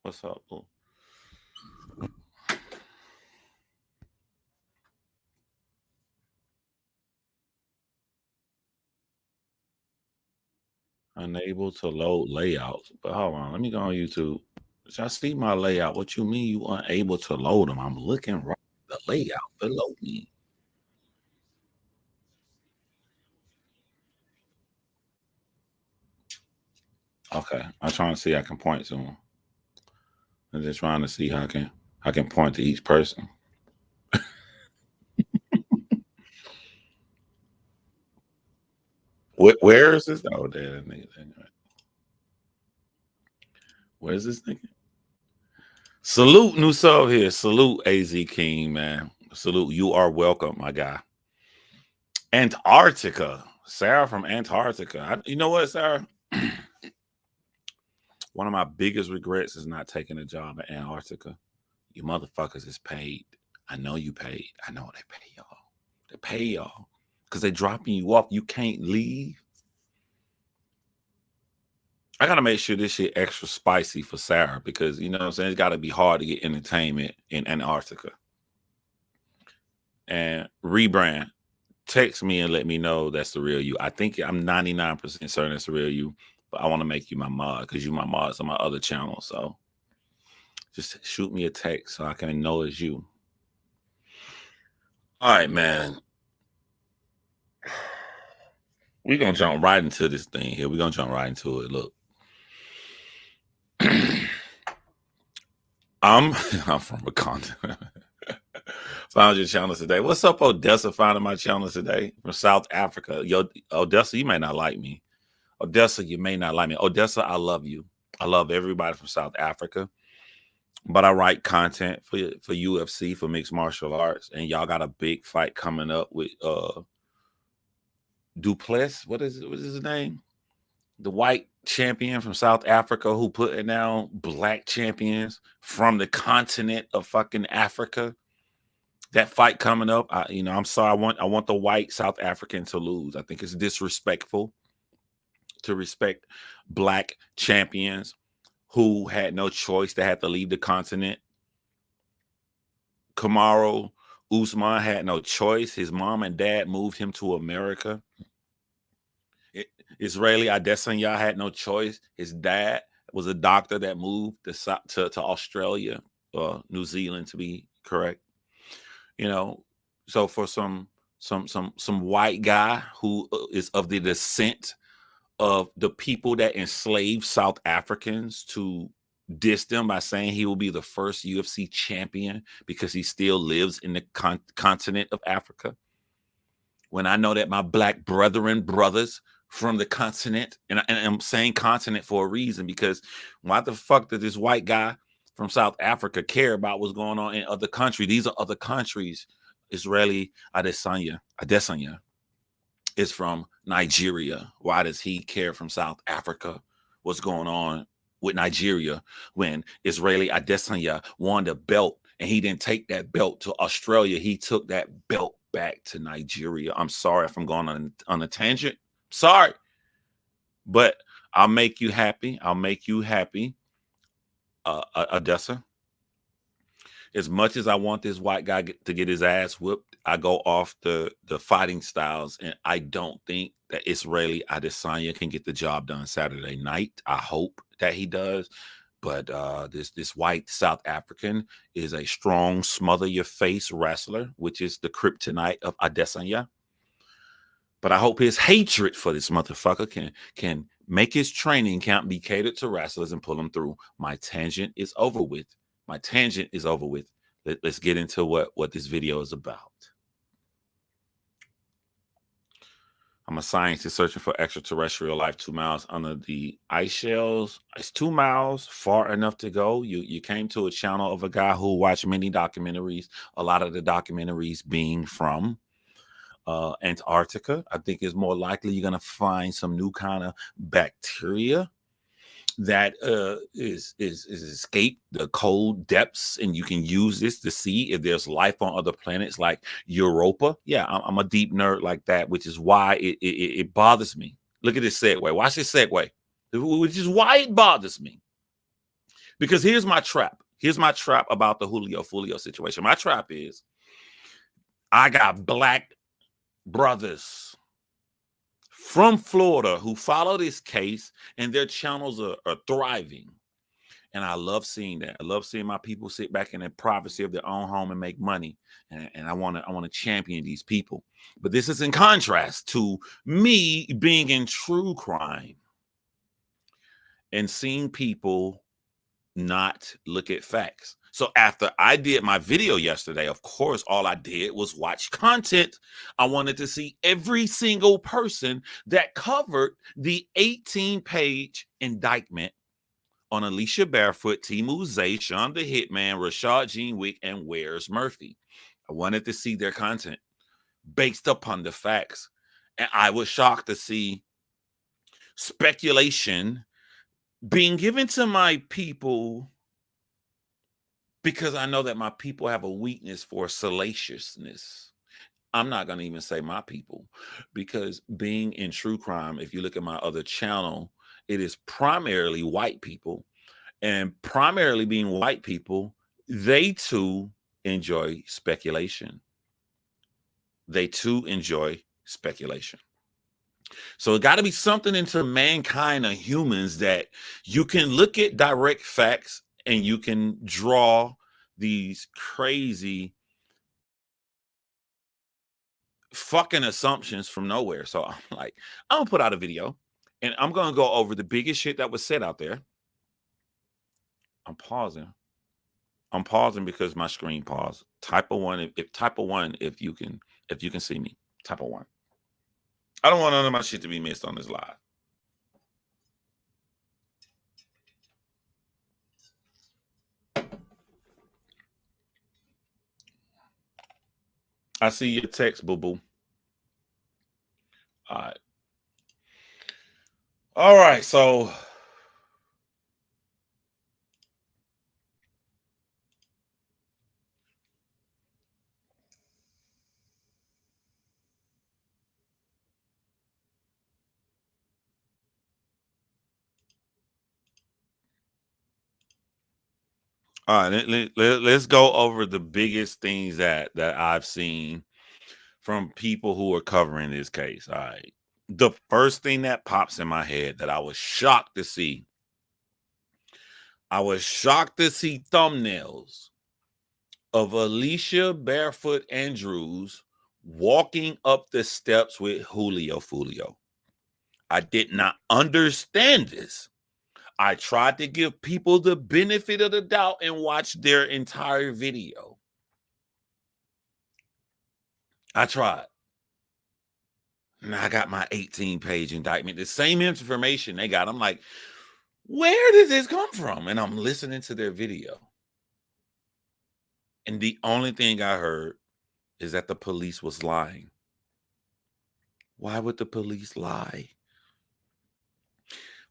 What's up, boo? Unable to load layouts. But hold on, let me go on YouTube. I see my layout. What you mean you unable to load them? I'm looking right at the layout below me. Okay, I'm trying to see I can point to them. I'm just trying to see how I can point to each person. Where is this? Oh, there, that nigga. Where's this nigga? Salute new sub here. Salute AZ King, man. Salute. You are welcome, my guy. Antarctica. Sarah from Antarctica. You know what, Sarah? One of my biggest regrets is not taking a job at Antarctica. You motherfuckers is paid. I know you paid. I know they pay y'all. They pay y'all because they dropping you off. You can't leave. I gotta make sure this shit extra spicy for Sarah because you know what I'm saying. It's got to be hard to get entertainment in Antarctica. And rebrand. Text me and let me know that's the real you. I think I'm 99% certain that's the real you, but I want to make you my mod because you my mods on my other channel. So just shoot me a text so I can know it's you. All right, man. We're gonna jump right into this thing here. We're gonna jump right into it. Look. I'm from a continent. Found your channel today. What's up, Odessa? Finding my channel today from South Africa. Yo, Odessa, you may not like me. Odessa, you may not like me. Odessa, I love you. I love everybody from South Africa. But I write content for UFC, for mixed martial arts, and y'all got a big fight coming up with Duplessis. What is his name? The white champion from South Africa who putting down black champions from the continent of fucking Africa. That fight coming up, I'm sorry. I want the white South African to lose. I think it's disrespectful to respect black champions who had no choice. They had to leave the continent. Kamaru Usman had no choice. His mom and dad moved him to America. Israeli Adesanya had no choice. His dad was a doctor that moved to Australia or New Zealand, to be correct. You know, so for some white guy who is of the descent of the people that enslaved South Africans to diss them by saying he will be the first UFC champion because he still lives in the continent of Africa. When I know that my black brothers from the continent, and I'm saying continent for a reason, because why the fuck does this white guy from South Africa care about what's going on in other countries? These are other countries. Israeli Adesanya is from Nigeria. Why does he care from South Africa? What's going on with Nigeria when Israeli Adesanya won the belt and he didn't take that belt to Australia? He took that belt back to Nigeria. I'm sorry if I'm going on a tangent. Sorry, but I'll make you happy. I'll make you happy, Odessa. As much as I want this white guy to get his ass whipped, I go off the fighting styles, and I don't think that Israeli Adesanya can get the job done Saturday night. I hope that he does, but this white South African is a strong, smother your face wrestler, which is the kryptonite of Adesanya. But I hope his hatred for this motherfucker can make his training camp be catered to wrestlers and pull him through. My tangent is over with. My tangent is over with. Let's get into what this video is about. I'm a scientist searching for extraterrestrial life 2 miles under the ice shells. It's 2 miles, far enough to go. You came to a channel of a guy who watched many documentaries, a lot of the documentaries being from Antarctica. I think it's more likely you're going to find some new kind of bacteria that is escaped the cold depths, and you can use this to see if there's life on other planets like Europa. Yeah, I'm a deep nerd like that, which is why it bothers me. Look at this segue. Watch this segue, which is why it bothers me. Because here's my trap. Here's my trap about the Julio Foolio situation. My trap is I got black brothers from Florida who follow this case, and their channels are thriving. And I love seeing that. I love seeing my people sit back in the privacy of their own home and make money. And I want to champion these people. But this is in contrast to me being in true crime and seeing people not look at facts. So after I did my video yesterday, of course, all I did was watch content. I wanted to see every single person that covered the 18-page indictment on Alicia Barefoot, Timu Zay, Sean the Hitman, Rashad Gene Wick, and Where's Murphy. I wanted to see their content based upon the facts. And I was shocked to see speculation being given to my people, because I know that my people have a weakness for salaciousness. I'm not going to even say my people, because being in true crime, if you look at my other channel, it is primarily white people. And primarily being white people, they too enjoy speculation. They too enjoy speculation. So it got to be something into mankind or humans that you can look at direct facts and you can draw these crazy fucking assumptions from nowhere. So I'm like, I'm gonna put out a video and I'm gonna go over the biggest shit that was said out there. I'm pausing. I'm pausing because my screen paused. Type of one, if you can see me. Type of one. I don't want none of my shit to be missed on this live. I see your text, boo-boo. All right. All right, so all right, let's go over the biggest things that I've seen from people who are covering this case. All right. The first thing that pops in my head that I was shocked to see, thumbnails of Alicia Barefoot Andrews walking up the steps with Julio Foolio. I did not understand this. I tried to give people the benefit of the doubt and watch their entire video. I tried. And I got my 18-page indictment. The same information they got. I'm like, where did this come from? And I'm listening to their video. And the only thing I heard is that the police was lying. Why would the police lie?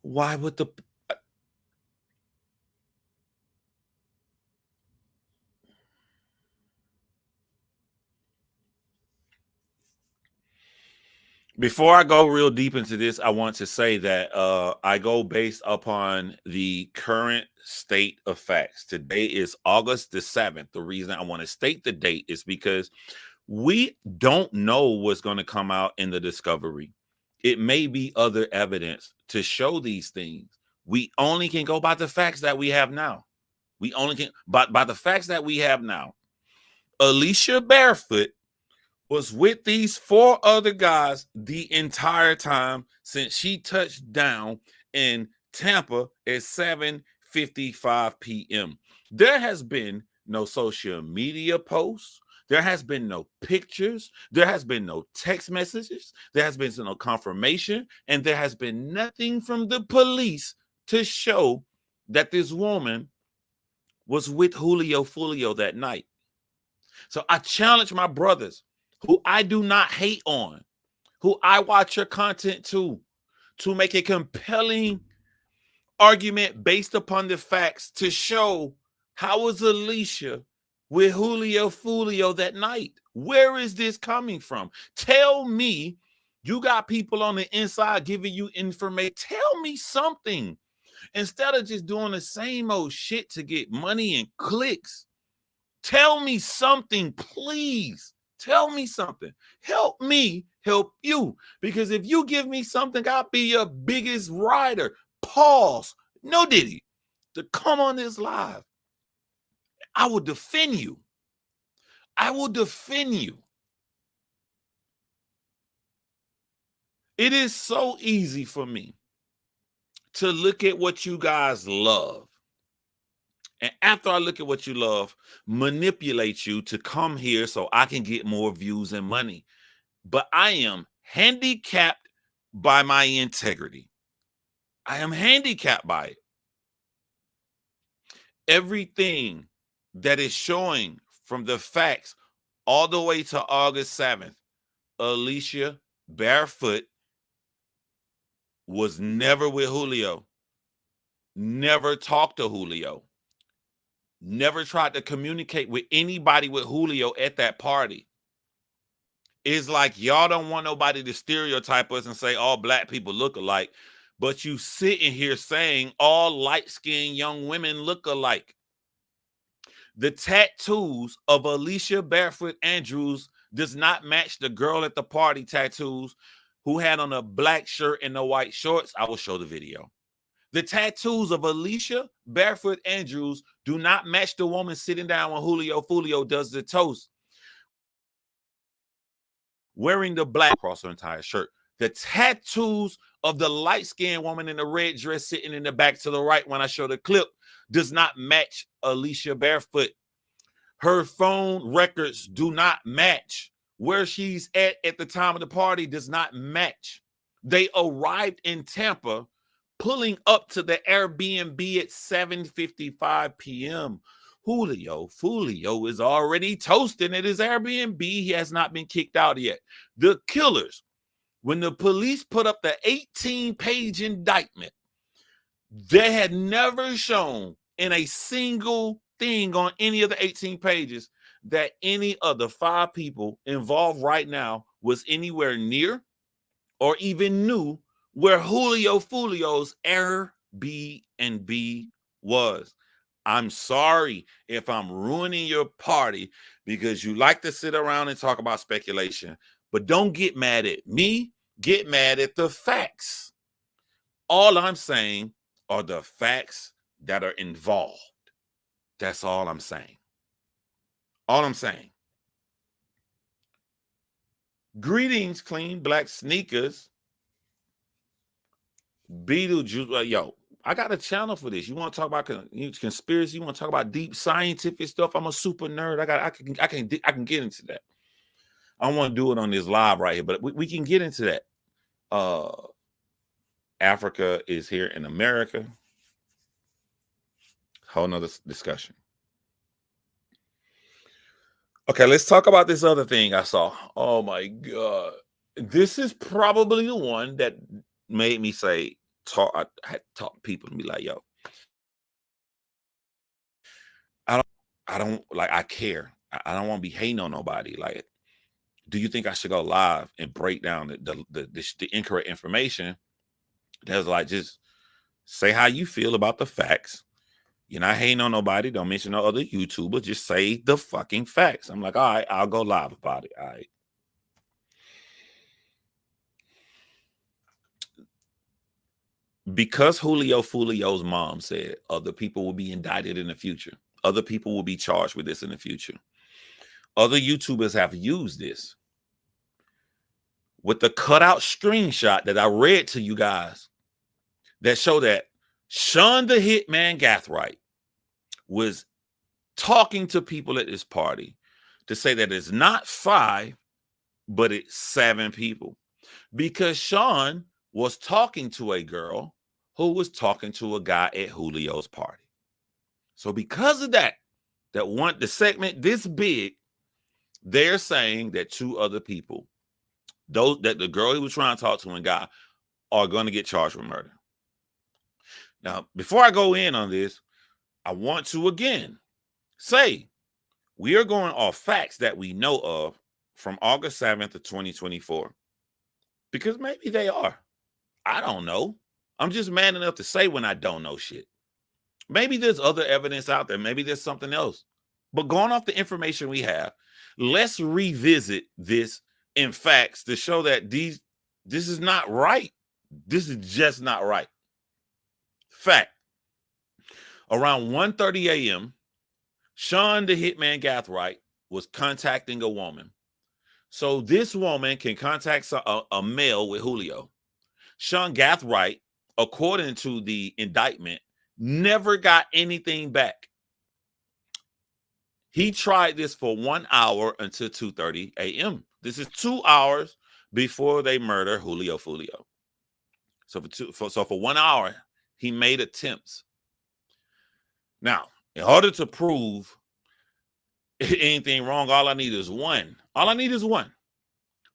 Why would the... Before I go real deep into this, I want to say that I go based upon the current state of facts. Today is August the 7th. The reason I want to state the date is because we don't know what's going to come out in the discovery. It may be other evidence to show these things. We only can go by the facts that we have now. We only can by the facts that we have now. Alicia Barefoot was with these 4 other guys the entire time since she touched down in Tampa at 7:55 p.m. There has been no social media posts. There has been no pictures. There has been no text messages. There has been no confirmation. And there has been nothing from the police to show that this woman was with Julio Foolio that night. So I challenge my brothers who I do not hate on, who I watch your content to make a compelling argument based upon the facts to show how was Alicia with Julio Foolio that night. Where is this coming from? Tell me. You got people on the inside giving you information. Tell me something. Instead of just doing the same old shit to get money and clicks, tell me something, please. Tell me something. Help me help you. Because if you give me something, I'll be your biggest rider. Pause. No Diddy. To come on this live. I will defend you. I will defend you. It is so easy for me to look at what you guys love. And after I look at what you love, manipulate you to come here so I can get more views and money. But I am handicapped by my integrity. I am handicapped by it. Everything that is showing from the facts all the way to August 7th, Alicia barefoot was never with Julio, never talked to Julio, never tried to communicate with anybody with Julio at that party. It's like y'all don't want nobody to stereotype us and say all black people look alike, but you sitting here saying all light-skinned young women look alike. The tattoos of Alicia Barefoot Andrews does not match the girl at the party tattoos who had on a black shirt and the white shorts. I will show the video. The tattoos of Alicia Barefoot Andrews do not match the woman sitting down when Julio Foolio does the toast, wearing the black across her entire shirt. The tattoos of the light-skinned woman in the red dress sitting in the back to the right when I show the clip does not match Alicia Barefoot. Her phone records do not match. Where she's at the time of the party does not match. They arrived in Tampa, pulling up to the Airbnb at 7:55 p.m. Julio Foolio is already toasting at his Airbnb. He has not been kicked out yet. The killers, when the police put up the 18-page indictment, they had never shown in a single thing on any of the 18 pages that any of the 5 people involved right now was anywhere near or even knew where Julio Foolio's Airbnb was. I'm sorry if I'm ruining your party because you like to sit around and talk about speculation, but don't get mad at me. Get mad at the facts. All I'm saying are the facts that are involved. That's all I'm saying. All I'm saying. Greetings, clean black sneakers. Beetlejuice. Yo, I got a channel for this. You want to talk about conspiracy? You want to talk about deep scientific stuff? I'm a super nerd. I can get into that. I don't want to do it on this live right here, but we can get into that. Africa is here in America. Whole nother discussion. Okay, let's talk about this other thing I saw. Oh my God. This is probably the one that made me say, I had to talk to people and be like, yo, I don't like, I care. I don't want to be hating on nobody. Like, do you think I should go live and break down the incorrect information? That's like, just say how you feel about the facts. You're not hating on nobody. Don't mention no other YouTuber. Just say the fucking facts. I'm like, all right, I'll go live about it. All right. Because Julio Foolio's mom said other people will be indicted in the future. Other people will be charged with this in the future. Other YouTubers have used this. With the cutout screenshot that I read to you guys that show that Sean the Hitman Gathright was talking to people at this party to say that it's not 5, but it's 7 people. Because Sean was talking to a girl who was talking to a guy at Julio's party. So because of that the segment this big, they're saying that 2 other people, those that the girl he was trying to talk to and guy, are going to get charged with murder. Now, before I go in on this, I want to again say we are going off facts that we know of from August 7th of 2024. Because maybe they are. I don't know. I'm just man enough to say when I don't know shit. Maybe there's other evidence out there. Maybe there's something else. But going off the information we have, let's revisit this in facts to show that this is not right. This is just not right. Fact. Around 1:30 a.m., Sean the Hitman Gathright was contacting a woman. So this woman can contact a male with Julio. Sean Gathright, according to the indictment, never got anything back. He tried this for 1 hour until 2:30 a.m. This is 2 hours before they murder Julio Foolio. So for 1 hour, he made attempts. Now, in order to prove anything wrong, all I need is one. All I need is one.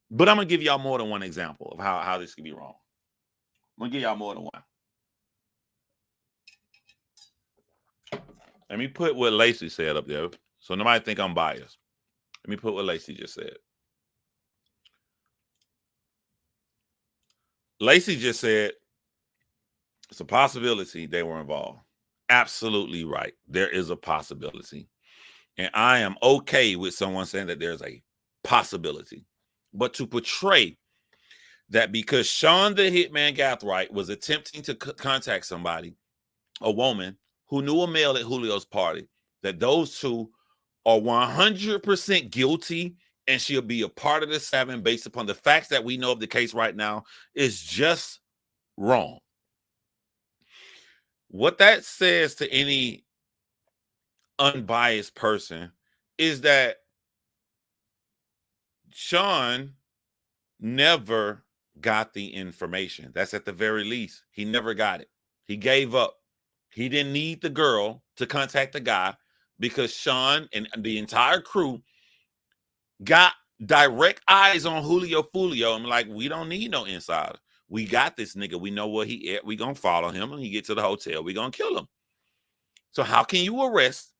But I'm gonna give y'all more than one example of how this could be wrong. I'm gonna give y'all more than one. Let me put what Lacey said up there, so nobody think I'm biased. Let me put what Lacey just said. Lacey just said it's a possibility they were involved. Absolutely right. There is a possibility. And I am okay with someone saying that there's a possibility. But to portray that because Sean the Hitman Gathright was attempting to contact somebody, a woman who knew a male at Julio's party, that those two are 100% guilty and she'll be a part of the 7 based upon the facts that we know of the case right now is just wrong. What that says to any unbiased person is that Sean never got the information. That's at the very least. He never got it. He gave up. He didn't need the girl to contact the guy because Sean and the entire crew got direct eyes on Julio Foolio. I'm like, we don't need no insider. We got this nigga. We know where he at. We gonna follow him. When he get to the hotel, we gonna kill him. So how can you arrest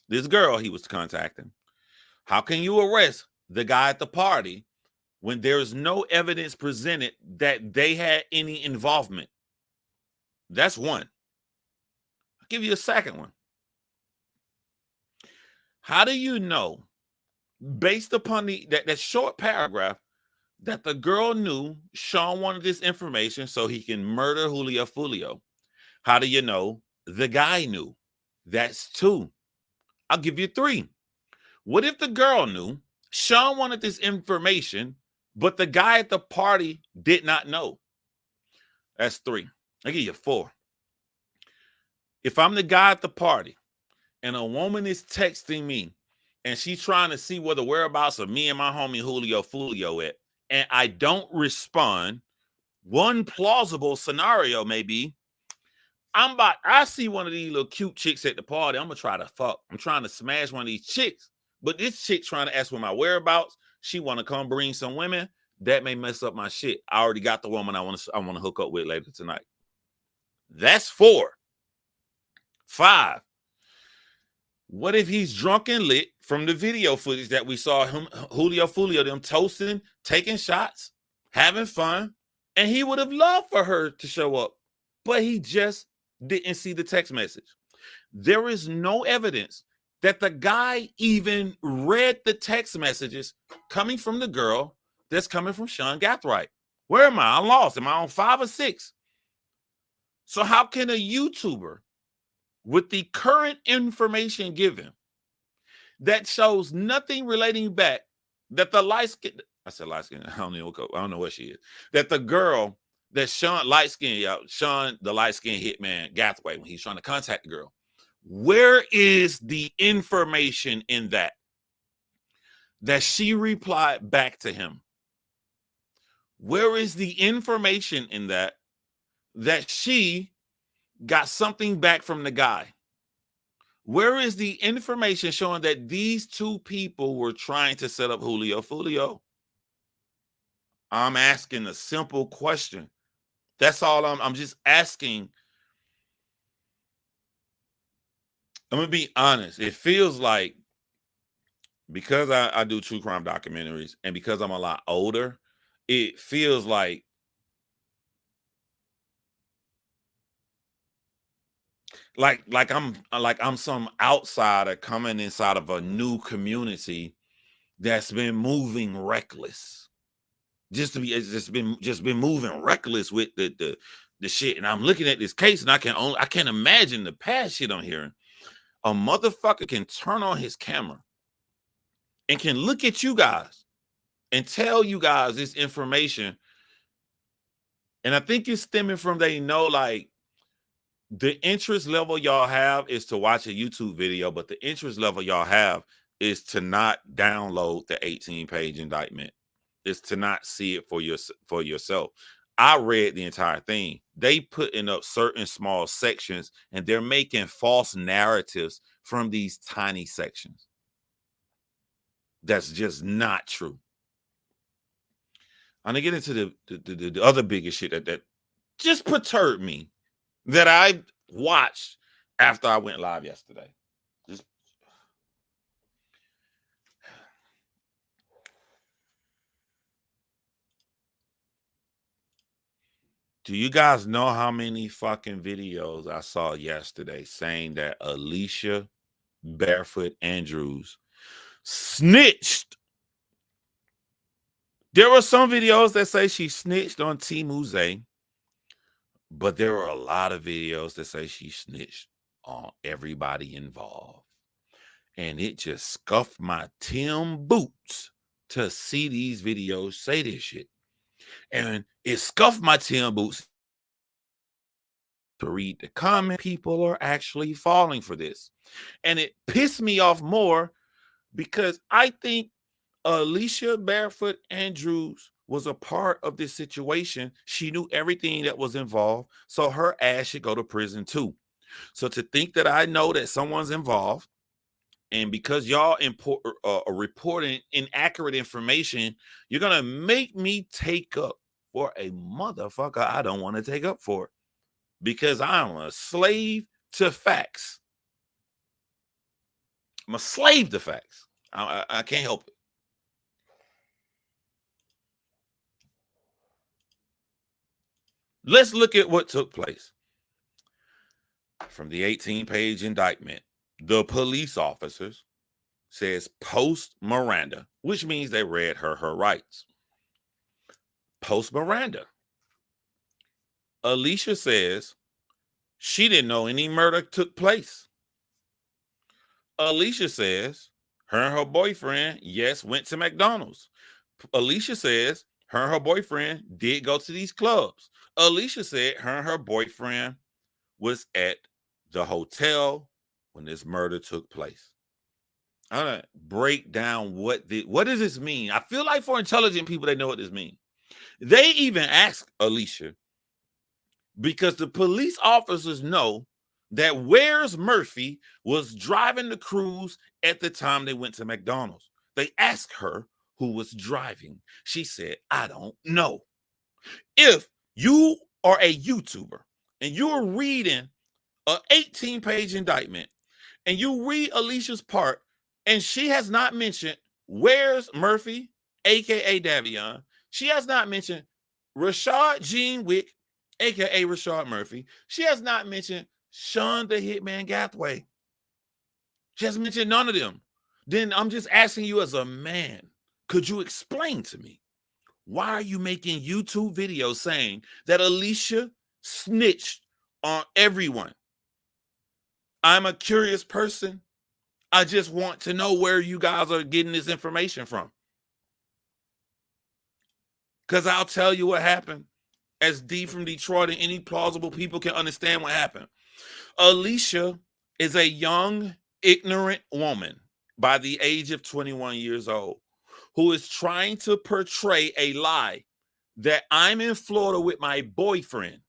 this girl he was contacting? How can you arrest the guy at the party when there's no evidence presented that they had any involvement? That's one. I'll give you a second one. How do you know, based upon that short paragraph, that the girl knew Sean wanted this information so he can murder Julio Foolio? How do you know the guy knew? That's 2. I'll give you 3. What if the girl knew Sean wanted this information, but the guy at the party did not know? That's 3. I'll give you 4. If I'm the guy at the party and a woman is texting me and she's trying to see where the whereabouts of me and my homie Julio Foolio at, and I don't respond, one plausible scenario may be I see one of these little cute chicks at the party. I'm gonna try to fuck. I'm trying to smash one of these chicks, but this chick trying to ask for my whereabouts. She want to come bring some women. That may mess up my shit. I already got the woman I want to hook up with later tonight. That's 4. 5. What if he's drunk and lit from the video footage that we saw him, Julio Foolio, them toasting, taking shots, having fun, and he would have loved for her to show up, but he just didn't see the text message. There is no evidence that the guy even read the text messages coming from the girl that's coming from Sean Gathright. Where am I? I'm lost. Am I on 5 or 6? So how can a YouTuber with the current information given that shows nothing relating back that the light skin, I said light skin, I don't know what she is, that the girl that Sean light skin, Sean the light skin hitman Gathright, when he's trying to contact the girl, where is the information in that she replied back to him? Where is the information in that she got something back from the guy? Where is the information showing that these 2 people were trying to set up Julio Foolio? I'm asking a simple question. That's all I'm just asking. I'm gonna be honest. It feels like, because I do true crime documentaries and because I'm a lot older, it feels like like I'm some outsider coming inside of a new community that's been moving reckless. It's just been moving reckless with the shit. And I'm looking at this case and I can't imagine the past shit I'm hearing. A motherfucker can turn on his camera and can look at you guys and tell you guys this information. And I think it's stemming from they know like the interest level y'all have is to watch a YouTube video, but the interest level y'all have is to not download the 18-page indictment. Is to not see it for yourself. I read the entire thing. They putting up certain small sections and they're making false narratives from these tiny sections. That's just not true. I'm gonna get into the other biggest shit that just perturbed me that I watched after I went live yesterday. Just do you guys know how many fucking videos I saw yesterday saying that Alicia Barefoot Andrews snitched? There were some videos that say she snitched on T. Mouze, but there were a lot of videos that say she snitched on everybody involved. And it just scuffed my Tim boots to see these videos say this shit. And it scuffed my Tim boots to read the comment. People are actually falling for this. And it pissed me off more because I think Alicia Barefoot Andrews was a part of this situation. She knew everything that was involved, so her ass should go to prison too. So to think that I know that someone's involved, and because y'all are reporting inaccurate information, you're gonna make me take up for a motherfucker I don't want to take up for, because I'm a slave to facts. I'm a slave to facts. I can't help it. Let's look at what took place. From the 18-page indictment, the police officers says post Miranda, which means they read her rights. Post Miranda, Alicia says she didn't know any murder took place. Alicia says her and her boyfriend, yes, went to McDonald's. Alicia says her and her boyfriend did go to these clubs. Alicia said her and her boyfriend was at the hotel when this murder took place. I'm gonna break down what does this mean. I feel like for intelligent people, they know what this means. They even asked Alicia, because the police officers know that Where's Murphy was driving the cruise at the time they went to McDonald's. They asked her who was driving. She said, I don't know. If you are a YouTuber and you're reading an 18-page indictment and you read Alicia's part and she has not mentioned Where's Murphy, aka Davion, she has not mentioned Rashad Gene Wick, aka Rashad Murphy, she has not mentioned Sean the Hitman Gathway, she hasn't mentioned none of them, then I'm just asking you as a man, could you explain to me, why are you making YouTube videos saying that Alicia snitched on everyone? I'm a curious person. I just want to know where you guys are getting this information from. Because I'll tell you what happened. As D from Detroit and any plausible people can understand what happened. Alicia is a young, ignorant woman by the age of 21 years old who is trying to portray a lie that I'm in Florida with my boyfriend.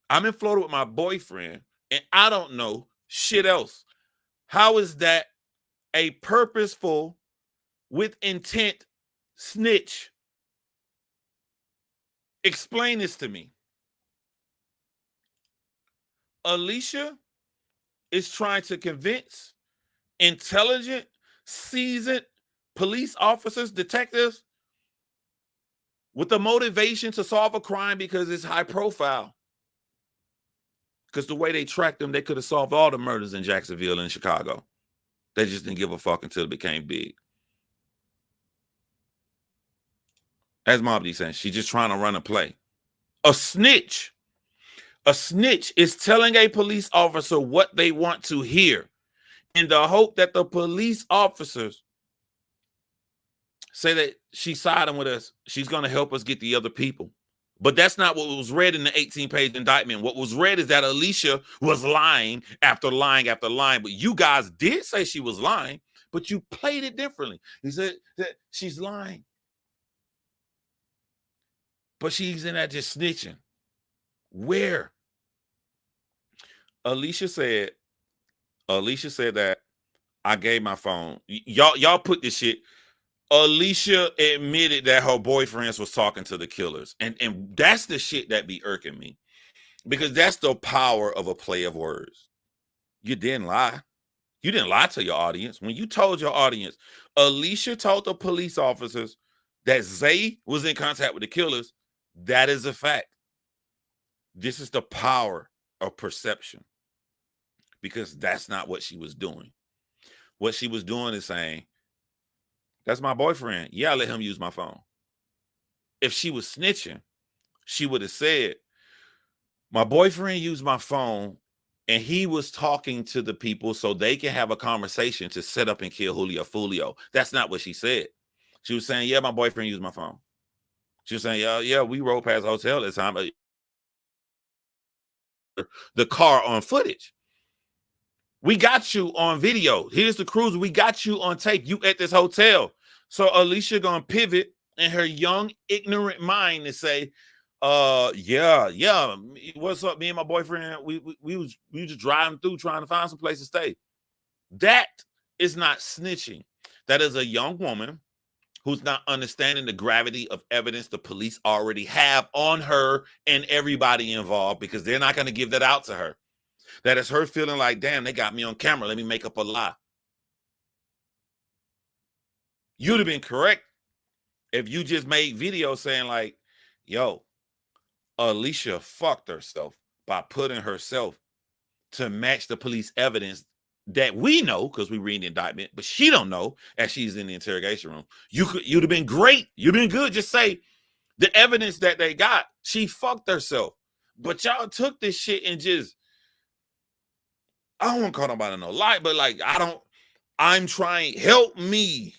I'm in Florida with my boyfriend and I don't know shit else. How is that a purposeful, with intent snitch? Explain this to me. Alicia is trying to convince intelligent, seasoned police officers, detectives, with the motivation to solve a crime because it's high profile, Because the way they tracked them, they could have solved all the murders in Jacksonville and Chicago. They just didn't give a fuck until it became big. As Mob D saying, she's just trying to run a play. A snitch is telling a police officer what they want to hear in the hope that the police officers say that she's siding with us. She's going to help us get the other people. But that's not what was read in the 18-page indictment. What was read is that Alicia was lying after lying after lying. But you guys did say she was lying, but you played it differently. You said that she's lying. But she's in that just snitching. Where? Alicia said that I gave my phone. Y'all put this shit. Alicia admitted that her boyfriends was talking to the killers. And that's the shit that be irking me. Because that's the power of a play of words. You didn't lie. You didn't lie to your audience. When you told your audience, Alicia told the police officers that Zay was in contact with the killers, that is a fact. This is the power of perception. Because that's not what she was doing. What she was doing is saying, that's my boyfriend. Yeah, I let him use my phone. If she was snitching, she would have said, my boyfriend used my phone and he was talking to the people so they can have a conversation to set up and kill Julio Foolio. That's not what she said. She was saying, yeah, my boyfriend used my phone. She was saying, yeah, we rode past the hotel this time. The car on footage. We got you on video. Here's the cruiser. We got you on tape. You at this hotel. So Alicia gonna pivot in her young, ignorant mind and say, yeah. What's up? Me and my boyfriend, we was just driving through trying to find some place to stay. That is not snitching. That is a young woman who's not understanding the gravity of evidence the police already have on her and everybody involved, because they're not going to give that out to her. That is her feeling like, damn, they got me on camera. Let me make up a lie. You'd have been correct if you just made videos saying like, yo, Alicia fucked herself by putting herself to match the police evidence that we know because we read the indictment, but she don't know as she's in the interrogation room. You'd have been great. You'd been good. Just say the evidence that they got, she fucked herself. But y'all took this shit and just, I don't want to call nobody no lie, but like, I'm trying, help me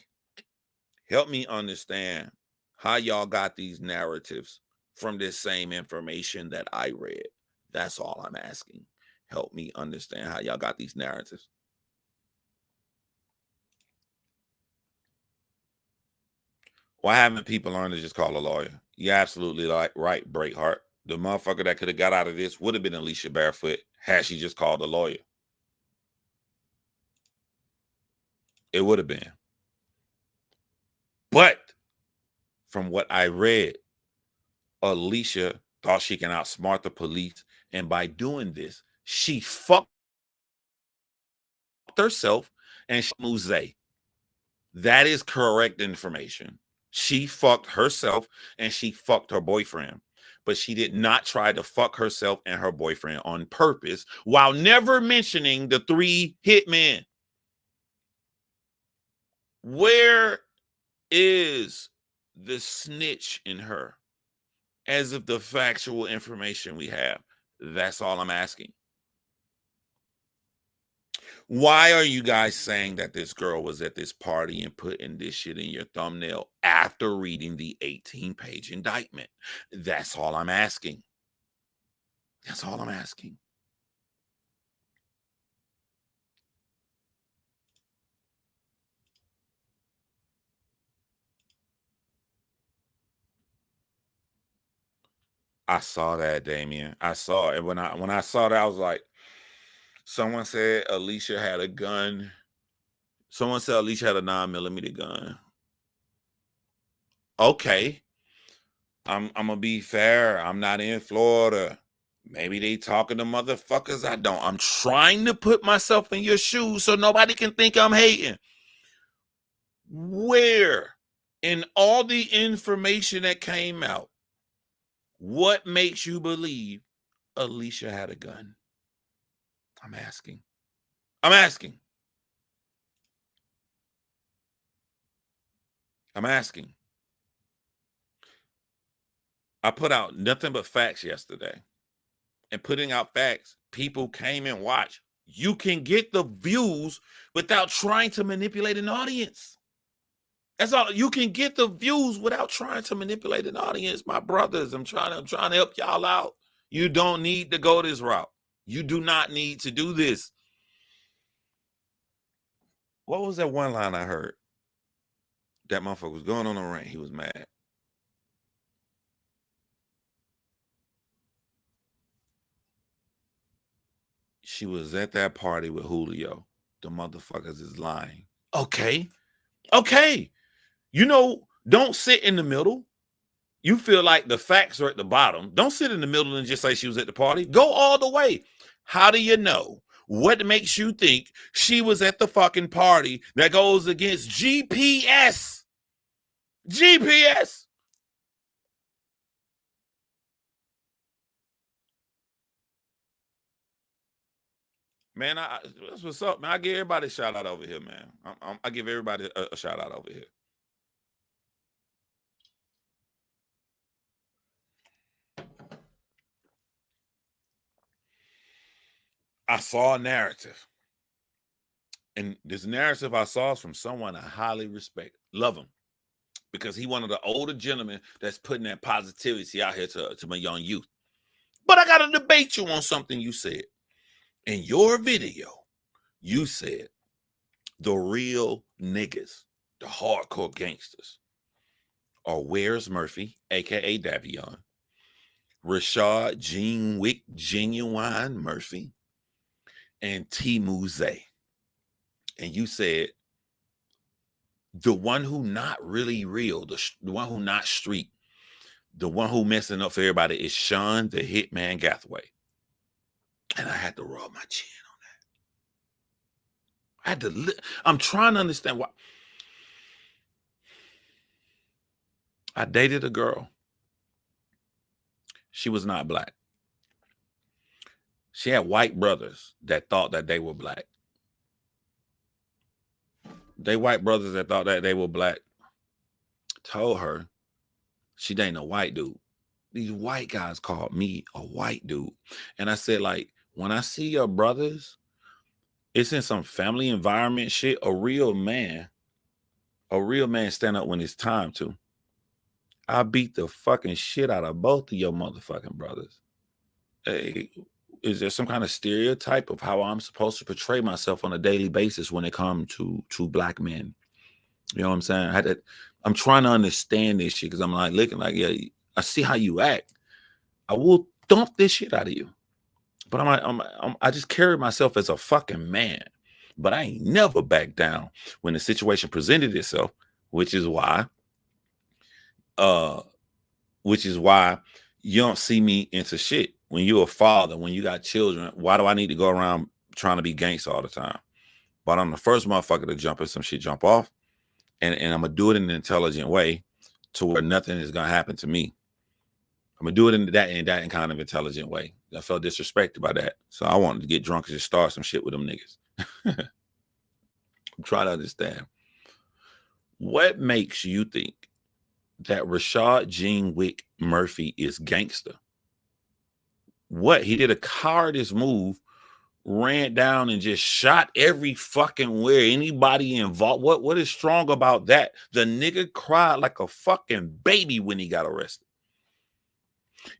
understand how y'all got these narratives from this same information that I read. That's all I'm asking. Help me understand how y'all got these narratives. Why haven't people learned to just call a lawyer? You're absolutely right, Breakheart. The motherfucker that could have got out of this would have been Alicia Barefoot had she just called a lawyer. It would have been. But from what I read, Alicia thought she can outsmart the police. And by doing this, she fucked herself and she moved Zay. That is correct information. She fucked herself and she fucked her boyfriend. But she did not try to fuck herself and her boyfriend on purpose while never mentioning the 3 hitmen. Where is the snitch in her? As of the factual information we have. That's all I'm asking. Why are you guys saying that this girl was at this party and putting this shit in your thumbnail after reading the 18-page indictment? That's all I'm asking. That's all I'm asking. I saw that, Damien. I saw it. When I saw that, I was like, someone said Alicia had a gun. Someone said Alicia had a 9mm gun. Okay. I'm gonna be fair. I'm not in Florida. Maybe they talking to motherfuckers I don't. I'm trying to put myself in your shoes so nobody can think I'm hating. Where in all the information that came out, what makes you believe Alicia had a gun? I'm asking. I'm asking. I'm asking. I put out nothing but facts yesterday. And putting out facts, people came and watched. You can get the views without trying to manipulate an audience. That's all. You can get the views without trying to manipulate an audience, my brothers. I'm trying to help y'all out. You don't need to go this route. You do not need to do this. What was that one line I heard? That motherfucker was going on a rant. He was mad. She was at that party with Julio. The motherfuckers is lying. Okay. Okay. You know, don't sit in the middle. You feel like the facts are at the bottom. Don't sit in the middle and just say she was at the party. Go all the way. How do you know? What makes you think she was at the fucking party that goes against GPS? GPS. Man, that's what's up, man. I give everybody a shout out over here, man. I give everybody a shout out over here. I saw a narrative. And this narrative I saw is from someone I highly respect. Love him. Because he one of the older gentlemen that's putting that positivity out here to my young youth. But I got to debate you on something you said. In your video, you said the real niggas, the hardcore gangsters, are Where's Murphy, a.k.a. Davion, Rashad Gene Wick Genuine Murphy, and T. Muzay. And you said the one who not really real, the one who not street, the one who messing up for everybody is Sean the Hitman Gathway. And I had to rub my chin on that. I had to. I'm trying to understand why. I dated a girl. She was not black. She had white brothers that thought that they were black. They white brothers that thought that they were black told her she dating a white dude. These white guys called me a white dude. And I said, like, when I see your brothers, it's in some family environment shit. A real man stand up when it's time to. I beat the fucking shit out of both of your motherfucking brothers. Hey, is there some kind of stereotype of how I'm supposed to portray myself on a daily basis when it comes to black men? You know what I'm saying? I'm trying to understand this shit because I'm like looking like, yeah, I see how you act. I will dump this shit out of you. But I just carry myself as a fucking man. But I ain't never back down when the situation presented itself, which is why you don't see me into shit. When you're a father, when you got children, why do I need to go around trying to be gangster all the time? But I'm the first motherfucker to jump in some shit, jump off. And I'm going to do it in an intelligent way to where nothing is going to happen to me. I'm going to do it in that kind of intelligent way. I felt disrespected by that. So I wanted to get drunk and just start some shit with them niggas. I'm trying to understand. What makes you think that Rashad Gene Wick Murphy is gangster? What? He did a cowardice move, ran down and just shot every fucking where anybody involved. What is strong about that? The nigga cried like a fucking baby when he got arrested.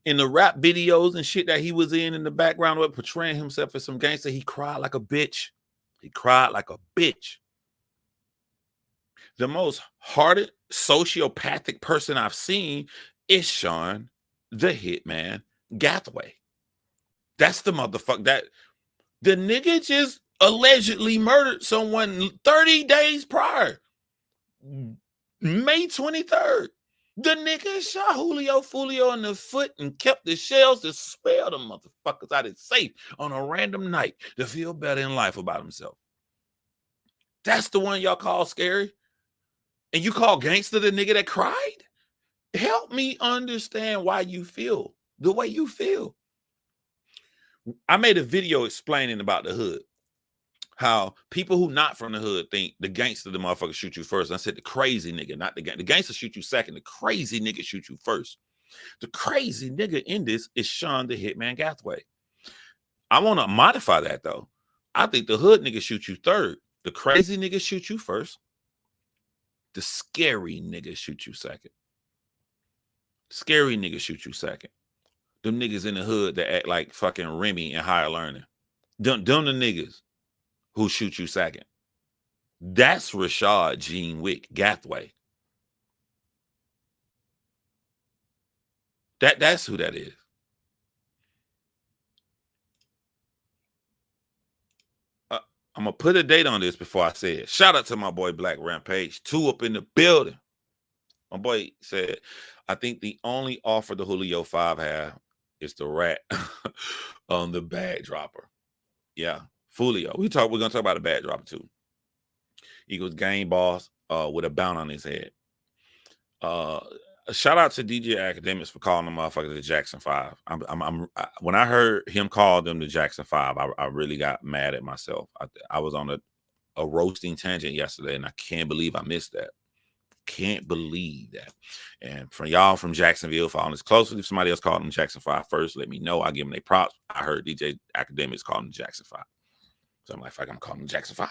In the rap videos and shit that he was in the background with portraying himself as some gangster, he cried like a bitch. He cried like a bitch. The most hardened sociopathic person I've seen is Sean the Hitman Gathway. That's the motherfucker that the nigga just allegedly murdered someone 30 days prior. May 23rd. The nigga shot Julio Foolio in the foot and kept the shells to spare the motherfuckers out of safe on a random night to feel better in life about himself. That's the one y'all call scary? And you call gangster the nigga that cried? Help me understand why you feel the way you feel. I made a video explaining about the hood. How people who not from the hood think the gangster, the motherfucker shoot you first. I said the crazy nigga, not the gang. The gangster shoot you second. The crazy nigga shoot you first. The crazy nigga in this is Sean the Hitman Gathway. I want to modify that though. I think the hood nigga shoot you third. The crazy nigga shoot you first. The scary nigga shoot you second. Scary nigga shoot you second. Them niggas in the hood that act like fucking Remy and Higher Learning. Them the niggas who shoot you second. That's Rashad Gene Wick Gathway. That's who that is. I'm gonna put a date on this before I say it. Shout out to my boy Black Rampage, 2 up in the building. My boy said, I think the only offer the Julio 5 have is the rat on the bag dropper. Yeah, Foolio. We're gonna talk about the bag dropper too. Eagles game boss with a bound on his head. Shout out to DJ Academics for calling the motherfucker the Jackson 5. When I heard him call them the Jackson 5, I really got mad at myself. I was on a roasting tangent yesterday, and I can't believe I missed that. Can't believe that. And for y'all from Jacksonville, following this closely, if somebody else called them Jackson 5 first, let me know. I give them their props. I heard DJ Academics call them Jackson 5. So I'm like, fuck, I'm calling them Jackson 5.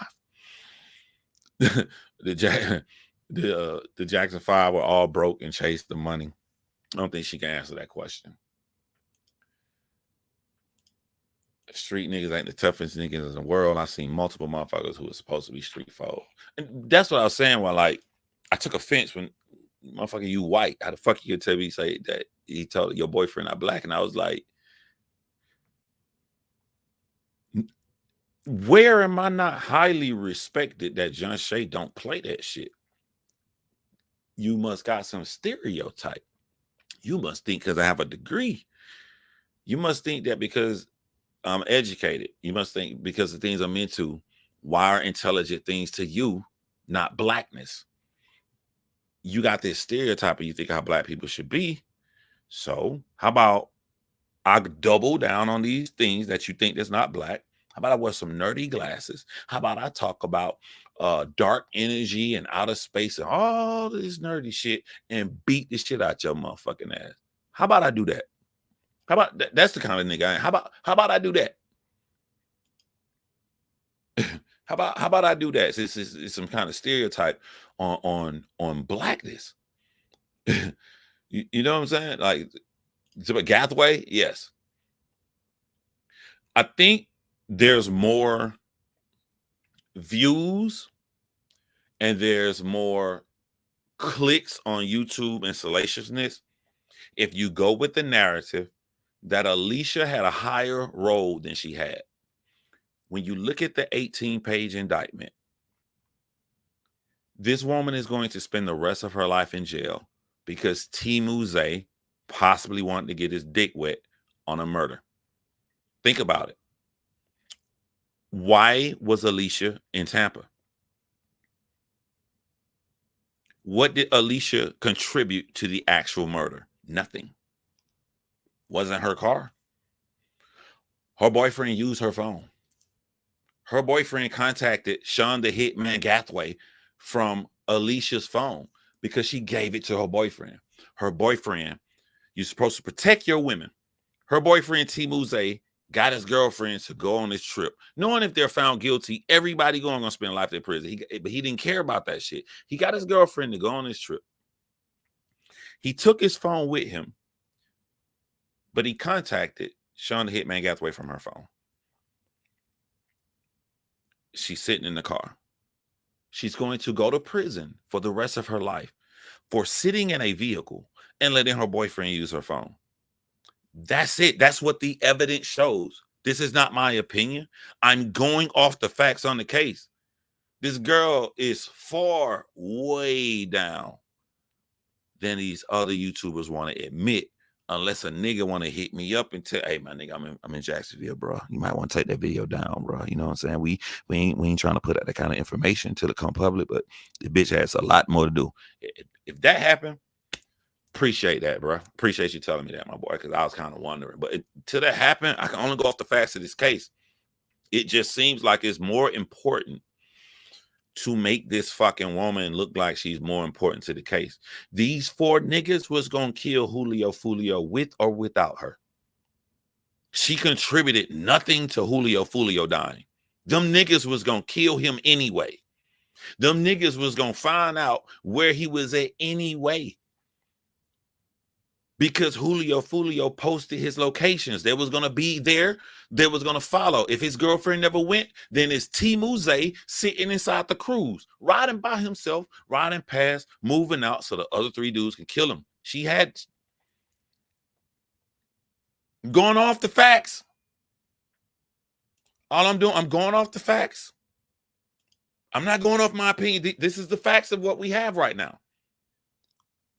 The Jackson 5 were all broke and chased the money. I don't think she can answer that question. Street niggas ain't the toughest niggas in the world. I've seen multiple motherfuckers who are supposed to be street folk. And that's what I was saying when, like, I took offense when, motherfucker, you white. How the fuck you could tell me, say that he told your boyfriend not black? And I was like, where am I not highly respected that John Shay don't play that shit? You must got some stereotype. You must think because I have a degree. You must think that because I'm educated. You must think because the things I'm into, why are intelligent things to you, not blackness? You got this stereotype and you think how black people should be. So how about I double down on these things that you think that's not black? How about I wear some nerdy glasses? How about I talk about dark energy and outer space and all this nerdy shit and beat the shit out your motherfucking ass? How about I do that? How about that's the kind of nigga I am. How about I do that? How about I do that? It's some kind of stereotype on blackness. you know what I'm saying? Like, it's about Gathway, yes. I think there's more views and there's more clicks on YouTube and salaciousness if you go with the narrative that Alicia had a higher role than she had. When you look at the 18-page indictment, this woman is going to spend the rest of her life in jail because Timuze possibly wanted to get his dick wet on a murder. Think about it. Why was Alicia in Tampa? What did Alicia contribute to the actual murder? Nothing. Wasn't her car. Her boyfriend used her phone. Her boyfriend contacted Sean the Hitman Gathway from Alicia's phone because she gave it to her boyfriend. Her boyfriend, you're supposed to protect your women. Her boyfriend, Timuze, got his girlfriend to go on this trip. Knowing if they're found guilty, everybody going to spend life in prison. But he didn't care about that shit. He got his girlfriend to go on this trip. He took his phone with him, but he contacted Sean the Hitman Gathway from her phone. She's sitting in the car. She's going to go to prison for the rest of her life for sitting in a vehicle and letting her boyfriend use her phone. That's it. That's what the evidence shows. This is not my opinion. I'm going off the facts on the case. This girl is far way down than these other YouTubers want to admit, unless a nigga want to hit me up and tell, hey, my nigga, I'm in Jacksonville, bro. You might want to take that video down, bro. You know what I'm saying? We ain't trying to put out that kind of information till it come public, but the bitch has a lot more to do. If that happened, Appreciate that, bro. Appreciate you telling me that, my boy, because I was kind of wondering. But till that happened, I can only go off the facts of this case. It just seems like it's more important to make this fucking woman look like she's more important to the case. These 4 niggas was gonna kill Julio Foolio with or without her. She contributed nothing to Julio Foolio dying. Them niggas was gonna kill him anyway. Them niggas was gonna find out where he was at anyway. Because Julio Foolio posted his locations. They was going to be there. They was going to follow. If his girlfriend never went, then it's Timuze sitting inside the cruise, riding by himself, riding past, moving out so the other 3 dudes can kill him. She had going off the facts. All I'm doing, I'm going off the facts. I'm not going off my opinion. This is the facts of what we have right now.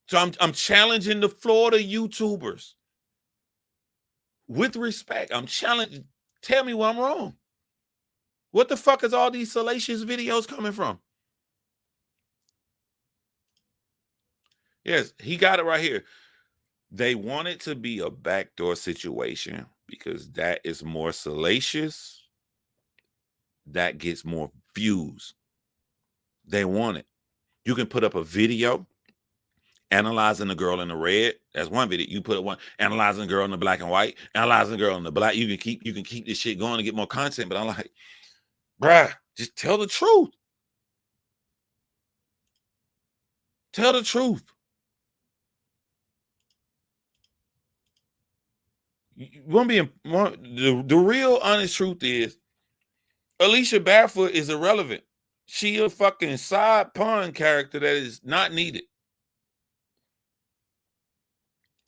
So I'm challenging the Florida YouTubers. With respect, I'm challenging. Tell me where I'm wrong. What the fuck is all these salacious videos coming from? Yes, he got it right here. They want it to be a backdoor situation because that is more salacious. That gets more views. They want it. You can put up a video analyzing the girl in the red. That's one video. You put one analyzing the girl in the black and white, analyzing the girl in the black. You can keep this shit going to get more content. But I'm like, bruh, just tell the truth. Tell the truth. You want to be the real honest truth is Alicia Barefoot is irrelevant. She a fucking side pawn character that is not needed.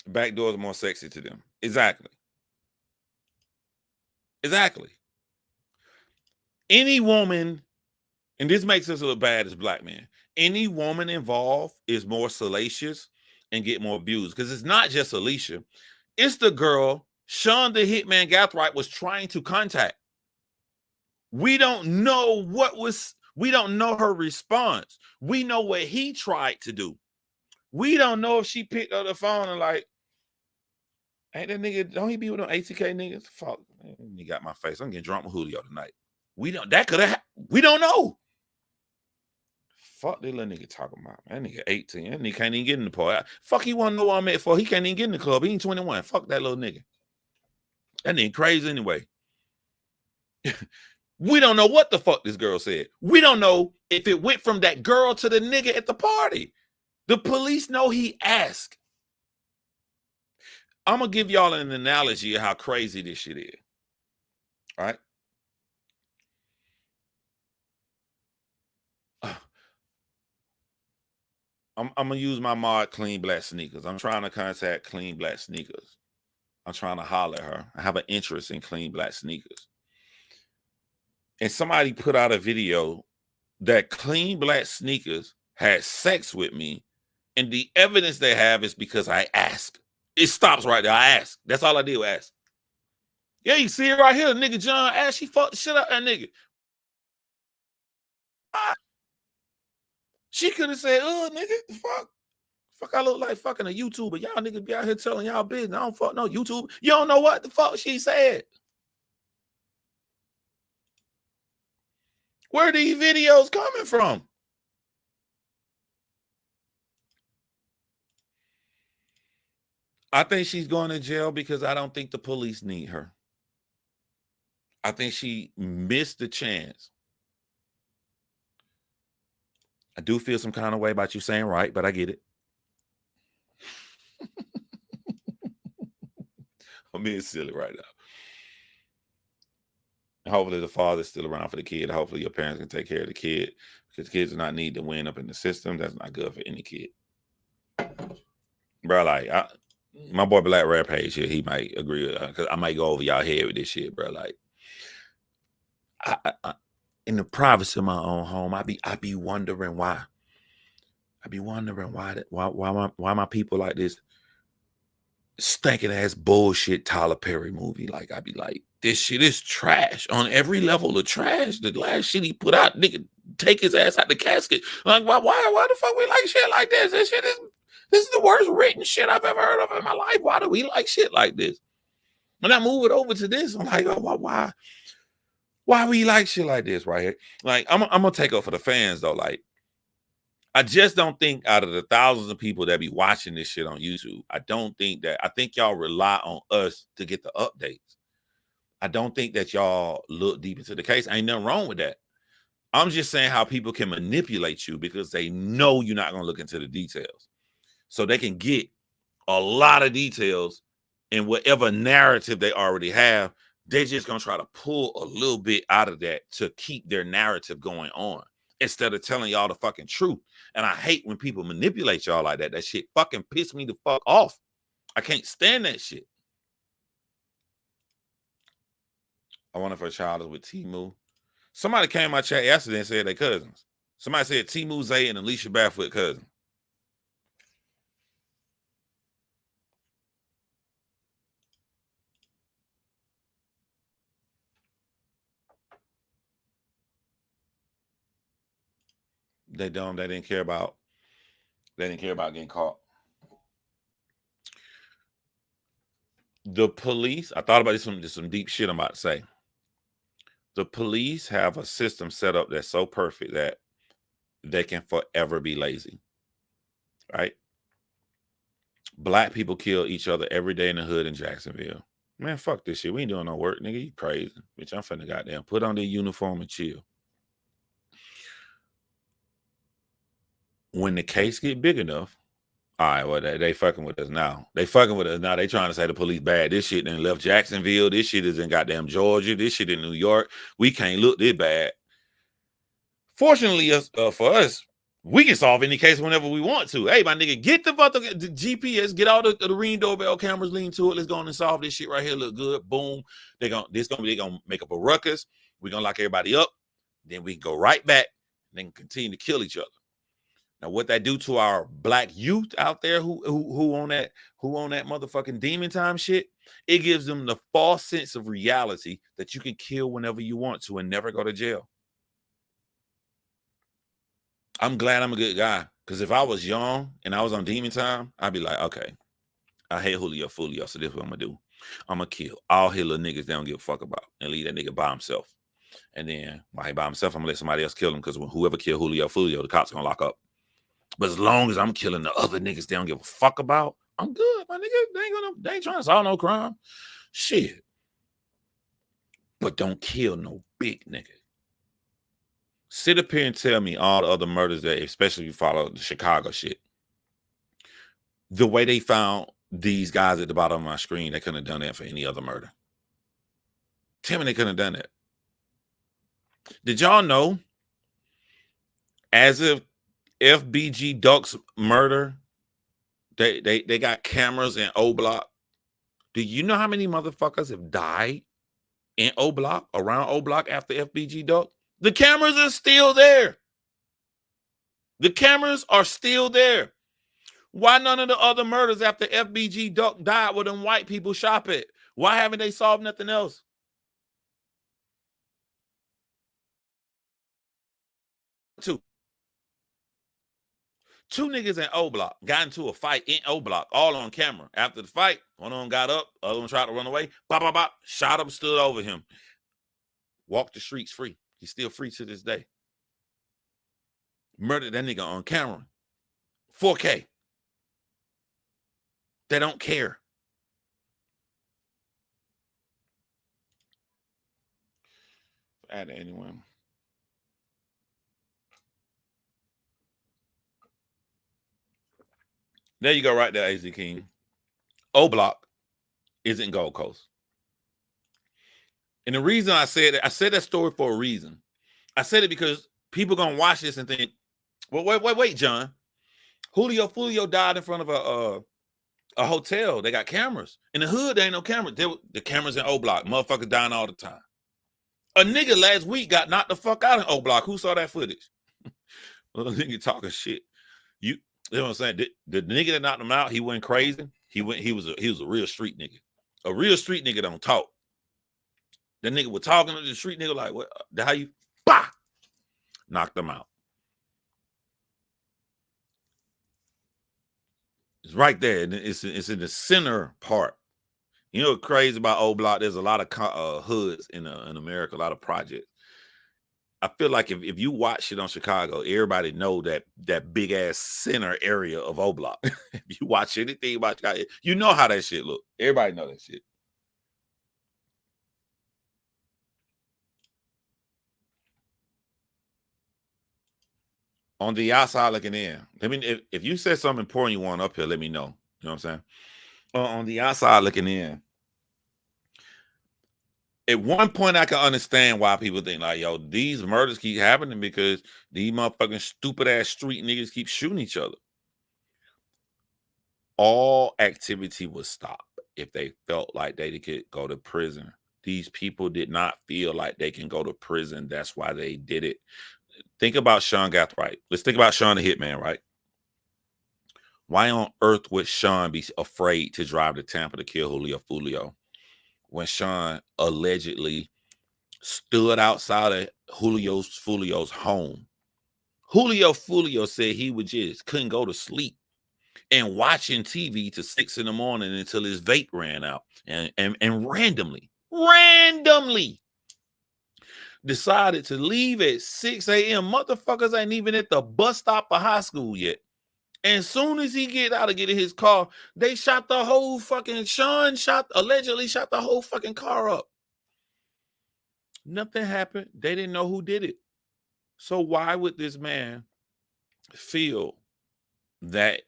Backdoors are more sexy to them. Exactly. Exactly. Any woman, and this makes us look bad as black men, any woman involved is more salacious and get more views because it's not just Alicia. It's the girl Sean the Hitman Gathright was trying to contact. We don't know we don't know her response. We know what he tried to do. We don't know if she picked up the phone and like, ain't that nigga, don't he be with them ATK niggas? Fuck, he got my face. I'm getting drunk with Julio tonight. We don't know. Fuck that little nigga talking about. That nigga 18. That nigga can't even get in the party. Fuck, he want to know what I'm at for. He can't even get in the club. He ain't 21. Fuck that little nigga. That nigga crazy anyway. We don't know what the fuck this girl said. We don't know if it went from that girl to the nigga at the party. The police know he asked. I'm going to give y'all an analogy of how crazy this shit is. All right? I'm going to use my mod Clean Black Sneakers. I'm trying to contact Clean Black Sneakers. I'm trying to holler at her. I have an interest in Clean Black Sneakers. And somebody put out a video that Clean Black Sneakers had sex with me. And the evidence they have is because I asked. It stops right there. I asked. That's all I did was ask. Yeah, you see it right here. Nigga John asked. She fucked the shit out of that nigga. She could have said, oh, nigga, the fuck? Fuck, I look like fucking a YouTuber. Y'all niggas be out here telling y'all business. I don't fuck no YouTube. You don't know what the fuck she said. Where are these videos coming from? I think she's going to jail because I don't think the police need her. I think she missed the chance. I do feel some kind of way about you saying right, but I get it. I'm being silly right now. Hopefully the father's still around for the kid. Hopefully your parents can take care of the kid because kids do not need to win up in the system. That's not good for any kid. Bro, like, my boy Black Rampage here, he might agree with because I might go over y'all head with this shit, bro. Like, I in the privacy of my own home, I be wondering why. I be wondering why my people like this stinking ass bullshit Tyler Perry movie. Like, I be like, this shit is trash on every level of trash. The last shit he put out, nigga, take his ass out the casket. Like, why the fuck we like shit like this? This shit is This is the worst written shit I've ever heard of in my life. Why do we like shit like this? When I move it over to this, I'm like, oh, why we like shit like this right here? Like, I'm gonna take up for the fans though. Like, I just don't think out of the thousands of people that be watching this shit on YouTube, I think y'all rely on us to get the updates. I don't think that y'all look deep into the case. Ain't nothing wrong with that. I'm just saying how people can manipulate you because they know you're not gonna look into the details. So they can get a lot of details in whatever narrative they already have. They're just gonna try to pull a little bit out of that to keep their narrative going on instead of telling y'all the fucking truth. And I hate when people manipulate y'all like that. That shit fucking piss me the fuck off. I can't stand that shit. I wonder if her child is with Timu. Somebody came in my chat yesterday and said they cousins. Somebody said Timu Zay and Alicia Barefoot cousins. They dumb. They didn't care about getting caught. The police, I thought about this, some deep shit I'm about to say. The police have a system set up that's so perfect that they can forever be lazy. Right? Black people kill each other every day in the hood in Jacksonville. Man, fuck this shit. We ain't doing no work, nigga. You crazy. Bitch, I'm finna goddamn put on the uniform and chill. When the case get big enough, all right, well, they fucking with us now. They fucking with us now. They trying to say the police bad. This shit done left Jacksonville. This shit is in goddamn Georgia. This shit in New York. We can't look this bad. Fortunately, for us, we can solve any case whenever we want to. Hey, my nigga, get the GPS, get all the Ring doorbell cameras, lean to it. Let's go on and solve this shit right here. Look good. Boom. They gonna make up a ruckus. We're gonna lock everybody up. Then we can go right back and then continue to kill each other. Now, what that do to our black youth out there who on that motherfucking demon time shit, it gives them the false sense of reality that you can kill whenever you want to and never go to jail. I'm glad I'm a good guy, because if I was young and I was on demon time, I'd be like, okay, I hate Julio Foolio, so this is what I'm gonna do. I'm gonna kill all his little niggas they don't give a fuck about and leave that nigga by himself. And then while he by himself, I'm gonna let somebody else kill him, because whoever killed Julio Foolio, the cops gonna lock up. But as long as I'm killing the other niggas they don't give a fuck about, I'm good, my nigga. They ain't trying to solve no crime. Shit. But don't kill no big nigga. Sit up here and tell me all the other murders that, especially if you follow the Chicago shit. The way they found these guys at the bottom of my screen, they couldn't have done that for any other murder. Tell me they couldn't have done that. Did y'all know, as of FBG Duck's murder, they got cameras in O Block? Do you know how many motherfuckers have died in O Block, around O Block after FBG Duck? The cameras are still there. The cameras are still there. Why none of the other murders after FBG Duck died where them white people shop at? Why haven't they solved nothing else? Two niggas in O Block got into a fight in O Block, all on camera. After the fight, one of them got up, the other one tried to run away. Bop, bop, bop, shot him, stood over him. Walked the streets free. He's still free to this day. Murdered that nigga on camera. 4K. They don't care. Add anyone. There you go, right there, AZ King. O Block isn't Gold Coast. And the reason I said that story for a reason. I said it because people gonna watch this and think, well, wait, John. Julio Foolio died in front of a hotel. They got cameras. In the hood, there ain't no cameras. The cameras in O Block. Motherfuckers dying all the time. A nigga last week got knocked the fuck out in O Block. Who saw that footage? Well, nigga talking shit. You know what I'm saying? The nigga that knocked him out, he went crazy. He was a real street nigga. A real street nigga don't talk. The nigga was talking to the street nigga like, what? How you? Bah! Knocked him out. It's right there, and it's in the center part. You know what's crazy about old block? There's a lot of hoods in America, a lot of projects. I feel like if you watch it on Chicago, everybody know that big ass center area of O Block. If you watch anything about Chicago, you know how that shit look. Everybody know that shit. On the outside looking in, I mean, if you said something important you want up here, let me know. You know what I'm saying? On the outside looking in, at one point I can understand why people think like, yo, these murders keep happening because these motherfucking stupid ass street niggas keep shooting each other. All activity would stop if they felt like they could go to prison. These people did not feel like they can go to prison. That's why they did it. Think about Sean Gathright. Let's think about Sean the Hitman, right? Why on earth would Sean be afraid to drive to Tampa to kill Julio Foolio when Sean allegedly stood outside of Julio's home? Julio Foolio said he would just couldn't go to sleep and watching TV to 6 in the morning until his vape ran out, and randomly decided to leave at 6 a.m. Motherfuckers ain't even at the bus stop for high school yet. And soon as he get out of getting his car, they shot the whole fucking allegedly shot the whole fucking car up. Nothing happened. They didn't know who did it. So why would this man feel that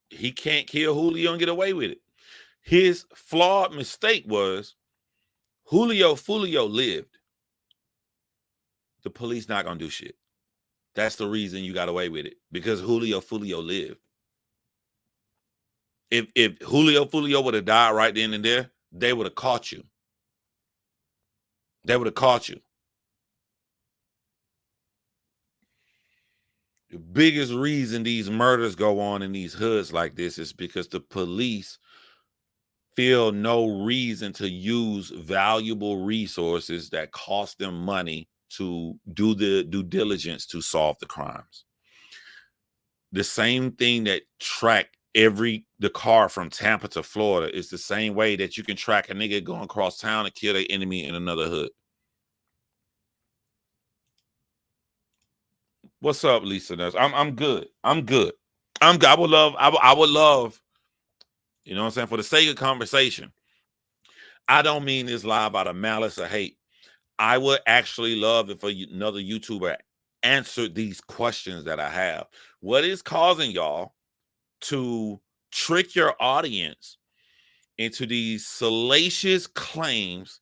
he can't kill Julio and get away with it? His flawed mistake was Julio Foolio lived. The police not gonna do shit. That's the reason you got away with it, because Julio Foolio lived. If Julio Foolio would have died right then and there, they would have caught you. They would have caught you. The biggest reason these murders go on in these hoods like this is because the police feel no reason to use valuable resources that cost them money to do the due diligence to solve the crimes. The same thing that track the car from Tampa to Florida is the same way that you can track a nigga going across town and kill their enemy in another hood. What's up, Lisa? I'm good. I'm good. I would love. I would love. You know what I'm saying? For the sake of conversation, I don't mean this live out of malice or hate. I would actually love if another YouTuber answered these questions that I have. What is causing y'all to trick your audience into these salacious claims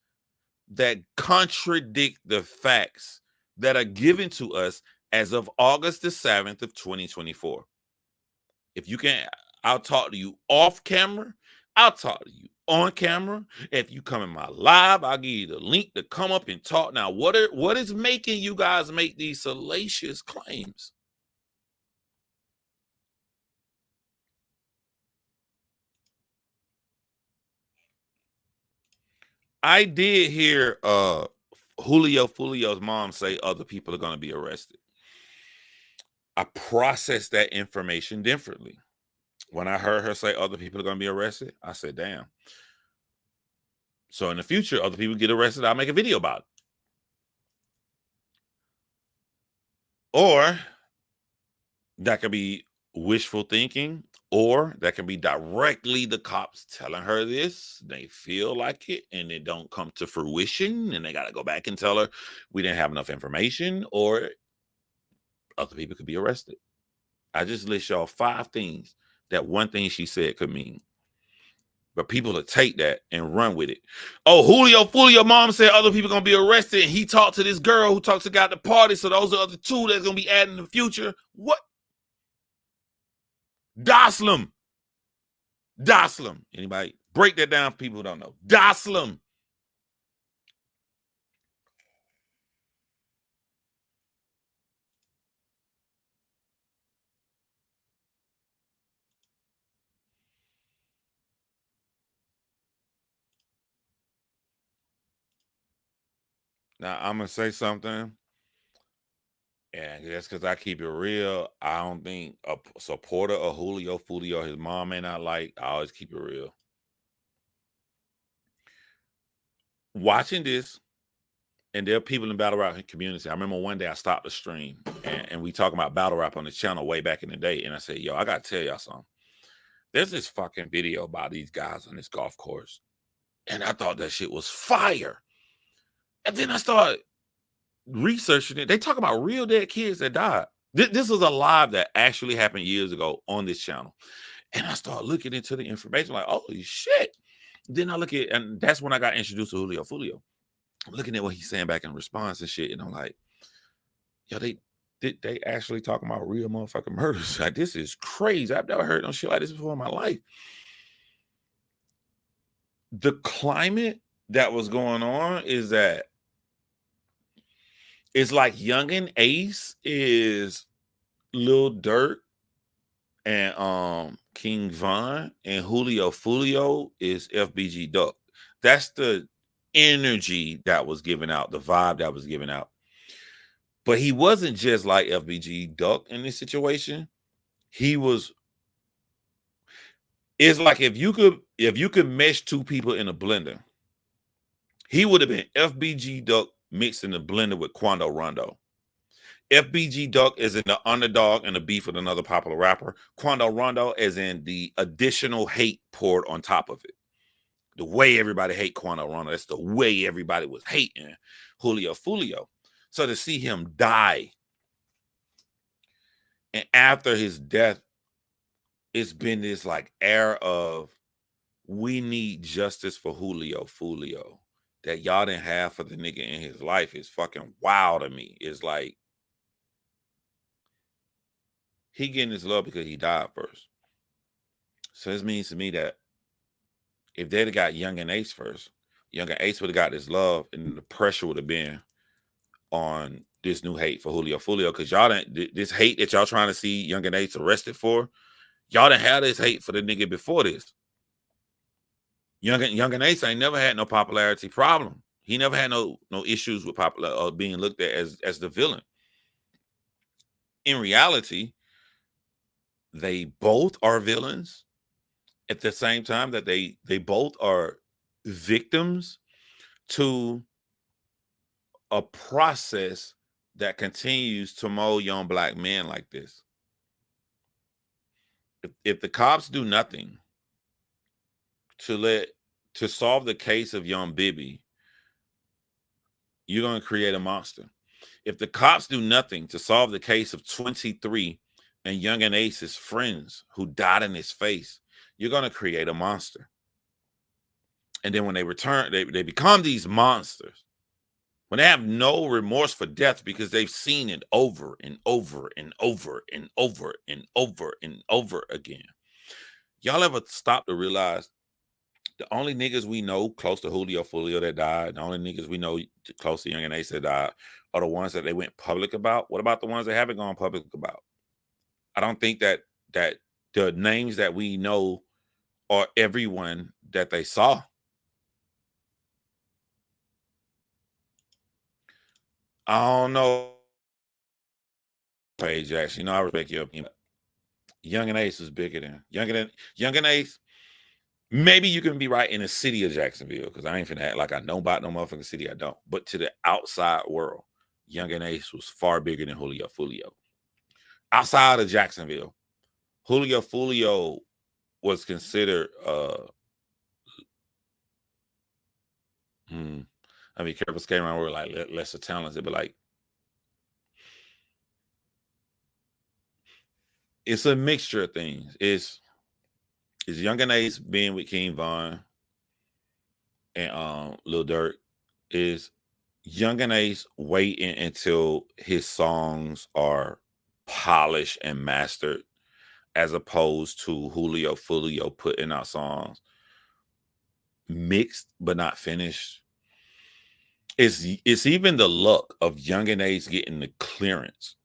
that contradict the facts that are given to us as of August the 7th of 2024? If you can, I'll talk to you off camera. I'll talk to you on camera. If you come in my live, I'll give you the link to come up and talk. Now, what is making you guys make these salacious claims? I did hear Julio Foolio's mom say other people are going to be arrested. I processed that information differently. When I heard her say other people are going to be arrested, I said, damn. So in the future, other people get arrested, I'll make a video about it. Or that could be wishful thinking, or that can be directly the cops telling her this. They feel like it and it don't come to fruition, and they got to go back and tell her we didn't have enough information, or other people could be arrested. I just list y'all 5 things that one thing she said could mean. But people will take that and run with it. Oh, Julio Foolio mom said other people gonna be arrested, and he talked to this girl who talks about the party. So those are other 2 that's gonna be added in the future. What? Doslam. Anybody break that down for people who don't know? Doslam. Now I'm gonna say something. And just because I keep it real, I don't think a supporter of Julio Foolio, his mom may not like. I always keep it real. Watching this, and there are people in battle rap community. I remember one day I stopped the stream and we talking about battle rap on the channel way back in the day. And I said, yo, I got to tell y'all something. There's this fucking video about these guys on this golf course. And I thought that shit was fire. And then I started researching it. They talk about real dead kids that died. This was a live that actually happened years ago on this channel. And I started looking into the information like, holy shit. Then I look at, and that's when I got introduced to Julio Foolio. I'm looking at what he's saying back in response and shit. And I'm like, yo, they actually talking about real motherfucking murders. Like, this is crazy. I've never heard no shit like this before in my life. The climate that was going on is that it's like Youngin Ace is Lil Durk and King Von, and Julio Foolio is FBG Duck. That's the energy that was given out, the vibe that was given out. But he wasn't just like FBG Duck in this situation. He was. It's like if you could mesh two people in a blender, he would have been FBG Duck mixed in the blender with Quando Rondo. FBG Duck is in the underdog and the beef with another popular rapper. Quando Rondo is in the additional hate poured on top of it. The way everybody hate Quando Rondo, that's the way everybody was hating Julio Foolio. So to see him die, and after his death, it's been this like air of we need justice for Julio Foolio that y'all didn't have for the nigga in his life is fucking wild to me. It's like he getting his love because he died first. So this means to me that if they'd have got Young and Ace first, Young and Ace would have got his love, and the pressure would have been on this new hate for Julio Foolio, because y'all didn't, this hate that y'all trying to see Young and Ace arrested for, y'all didn't have this hate for the nigga before this. Young and Ace ain't never had no popularity problem. He never had no issues with popular or being looked at as the villain. In reality, they both are villains at the same time that they both are victims to a process that continues to mold young black men like this. If the cops do nothing to solve the case of young Bibby, you're going to create a monster. If the cops do nothing to solve the case of 23 and Young and Ace's friends who died in his face, you're going to create a monster. And then when they return, they become these monsters. When they have no remorse for death because they've seen it over and over and over and over and over and over again. Y'all ever stop to realize the only niggas we know close to Julio Foolio that died, the only niggas we know close to Young and Ace that died, are the ones that they went public about? What about the ones that haven't gone public about? I don't think that the names that we know are everyone that they saw. I don't know. Page Jackson, you know, I respect your opinion. Young and Ace was bigger than Young and Ace. Maybe you can be right in the city of Jacksonville, because I ain't finna act like I know about no motherfucking city. I don't. But to the outside world, Young and Ace was far bigger than Julio Foolio. Outside of Jacksonville, Julio Foolio was considered I mean, careful skating around where like lesser talented, but like it's a mixture of things. It's Young and Ace being with King Von and Lil Durk. Is Young and Ace waiting until his songs are polished and mastered, as opposed to Julio Foolio putting out songs mixed but not finished. It's even the luck of Young and Ace getting the clearance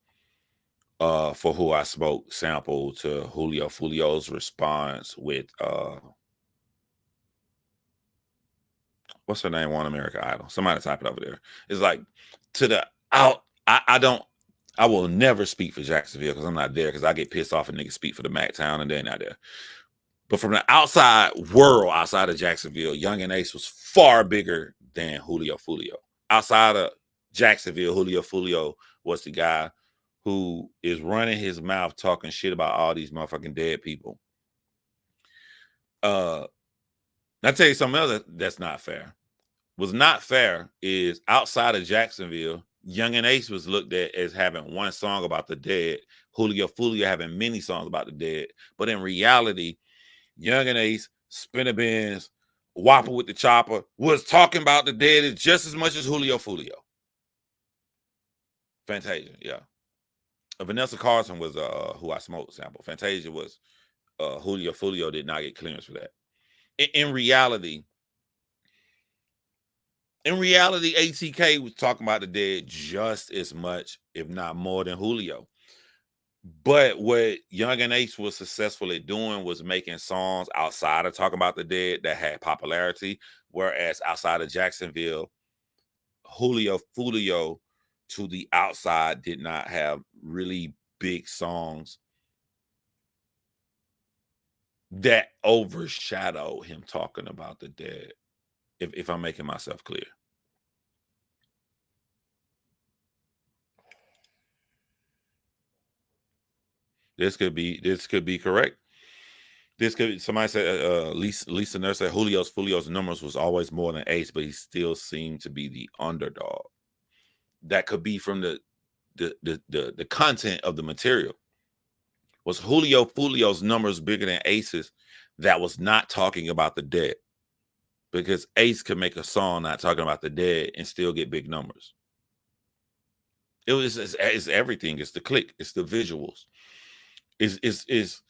for Who I Smoke sample to Julio Foolio's response with what's her name, One America Idol. Somebody type it over there. It's like to the out. I don't I will never speak for Jacksonville because I'm not there, because I get pissed off and niggas speak for the Mac town and they're not there. But from the outside world, outside of Jacksonville, Young and Ace was far bigger than Julio Foolio. Outside of Jacksonville, Julio Foolio was the guy who is running his mouth talking shit about all these motherfucking dead people. I'll tell you something else that's not fair. What's not fair is outside of Jacksonville, Young and Ace was looked at as having one song about the dead, Julio Foolio having many songs about the dead. But in reality, Young and Ace, Spinner Benz, Whopper with the Chopper was talking about the dead just as much as Julio Foolio. Fantasia, yeah. Vanessa Carlson was Who I Smoked sample. Fantasia was Julio Foolio did not get clearance for that. In reality, ATK was talking about the dead just as much, if not more, than Julio. But what Young and Ace was successful at doing was making songs outside of talking about the dead that had popularity, whereas outside of Jacksonville, Julio Foolio to the outside did not have really big songs that overshadow him talking about the dead, if I'm making myself clear. This could be correct. This could, somebody said, Lisa Nurse said Foolio's numbers was always more than Ace, but he still seemed to be the underdog. That could be from the content of the material. Was Julio Foolio's numbers bigger than Ace's that was not talking about the dead? Because Ace could make a song not talking about the dead and still get big numbers. It's everything. It's the click. It's the visuals. Is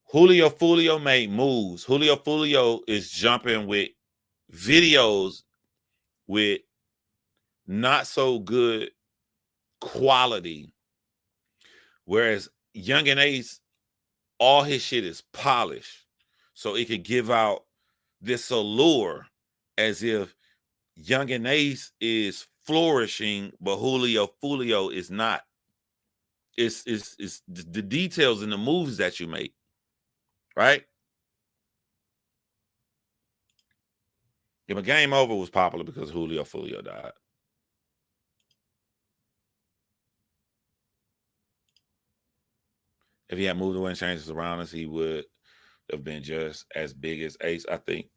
Julio Foolio made moves. Julio Foolio is jumping with videos with not so good quality, whereas Young and Ace, all his shit is polished, so it could give out this allure as if Young and Ace is flourishing, but Julio Foolio is not. It's the details in the moves that you make, right? Yeah, but Game Over was popular because Julio Foolio died. If he had moved away and changed his surroundings, he would have been just as big as Ace. I think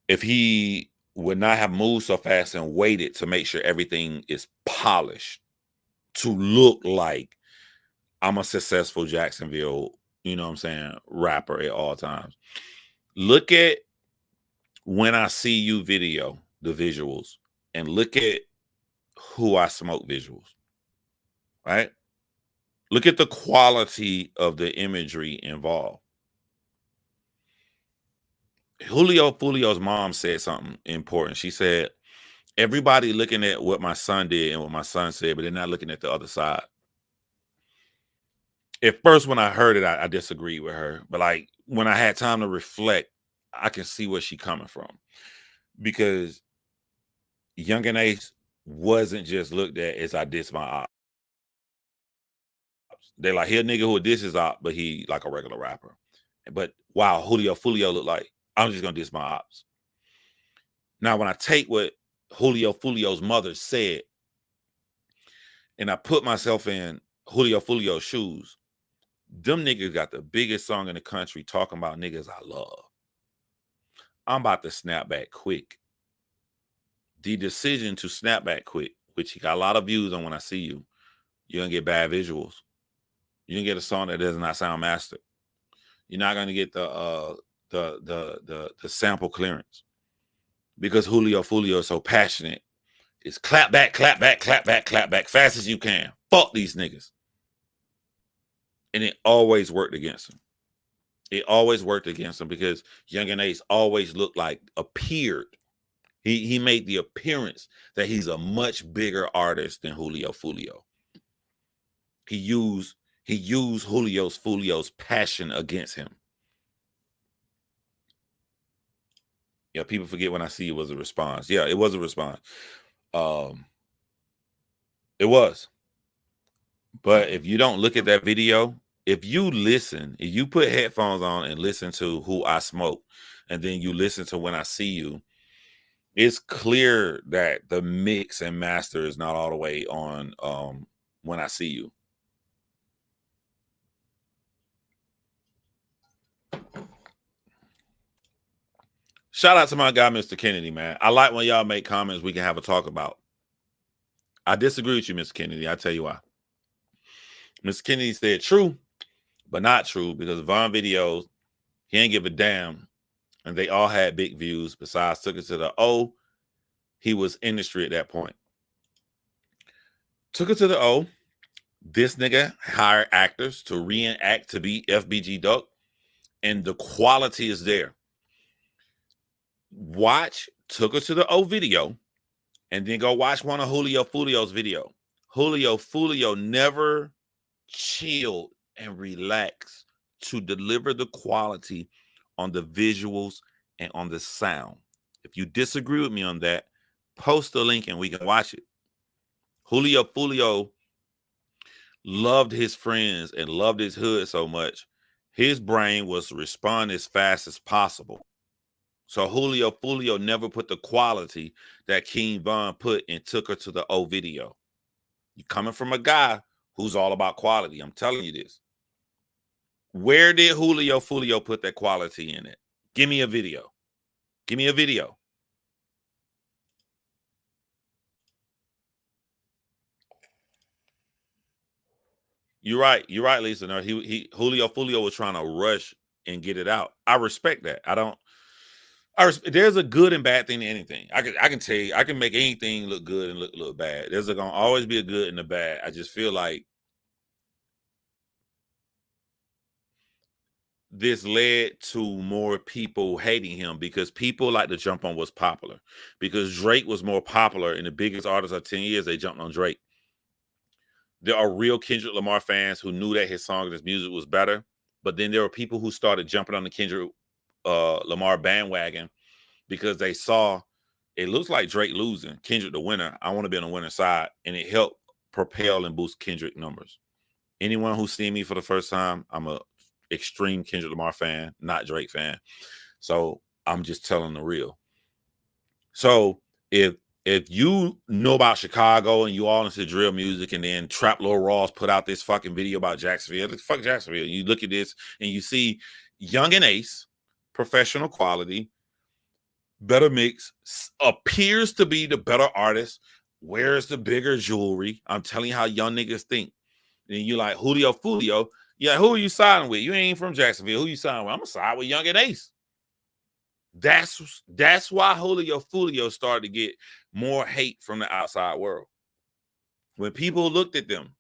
if he would not have moved so fast and waited to make sure everything is polished to look like I'm a successful Jacksonville, you know what I'm saying, rapper at all times. Look at When I See You video, the visuals, and look at Who I Smoke visuals, right? Look at the quality of the imagery involved. Julio Foolio's mom said something important. She said, everybody looking at what my son did and what my son said, but they're not looking at the other side. At first, when I heard it, I disagreed with her. But like when I had time to reflect, I can see where she's coming from. Because Young and Ace wasn't just looked at as I diss my ops. They're like, he a nigga who diss his op, but he like a regular rapper. But wow, Julio Foolio looked like, I'm just gonna diss my ops. Now, when I take what Julio Foolio's mother said and I put myself in Julio Foolio's shoes, them niggas got the biggest song in the country talking about niggas I love. I'm about to snap back quick. The decision to snap back quick, which he got a lot of views on When I See You, you're gonna get bad visuals. You're gonna get a song that does not sound mastered. You're not gonna get the sample clearance because Julio Foolio is so passionate. It's clap back, clap back, clap back, clap back, fast as you can. Fuck these niggas. And it always worked against him. It always worked against him because Young and Ace always appeared. He made the appearance that he's a much bigger artist than Julio Foolio. He used Julio's passion against him. Yeah, people forget When I See You was a response. Yeah, it was a response. It was. But if you don't look at that video, if you listen, if you put headphones on and listen to Who I Smoke, and then you listen to When I See You, it's clear that the mix and master is not all the way on When I See You. Shout out to my guy, Mr. Kennedy, man. I like when y'all make comments we can have a talk about. I disagree with you, Mr. Kennedy. I'll tell you why. Mr. Kennedy said true, but not true, because Vaughn videos, he ain't give a damn. And they all had big views. Besides, Took It to the O, he was industry at that point. Took It to the O, this nigga hired actors to reenact to be FBG Duck, and the quality is there. Watch Took It to the O video, and then go watch one of Julio Foolio's video. Julio Foolio never chilled and relaxed to deliver the quality on the visuals and on the sound. If you disagree with me on that, post the link and we can watch it. Julio Foolio loved his friends and loved his hood so much, his brain was to respond as fast as possible. So Julio Foolio never put the quality that King Von put and Took Her to the O video. You coming from a guy who's all about quality. I'm telling you this. Where did Julio Foolio put that quality in it? Give me a video. Give me a video. You're right. You're right, Lisa. No, Julio Foolio was trying to rush and get it out. I respect that. There's a good and bad thing to anything. I can tell you, I can make anything look good and look bad. There's gonna always be a good and a bad. I just feel like this led to more people hating him because people like to jump on what's popular. Because Drake was more popular and the biggest artist of 10 years, they jumped on Drake. There are real Kendrick Lamar fans who knew that his song and his music was better. But then there were people who started jumping on the Kendrick Lamar bandwagon because they saw it looks like Drake losing, Kendrick the winner. I want to be on the winner's side. And it helped propel and boost Kendrick numbers. Anyone who's seen me for the first time, I'm a extreme Kendrick Lamar fan, not Drake fan. So I'm just telling the real. So if you know about Chicago and you all into drill music, and then Trap Lil Ross put out this fucking video about Jacksonville, fuck Jacksonville. You look at this and you see Young and Ace, professional quality, better mix, appears to be the better artist, wears the bigger jewelry. I'm telling you how young niggas think. And you like Julio Foolio. Yeah, who are you siding with? You ain't from Jacksonville. Who you siding with? I'm gonna side with Young and Ace. That's why Julio Foolio started to get more hate from the outside world. When people looked at them,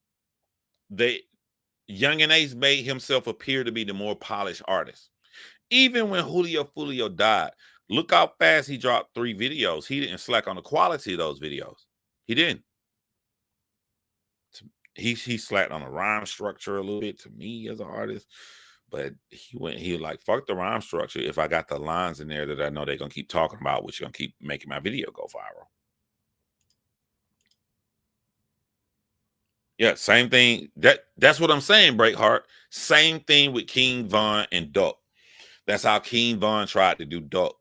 Young and Ace made himself appear to be the more polished artist. Even when Julio Foolio died, look how fast he dropped 3 videos. He didn't slack on the quality of those videos. He didn't. He slacked on the rhyme structure a little bit to me as an artist, but he was like, fuck the rhyme structure. If I got the lines in there that I know they're gonna keep talking about, which are gonna keep making my video go viral. Yeah, same thing. That's what I'm saying, Breakheart. Same thing with King Von and Duck. That's how King Von tried to do Duck.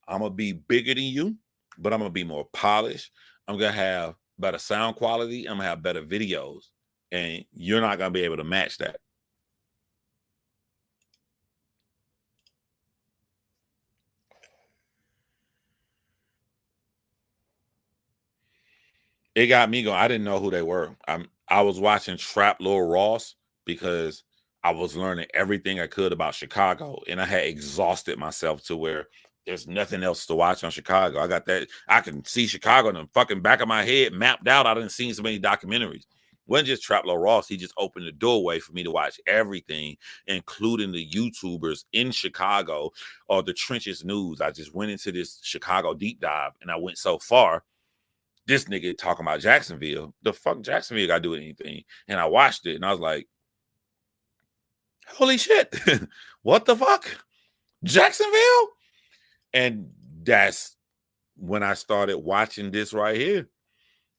I'm gonna be bigger than you, but I'm gonna be more polished. I'm gonna have better sound quality. I'm gonna have better videos, and you're not gonna be able to match that. It got me going. I didn't know who they were. I was watching Trap Lil Ross because I was learning everything I could about Chicago, and I had exhausted myself to where there's nothing else to watch on Chicago. I got that. I can see Chicago in the fucking back of my head mapped out. I didn't see so many documentaries. It wasn't just Trap Lil Ross. He just opened the doorway for me to watch everything, including the YouTubers in Chicago or the Trenches News. I just went into this Chicago deep dive, and I went so far. This nigga talking about Jacksonville. The fuck Jacksonville got to do with anything? And I watched it and I was like, holy shit. What the fuck? Jacksonville? And that's when I started watching this right here.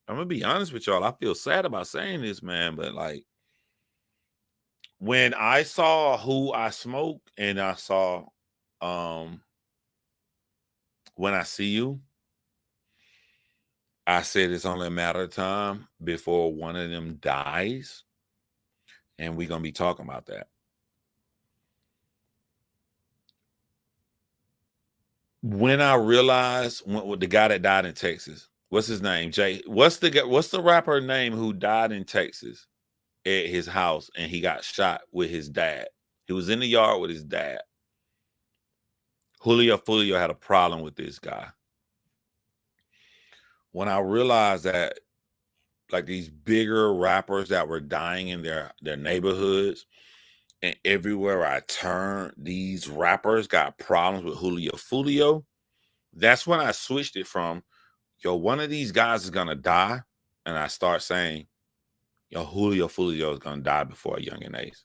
I'm going to be honest with y'all. I feel sad about saying this, man, but like, when I saw Who I Smoke and I saw When I See You, I said it's only a matter of time before one of them dies, and we're gonna be talking about that. When I realized with the guy that died in Texas, what's his name? Jay. What's the rapper name who died in Texas at his house and he got shot with his dad? He was in the yard with his dad. Julio Foolio had a problem with this guy. When I realized that, like, these bigger rappers that were dying in their neighborhoods, and everywhere I turned, these rappers got problems with Julio Foolio. That's when I switched it from, yo, one of these guys is gonna die, and I start saying, yo, Julio Foolio is gonna die before Youngin Ace.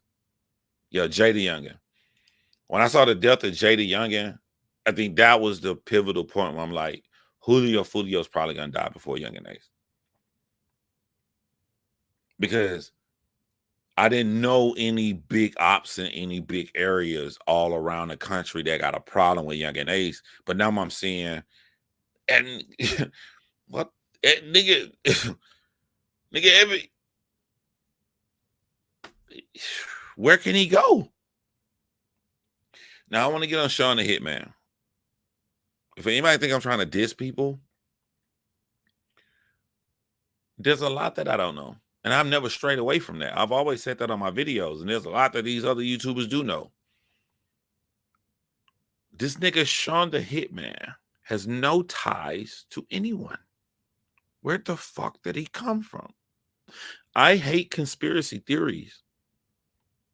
Yo, JD Youngin. When I saw the death of JD Youngin, I think that was the pivotal point where I'm like, Julio Foolio is probably gonna die before Youngin Ace. Because I didn't know any big ops in any big areas all around the country that got a problem with Youngin Ace. But now I'm seeing, and what, nigga, nigga, where can he go? Now I want to get on Sean the Hitman. If anybody think I'm trying to diss people, there's a lot that I don't know. And I've never strayed away from that. I've always said that on my videos. And there's a lot that these other YouTubers do know. This nigga Sean the Hitman has no ties to anyone. Where the fuck did he come from? I hate conspiracy theories.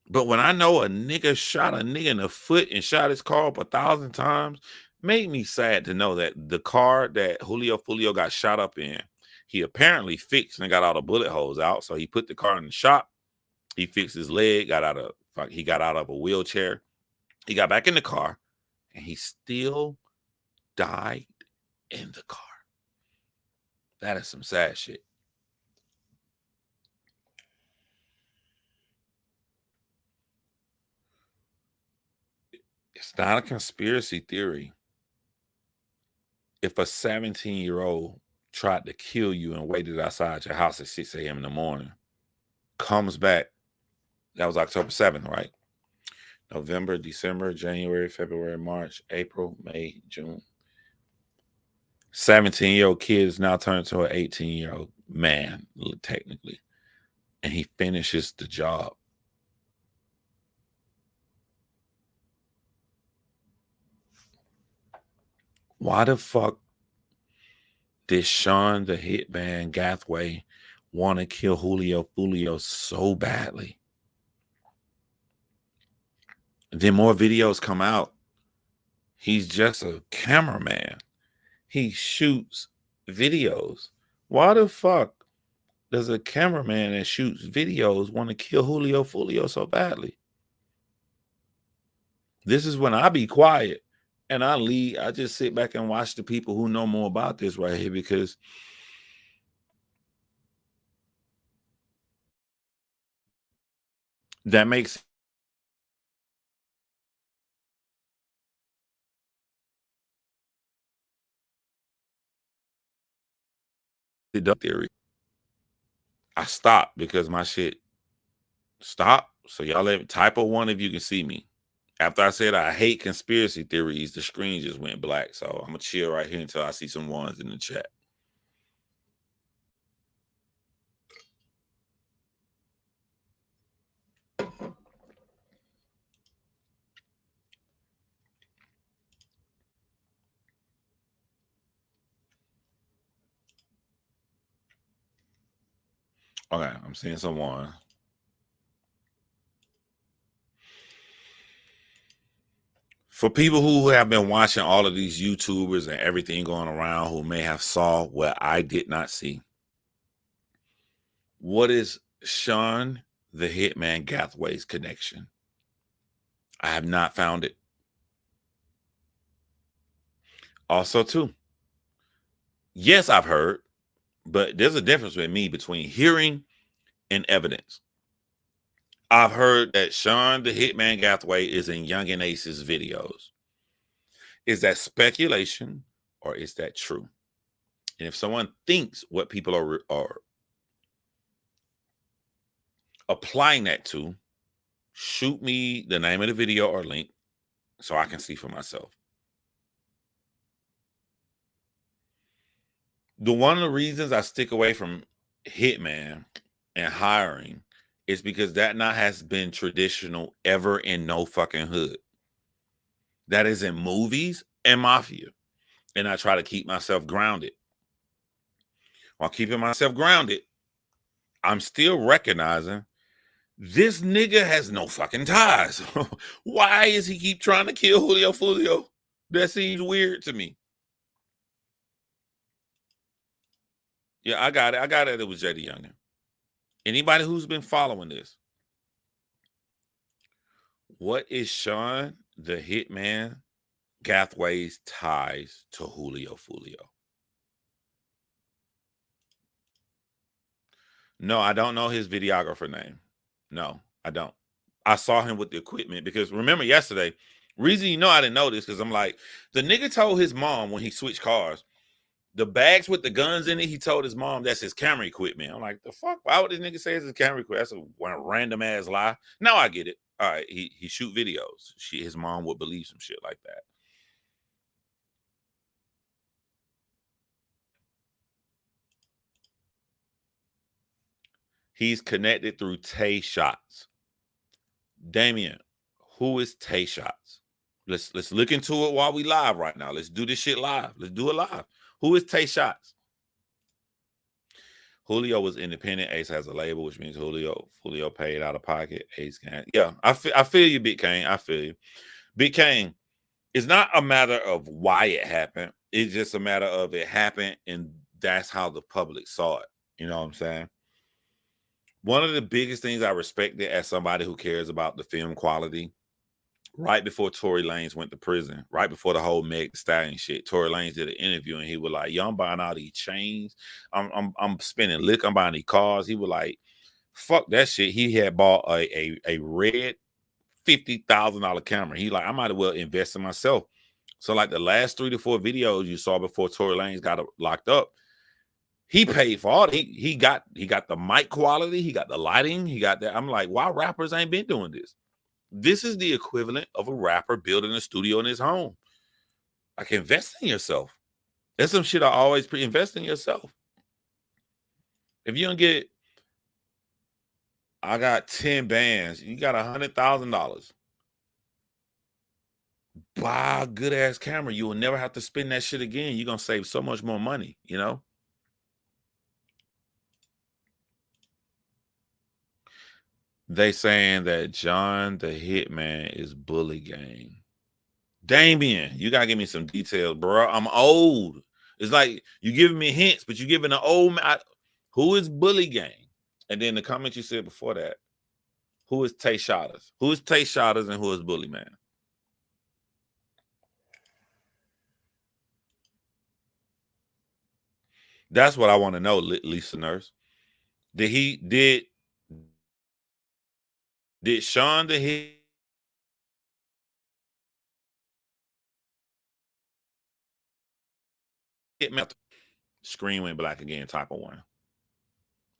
But when I know a nigga shot a nigga in the foot and shot his car up 1,000 times, made me sad to know that the car that Julio Foolio got shot up in, he apparently fixed and got all the bullet holes out. So he put the car in the shop. He fixed his leg, he got out of a wheelchair. He got back in the car, and he still died in the car. That is some sad shit. It's not a conspiracy theory. If a 17-year-old tried to kill you and waited outside your house at 6 a.m. in the morning, comes back, that was October 7th, right? November, December, January, February, March, April, May, June. 17-year-old kid is now turned to an 18-year-old man, technically, and he finishes the job. Why the fuck did Sean the Hitman Gathway want to kill Julio Foolio so badly? And then more videos come out. He's just a cameraman. He shoots videos. Why the fuck does a cameraman that shoots videos want to kill Julio Foolio so badly? This is when I be quiet and I leave. I just sit back and watch the people who know more about this right here, because that makes the theory. I stopped because my shit stopped. So y'all type of one if you can see me. After I said I hate conspiracy theories, the screen just went black. So I'm gonna chill right here until I see some ones in the chat. Okay, I'm seeing someone. For people who have been watching all of these YouTubers and everything going around who may have saw what I did not see, what is Sean the Hitman Gathway's connection? I have not found it. Also, too, yes, I've heard, but there's a difference with me between hearing and evidence. I've heard that Sean the Hitman Gathway is in Young and Ace's videos. Is that speculation or is that true? And if someone thinks what people are applying that to, shoot me the name of the video or link so I can see for myself. One of the reasons I stick away from Hitman and hiring is because that not has been traditional ever in no fucking hood. That is in movies and mafia. And I try to keep myself grounded. While keeping myself grounded, I'm still recognizing this nigga has no fucking ties. Why is he keep trying to kill Julio Foolio? That seems weird to me. Yeah, I got it. I got it. It was JD Youngin. Anybody who's been following this, what is Sean the Hitman Gathway's ties to Julio Foolio? No, I don't know his videographer name. No, I don't. I saw him with the equipment because remember yesterday, reason you know I didn't know this because I'm like, the nigga told his mom when he switched cars, the bags with the guns in it, he told his mom that's his camera equipment. I'm like, the fuck? Why would this nigga say it's his camera equipment? That's a random ass lie. Now I get it. All right, he shoot videos. His mom would believe some shit like that. He's connected through Tay Shots. Damien, who is Tay Shots? Let's look into it while we live right now. Let's do this shit live. Let's do it live. Who is Tay Shots? Julio was independent. Ace has a label, which means Julio paid out of pocket. Ace can. Yeah, I feel you, Big Kane. I feel you. Big Kane, it's not a matter of why it happened. It's just a matter of it happened, and that's how the public saw it. You know what I'm saying? One of the biggest things I respected as somebody who cares about the film quality, right before Tory Lanez went to prison, right before the whole Meg Thee Stallion shit, Tory Lanez did an interview and he was like, "Yo, I'm buying all these chains. I'm spending lick. I'm buying these cars." He was like, "Fuck that shit." He had bought a red $50,000 camera. He like, I might as well invest in myself. So like the last 3 to 4 videos you saw before Tory Lanez got locked up, he paid for all. He got the mic quality, he got the lighting, he got that. I'm like, why rappers ain't been doing this? This is the equivalent of a rapper building a studio in his home. Like, invest in yourself. That's some shit I always invest in yourself. If you don't get, I got 10 bands, you got $100,000. Buy a good ass camera. You will never have to spend that shit again. You're gonna save so much more money, you know? They saying that John the Hitman is bully gang. Damien, you gotta give me some details, bro. I'm old. It's like you giving me hints, but you giving an old man. Who is bully gang? And then the comment you said before that, who is Tay Shotters? Who is Tay Shotters and who is Bully Man? That's what I want to know, Lisa Nurse. Did Sean the Hitman screen went black again, type of one?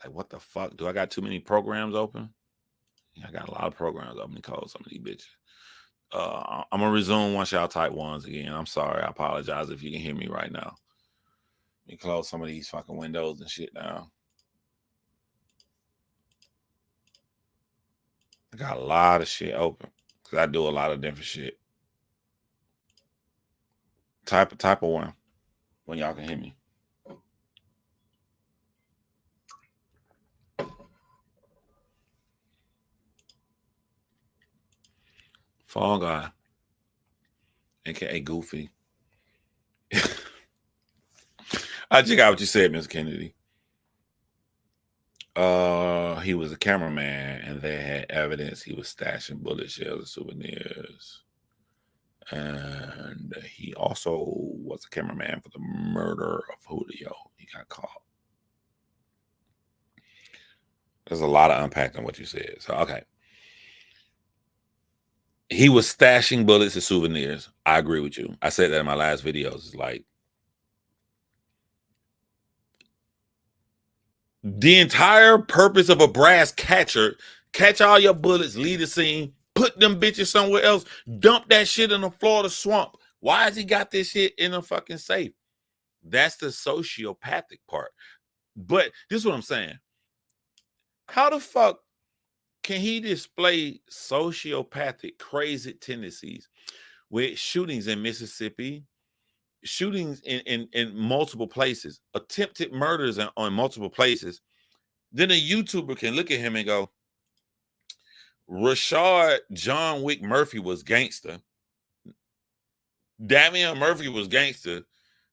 Like, what the fuck? Do I got too many programs open? Yeah, I got a lot of programs open to call some of these bitches. I'm gonna resume once y'all type ones again. I'm sorry. I apologize if you can hear me right now. Let me close some of these fucking windows and shit now. I got a lot of shit open because I do a lot of different shit. Type of one when y'all can hear me. Fall Guy, aka Goofy. I check out what you said, Miss Kennedy. He was a cameraman, and they had evidence he was stashing bullet shells and souvenirs. And he also was a cameraman for the murder of Julio. He got caught. There's a lot of unpacking what you said. So, okay. He was stashing bullets as souvenirs. I agree with you. I said that in my last videos. It's like the entire purpose of a brass catcher, catch all your bullets, leave the scene, put them bitches somewhere else, dump that shit in the Florida swamp. Why has he got this shit in a fucking safe? That's the sociopathic part. But this is what I'm saying. How the fuck can he display sociopathic, crazy tendencies with shootings in Mississippi, shootings in multiple places, attempted murders on multiple places? Then a YouTuber can look at him and go, Rashard John Wick Murphy was gangster. Damian Murphy was gangster.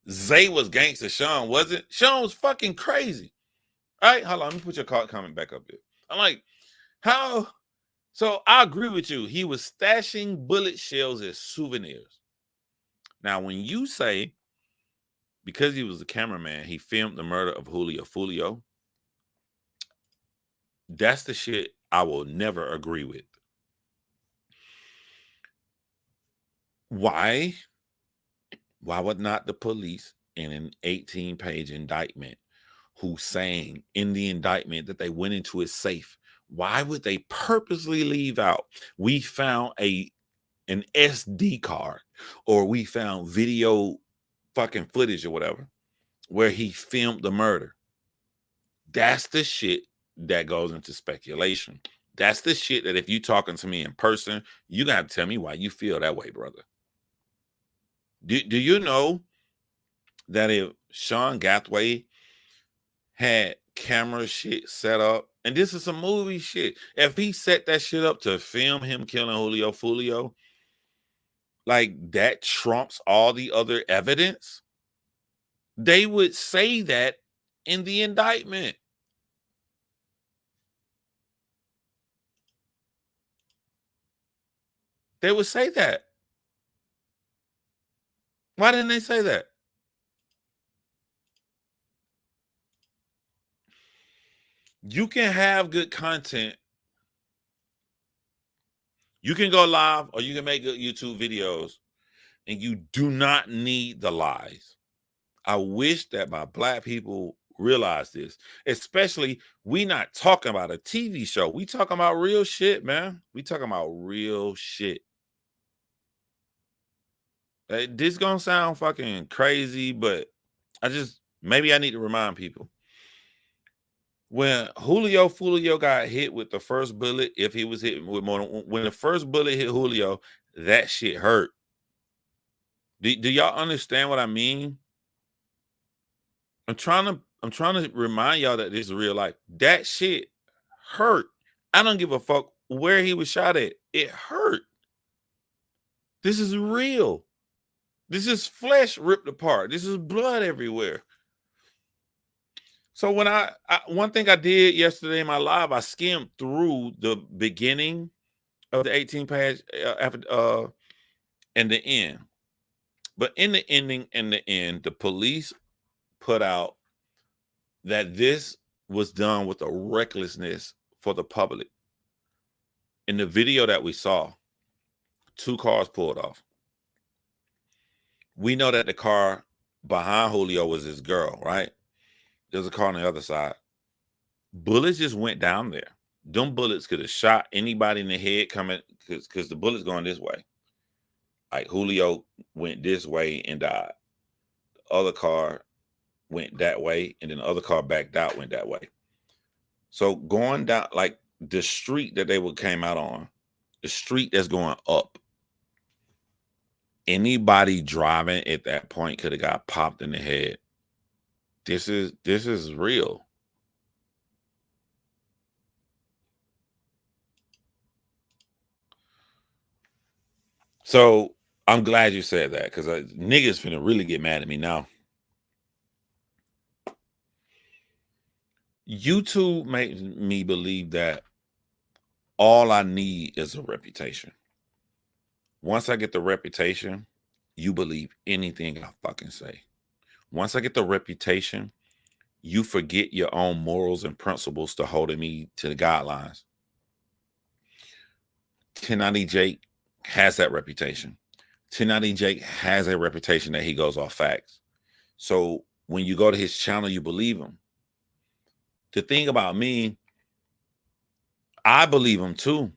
Zay was gangster. Sean wasn't. Sean was fucking crazy. All right, hold on. Let me put your comment back up here. I'm like, how? So I agree with you. He was stashing bullet shells as souvenirs. Now, when you say because he was a cameraman, he filmed the murder of Julio Foolio, that's the shit I will never agree with. Why? Why would not the police in an 18-page indictment who's saying in the indictment that they went into his safe, why would they purposely leave out, we found an SD card or we found video fucking footage or whatever where he filmed the murder? That's the shit that goes into speculation. That's the shit that if you talking to me in person, you gotta tell me why you feel that way, brother. Do you know that if Sean Gathway had camera shit set up, and this is some movie shit, if he set that shit up to film him killing Julio Foolio, like that trumps all the other evidence, they would say that in the indictment. They would say that. Why didn't they say that? You can have good content. You can go live or you can make good YouTube videos, and you do not need the lies. I wish that my black people realize this, especially we not talking about a TV show. We talking about real shit, man. We talking about real shit. This gonna sound fucking crazy, but maybe I need to remind people. When Julio Foolio got hit with the first bullet, if he was hit with more than, when the first bullet hit Julio, that shit hurt. Do y'all understand what I mean? I'm trying to remind y'all that this is real life. That shit hurt. I don't give a fuck where he was shot at. It hurt. This is real. This is flesh ripped apart. This is blood everywhere. So when one thing I did yesterday in my live, I skimmed through the beginning of the 18-page and the end. But in the ending and the end, the police put out that this was done with a recklessness for the public. In the video that we saw, 2 cars pulled off. We know that the car behind Julio was his girl, right? There's a car on the other side. Bullets just went down there. Them bullets could have shot anybody in the head coming, because the bullets going this way. Like Julio went this way and died. The other car went that way, and then the other car backed out, went that way. So going down, like the street that they came out on, the street that's going up, anybody driving at that point could have got popped in the head. This is real. So I'm glad you said that, because niggas finna really get mad at me now. YouTube makes me believe that all I need is a reputation. Once I get the reputation, you believe anything I fucking say. Once I get the reputation, you forget your own morals and principles to holding me to the guidelines. 1090 Jake, has that reputation. 1090 Jake has a reputation that he goes off facts. So when you go to his channel, you believe him. The thing about me, I believe him too.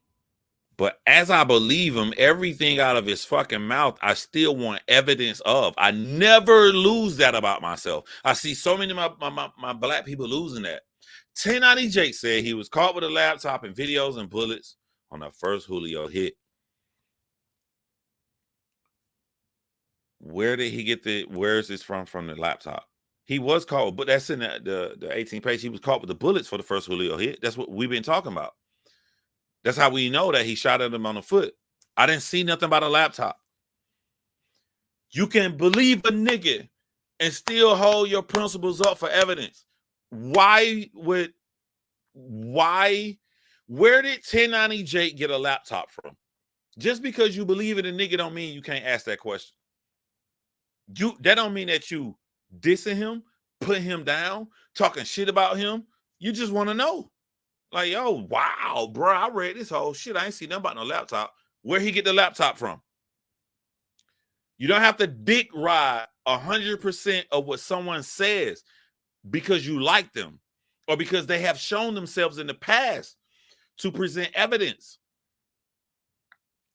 But as I believe him, everything out of his fucking mouth, I still want evidence of. I never lose that about myself. I see so many of my black people losing that. 1090 Jake said he was caught with a laptop and videos and bullets on the first Julio hit. Where did he get where is this from the laptop? He was caught, but that's in the 18th page. He was caught with the bullets for the first Julio hit. That's what we've been talking about. That's how we know that he shot at him on the foot. I didn't see nothing about a laptop. You can believe a nigga and still hold your principles up for evidence. Where did 1090 Jake get a laptop from? Just because you believe in a nigga don't mean you can't ask that question. That don't mean that you dissing him, putting him down, talking shit about him. You just want to know. Like, yo, wow, bro, I read this whole shit. I ain't seen nothing about no laptop. Where he get the laptop from? You don't have to dick ride 100% of what someone says because you like them or because they have shown themselves in the past to present evidence.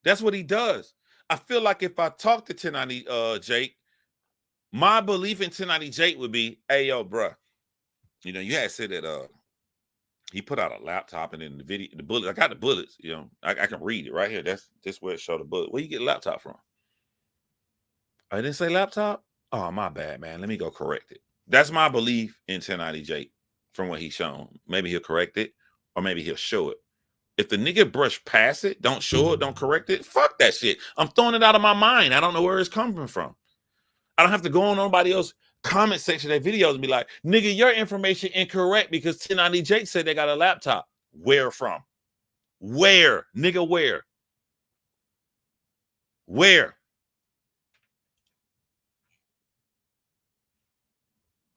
That's what he does. I feel like if I talk to 1090 Jake, my belief in 1090 Jake would be, hey, yo, bro, you know, you had said that he put out a laptop and then the video, the bullets. I got the bullets, you know. I can read it right here. That's where it showed the bullet. Where you get a laptop from? I didn't say laptop. Oh, my bad, man. Let me go correct it. That's my belief in 1090 Jake from what he's shown. Maybe he'll correct it or maybe he'll show it. If the nigga brush past it, don't show it, don't correct it, fuck that shit. I'm throwing it out of my mind. I don't know where it's coming from. I don't have to go on nobody else's comment section of their videos and be like, nigga, your information incorrect because 1090 Jake said they got a laptop. Where from? Where? Nigga, where? Where?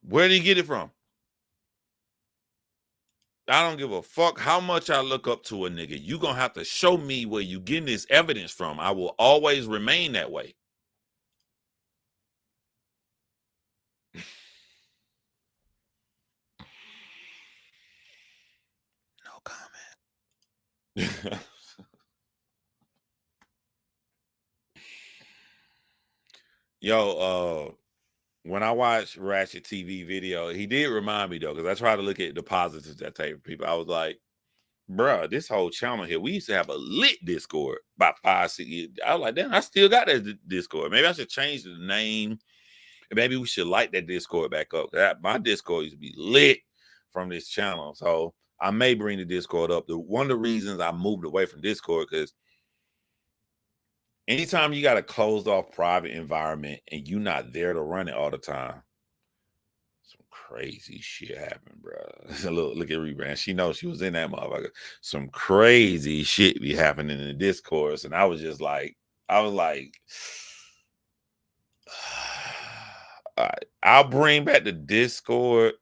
Where did he get it from? I don't give a fuck how much I look up to a nigga. You gonna have to show me where you getting this evidence from. I will always remain that way. No comment. Yo, when I watched Ratchet TV video, he did remind me though, because I try to look at the positives that take for people. I was like, bruh, this whole channel here, we used to have a lit Discord about 5-6 years. I was like, damn, I still got that Discord. Maybe I should change the name. And maybe we should light that Discord back up. My Discord used to be lit from this channel. So I may bring the Discord up. One of the reasons I moved away from Discord, because anytime you got a closed off private environment and you're not there to run it all the time, some crazy shit happened, bro. Look at Rebrand. She knows she was in that motherfucker. Some crazy shit be happening in the discourse. And I was like, I'll bring back the Discord,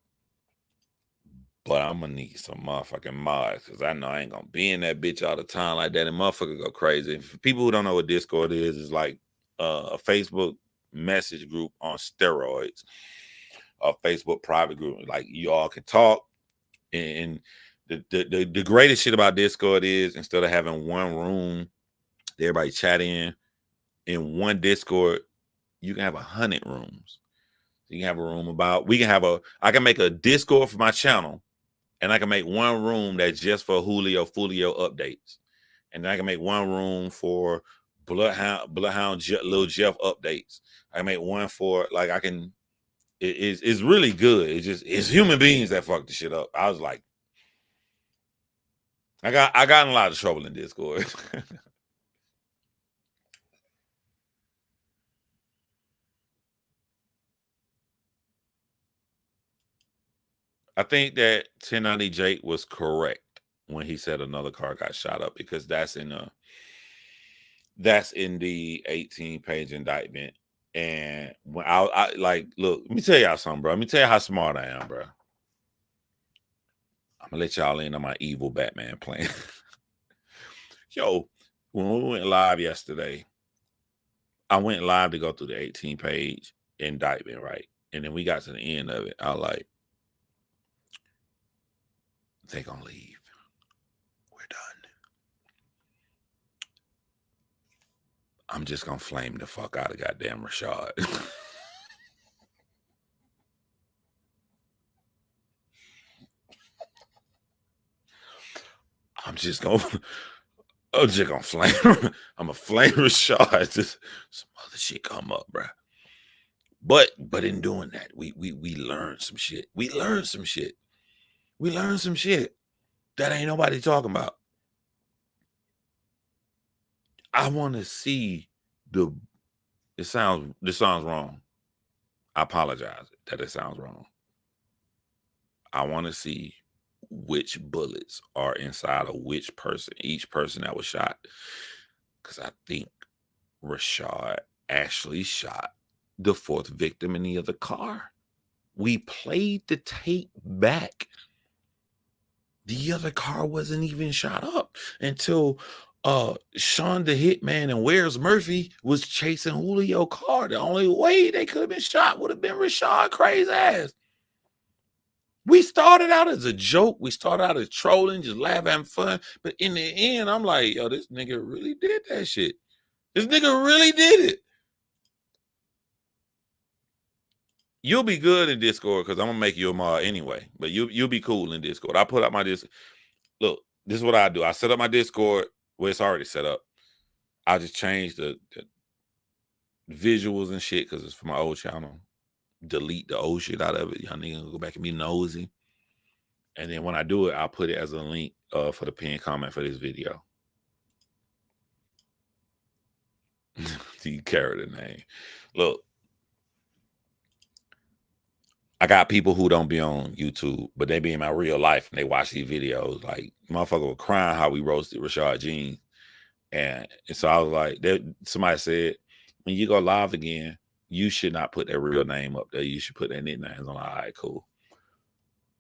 but I'm gonna need some motherfucking mods because I know I ain't gonna be in that bitch all the time like that. And motherfucker go crazy. For people who don't know what Discord is, it's like a Facebook message group on steroids, a Facebook private group. Like you all can talk. And the greatest shit about Discord is instead of having one room, everybody chat in one Discord, you can have 100 rooms. You can have a room I can make a Discord for my channel, and I can make one room that's just for Julio Foolio updates. And then I can make one room for Bloodhound Lil Jeff updates. I can make one for it's really good. It's human beings that fuck the shit up. I was like, I got in a lot of trouble in Discord. I think that 1090 Jake was correct when he said another car got shot up, because that's in the 18-page indictment. And when I like, look, let me tell y'all something, bro. Let me tell you how smart I am, bro. I'm gonna let y'all in on my evil Batman plan. Yo, When we went live yesterday, I went live to go through the 18-page indictment, right? And then we got to the end of it. I was like, they gonna leave. We're done. I'm just gonna flame the fuck out of goddamn Rashad. I'm just gonna flame. I'm gonna flame Rashad. Just some other shit come up, bro. But in doing that, we learned some shit. We learned some shit. We learned some shit that ain't nobody talking about. I want to see the. This sounds wrong. I apologize that it sounds wrong. I want to see which bullets are inside of which person, each person that was shot. Because I think Rashad actually shot the fourth victim in the other car. We played the tape back. The other car wasn't even shot up until Sean the Hitman and Where's Murphy was chasing Julio car. The only way they could have been shot would have been Rashad crazy ass. We started out as a joke. We started out as trolling, just laughing, having fun. But in the end, I'm like, yo, this nigga really did that shit. This nigga really did it. You'll be good in Discord because I'm gonna make you a mod anyway. But you'll be cool in Discord. I put up my Discord. Look, this is what I do. I set up my Discord where it's already set up. I just change the visuals and shit because it's for my old channel. Delete the old shit out of it. Y'all niggas go back and be nosy. And then when I do it, I'll put it as a link for the pinned comment for this video. You carry the name. Look, I got people who don't be on YouTube, but they be in my real life and they watch these videos. Like, motherfucker was crying how we roasted Rashad Jeans. And so I was like, somebody said, when you go live again, you should not put their real name up there. You should put their nicknames on. All right, cool.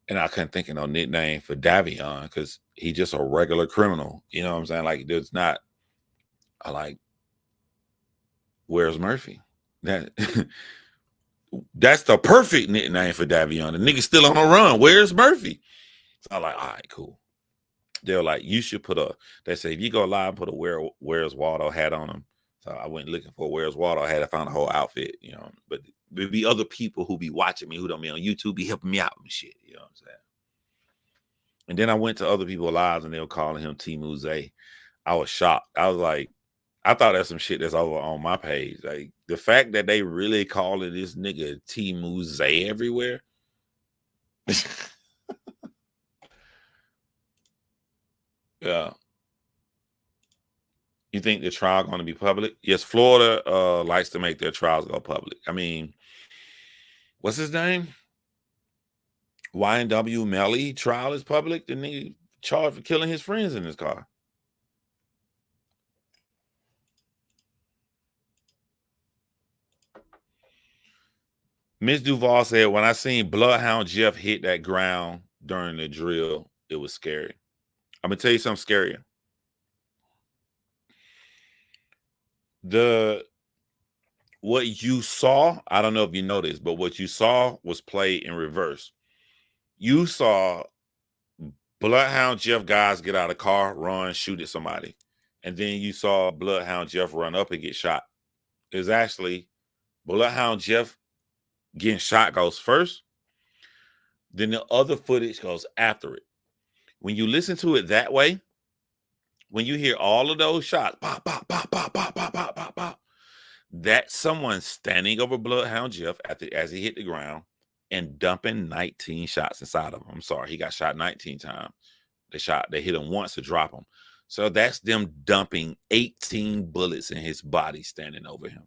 And I couldn't think of no nickname for Davion because he's just a regular criminal. You know what I'm saying? Like, there's not, I like, Where's Murphy? That's the perfect nickname for Davion. The nigga's still on the run. Where's Murphy? So I'm like, all right, cool. They're like, you should put they say, if you go live, put a Where's Waldo hat on him. So I went looking for a Where's Waldo hat. I found a whole outfit, you know. But there'd be other people who be watching me who don't be on YouTube, be helping me out and shit. You know what I'm saying? And then I went to other people's lives and they were calling him Timu Zay. I was shocked. I was like, I thought that's some shit that's over on my page. Like, the fact that they really calling this nigga Timu Zay everywhere. Yeah. You think the trial going to be public? Yes, Florida likes to make their trials go public. I mean, what's his name? YNW Melly trial is public. The nigga charged for killing his friends in his car. Miss Duval said, when I seen Bloodhound Jeff hit that ground during the drill, it was scary. I'm going to tell you something scarier. What you saw, I don't know if you noticed, but what you saw was played in reverse. You saw Bloodhound Jeff guys get out of the car, run, shoot at somebody. And then you saw Bloodhound Jeff run up and get shot. It was actually Bloodhound Jeff getting shot goes first. Then the other footage goes after it. When you listen to it that way, when you hear all of those shots, pop, pop, pop, pop, pop, pop, pop, pop, pop, that's someone standing over Bloodhound Jeff as he hit the ground and dumping 19 shots inside of him. I'm sorry, he got shot 19 times. They hit him once to drop him. So that's them dumping 18 bullets in his body standing over him.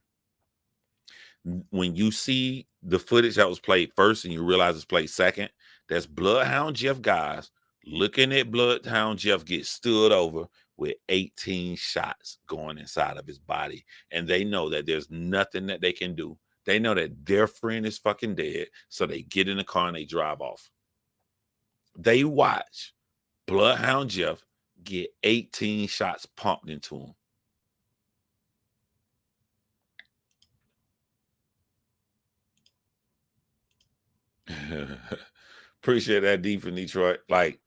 When you see the footage that was played first and you realize it's played second, that's Bloodhound Jeff guys looking at Bloodhound Jeff get stood over with 18 shots going inside of his body. And they know that there's nothing that they can do. They know that their friend is fucking dead. So they get in the car and they drive off. They watch Bloodhound Jeff get 18 shots pumped into him. Appreciate that, D from Detroit. Like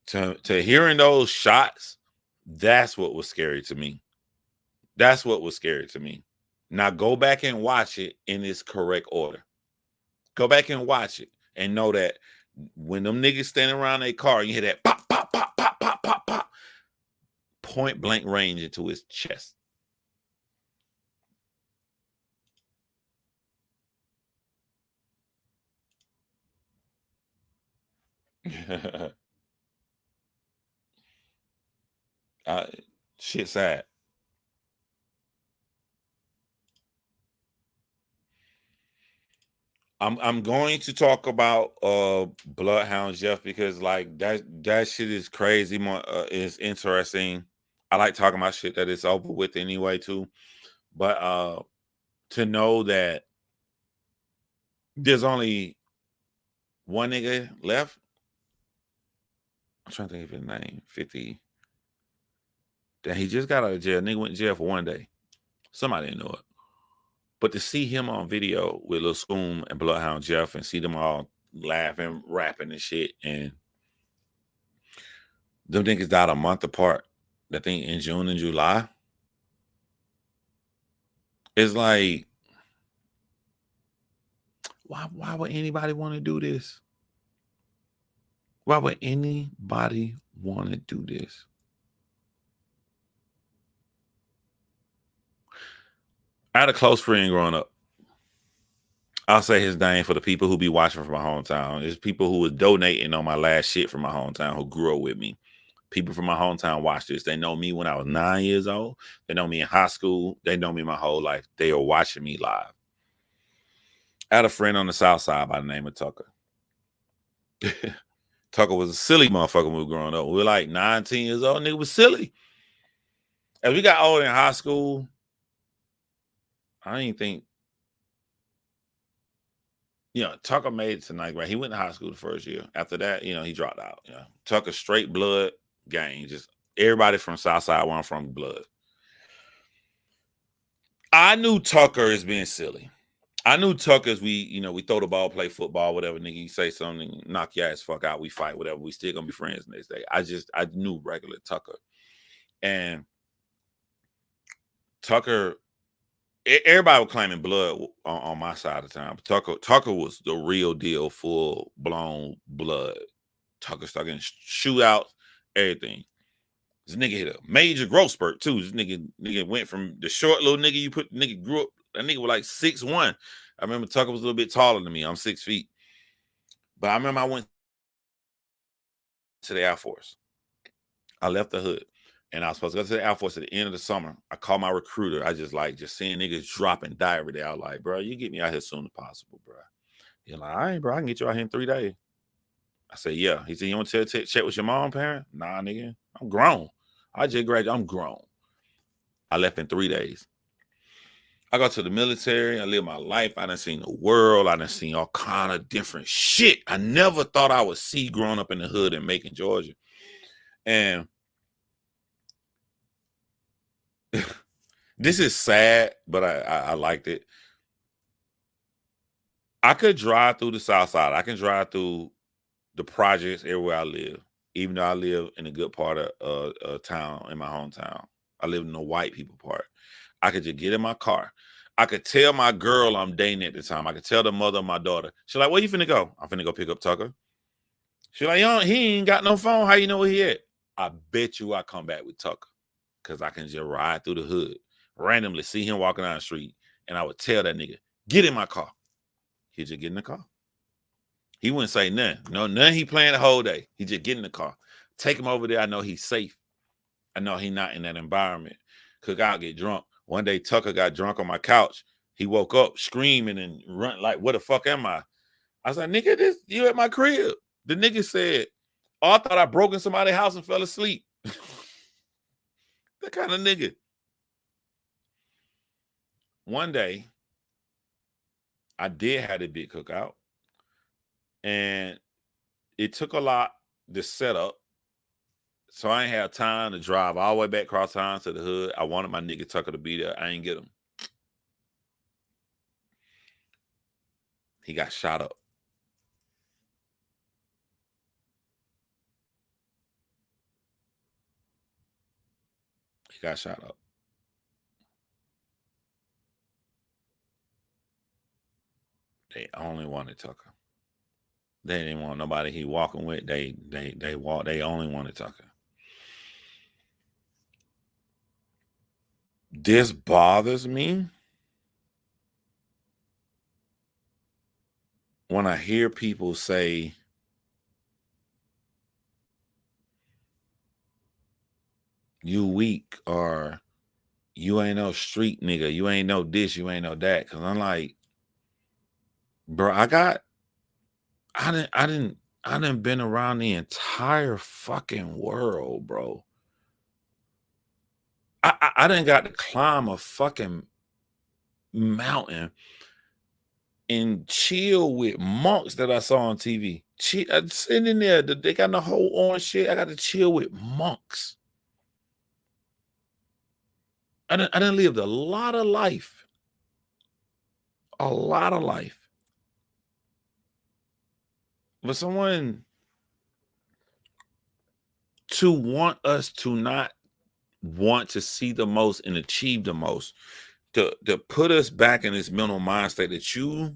to hearing those shots, that's what was scary to me. That's what was scary to me. Now go back and watch it in its correct order. Go back and watch it and know that when them niggas standing around their car, you hear that pop, pop, pop, pop, pop, pop, pop, point blank range into his chest. Shit sad. I'm going to talk about Bloodhound Jeff because like that shit is crazy. More is interesting. I like talking about shit that is over with anyway too. But to know that there's only one nigga left. I'm trying to think of his name. 50. That he just got out of jail. Nigga went to jail for 1 day. Somebody didn't know it. But to see him on video with Lil Scoom and Bloodhound Jeff and see them all laughing, rapping and shit, and them niggas died a month apart. I think in June and July. It's like, why would anybody want to do this? Why would anybody want to do this? I had a close friend growing up. I'll say his name for the people who be watching from my hometown. It's people who was donating on my last shit from my hometown who grew up with me. People from my hometown watch this. They know me when I was 9 years old. They know me in high school. They know me my whole life. They are watching me live. I had a friend on the south side by the name of Tucker. Tucker was a silly motherfucker when we were growing up. We were like 19 years old. Nigga was silly. As we got older in high school, I didn't think, Tucker made it to ninth grade. He went to high school the first year. After that, he dropped out. Tucker straight blood gang. Just everybody from Southside where I'm from blood. I knew Tucker as being silly. I knew Tucker as we throw the ball, play football, whatever. Nigga, you say something, knock your ass fuck out, we fight, whatever. We still gonna be friends the next day. I knew regular Tucker. And Tucker, everybody was claiming blood on my side of town. But Tucker was the real deal, full blown blood. Tucker started getting shootouts, everything. This nigga hit a major growth spurt too. This nigga went from the short little nigga nigga grew up. That nigga was like 6'1". I remember Tucker was a little bit taller than me. I'm 6 feet. But I remember I went to the Air Force. I left the hood. And I was supposed to go to the Air Force at the end of the summer. I called my recruiter. I just seeing niggas drop and die every day. I was like, bro, you get me out here as soon as possible, bro. He's like, all right, bro, I can get you out here in 3 days. I said, yeah. He said, you want to check with your mom, parent? Nah, nigga. I'm grown. I just graduated. I'm grown. I left in 3 days. I go to the military. I live my life. I done seen the world. I done seen all kind of different shit I never thought I would see growing up in the hood in Macon, Georgia. And this is sad, but I liked it. I could drive through the South Side. I can drive through the projects everywhere I live, even though I live in a good part of town in my hometown. I live in the white people part. I could just get in my car. I could tell my girl I'm dating at the time. I could tell the mother of my daughter. She's like, where you finna go? I'm finna go pick up Tucker. She's like, he ain't got no phone. How you know where he at? I bet you I come back with Tucker because I can just ride through the hood, randomly see him walking down the street, and I would tell that nigga, get in my car. He'd just get in the car. He wouldn't say nothing. No, nothing he playing the whole day. He just get in the car. Take him over there. I know he's safe. I know he's not in that environment. Cook out, get drunk. One day, Tucker got drunk on my couch. He woke up screaming and run like, what the fuck am I? I was like, nigga, you at my crib. The nigga said, oh, I thought I broke in somebody's house and fell asleep. That kind of nigga. One day, I did have a big cookout. And it took a lot to set up. So I ain't have time to drive all the way back across town to the hood. I wanted my nigga Tucker to be there. I ain't get him. He got shot up. He got shot up. They only wanted Tucker. They didn't want nobody he walking with. They only wanted Tucker. This bothers me when I hear people say, you weak, or you ain't no street nigga, you ain't no this, you ain't no that. Cause I'm like, bro, I didn't been around the entire fucking world, bro. I didn't got to climb a fucking mountain and chill with monks that I saw on TV. Sitting in there, they got the whole orange shit. I got to chill with monks. I done lived a lot of life. A lot of life. But someone to want us to not want to see the most and achieve the most, to put us back in this mental mind state that you're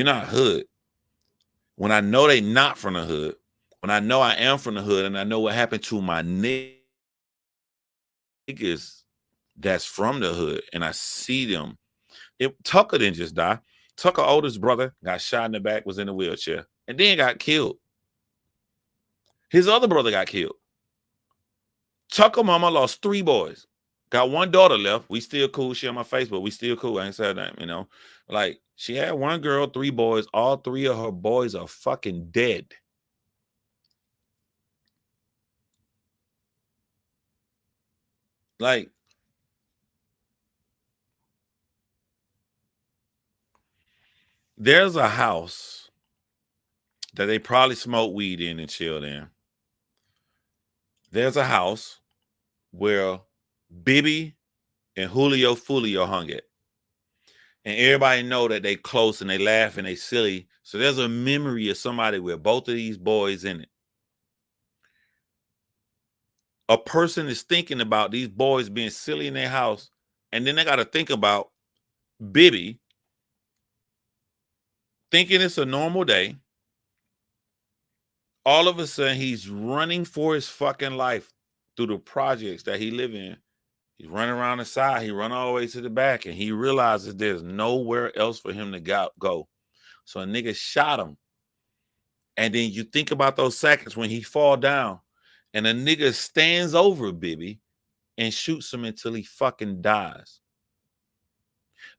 not hood. When I know they not from the hood, when I know I am from the hood, and I know what happened to my niggas that's from the hood, and I see them. Tucker didn't just die. Tucker oldest brother got shot in the back, was in a wheelchair, and then got killed. His other brother got killed. Tucker mama lost 3 boys. Got 1 daughter left. We still cool. She on my Facebook. We still cool. I ain't said that, you know. Like, she had 1 girl, 3 boys. All 3 of her boys are fucking dead. Like, there's a house that they probably smoke weed in and chilled in. There's a house where Bibby and Julio Foolio hung it. And everybody know that they close and they laugh and they silly. So there's a memory of somebody with both of these boys in it. A person is thinking about these boys being silly in their house, and then they got to think about Bibby thinking it's a normal day. All of a sudden, he's running for his fucking life through the projects that he live in. He's running around the side. He run all the way to the back, and he realizes there's nowhere else for him to go. So a nigga shot him. And then you think about those seconds when he fall down, and a nigga stands over Bibby and shoots him until he fucking dies.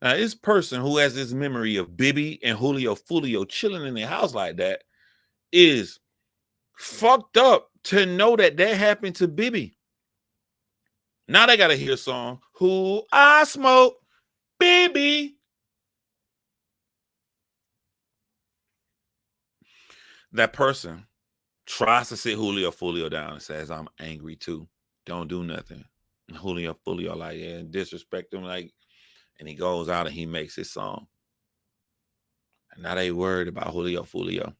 Now, this person who has this memory of Bibby and Julio Foolio chilling in their house like that is fucked up to know that happened to Bibby. Now they got to hear a song, Who I Smoke, Bibby. That person tries to sit Julio Foolio down and says, I'm angry too. Don't do nothing. And Julio Foolio like, yeah, disrespect him, like, and he goes out and he makes his song. And now they worried about Julio Foolio.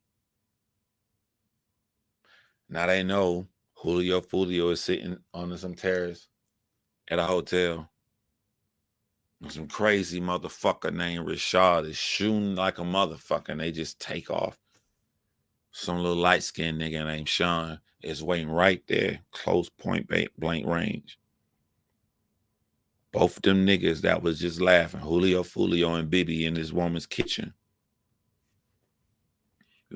Now they know Julio Foolio is sitting on some terrace at a hotel. And some crazy motherfucker named Rashad is shooting like a motherfucker, and they just take off. Some little light-skinned nigga named Sean is waiting right there, close point blank range. Both of them niggas that was just laughing, Julio Foolio and Bibby in this woman's kitchen,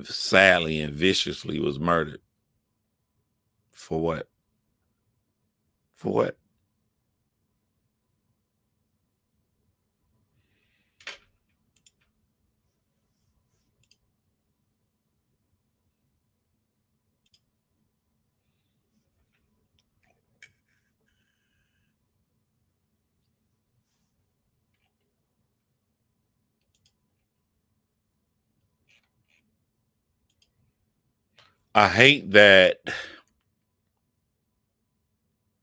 sadly and viciously was murdered. For what? For what? I hate that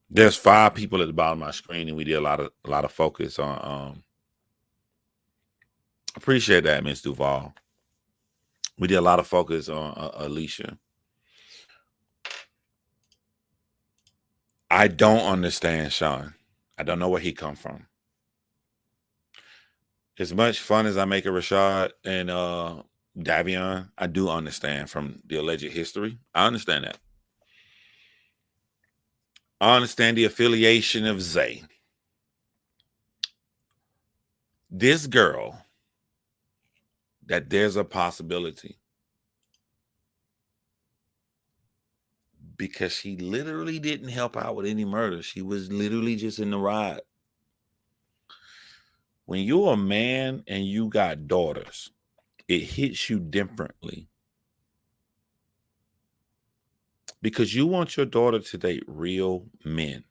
there's 5 people at the bottom of my screen, and we did a lot of focus on. Appreciate that, Miss Duval. We did a lot of focus on Alicia. I don't understand Sean. I don't know where he come from. As much fun as I make of Rashad and Davion, I do understand from the alleged history. I understand that. I understand the affiliation of Zay. This girl, that there's a possibility because she literally didn't help out with any murder. She was literally just in the ride. When you're a man and you got daughters, it hits you differently because you want your daughter to date real men.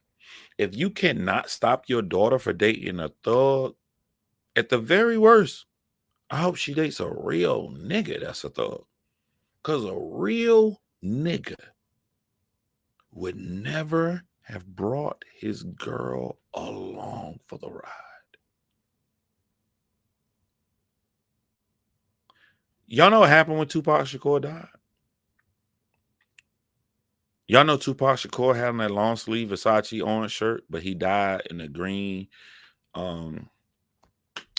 If you cannot stop your daughter for dating a thug, at the very worst, I hope she dates a real nigga that's a thug. Because a real nigga would never have brought his girl along for the ride. Y'all know what happened when Tupac Shakur died? Y'all know Tupac Shakur had on that long sleeve Versace orange shirt, but he died in a green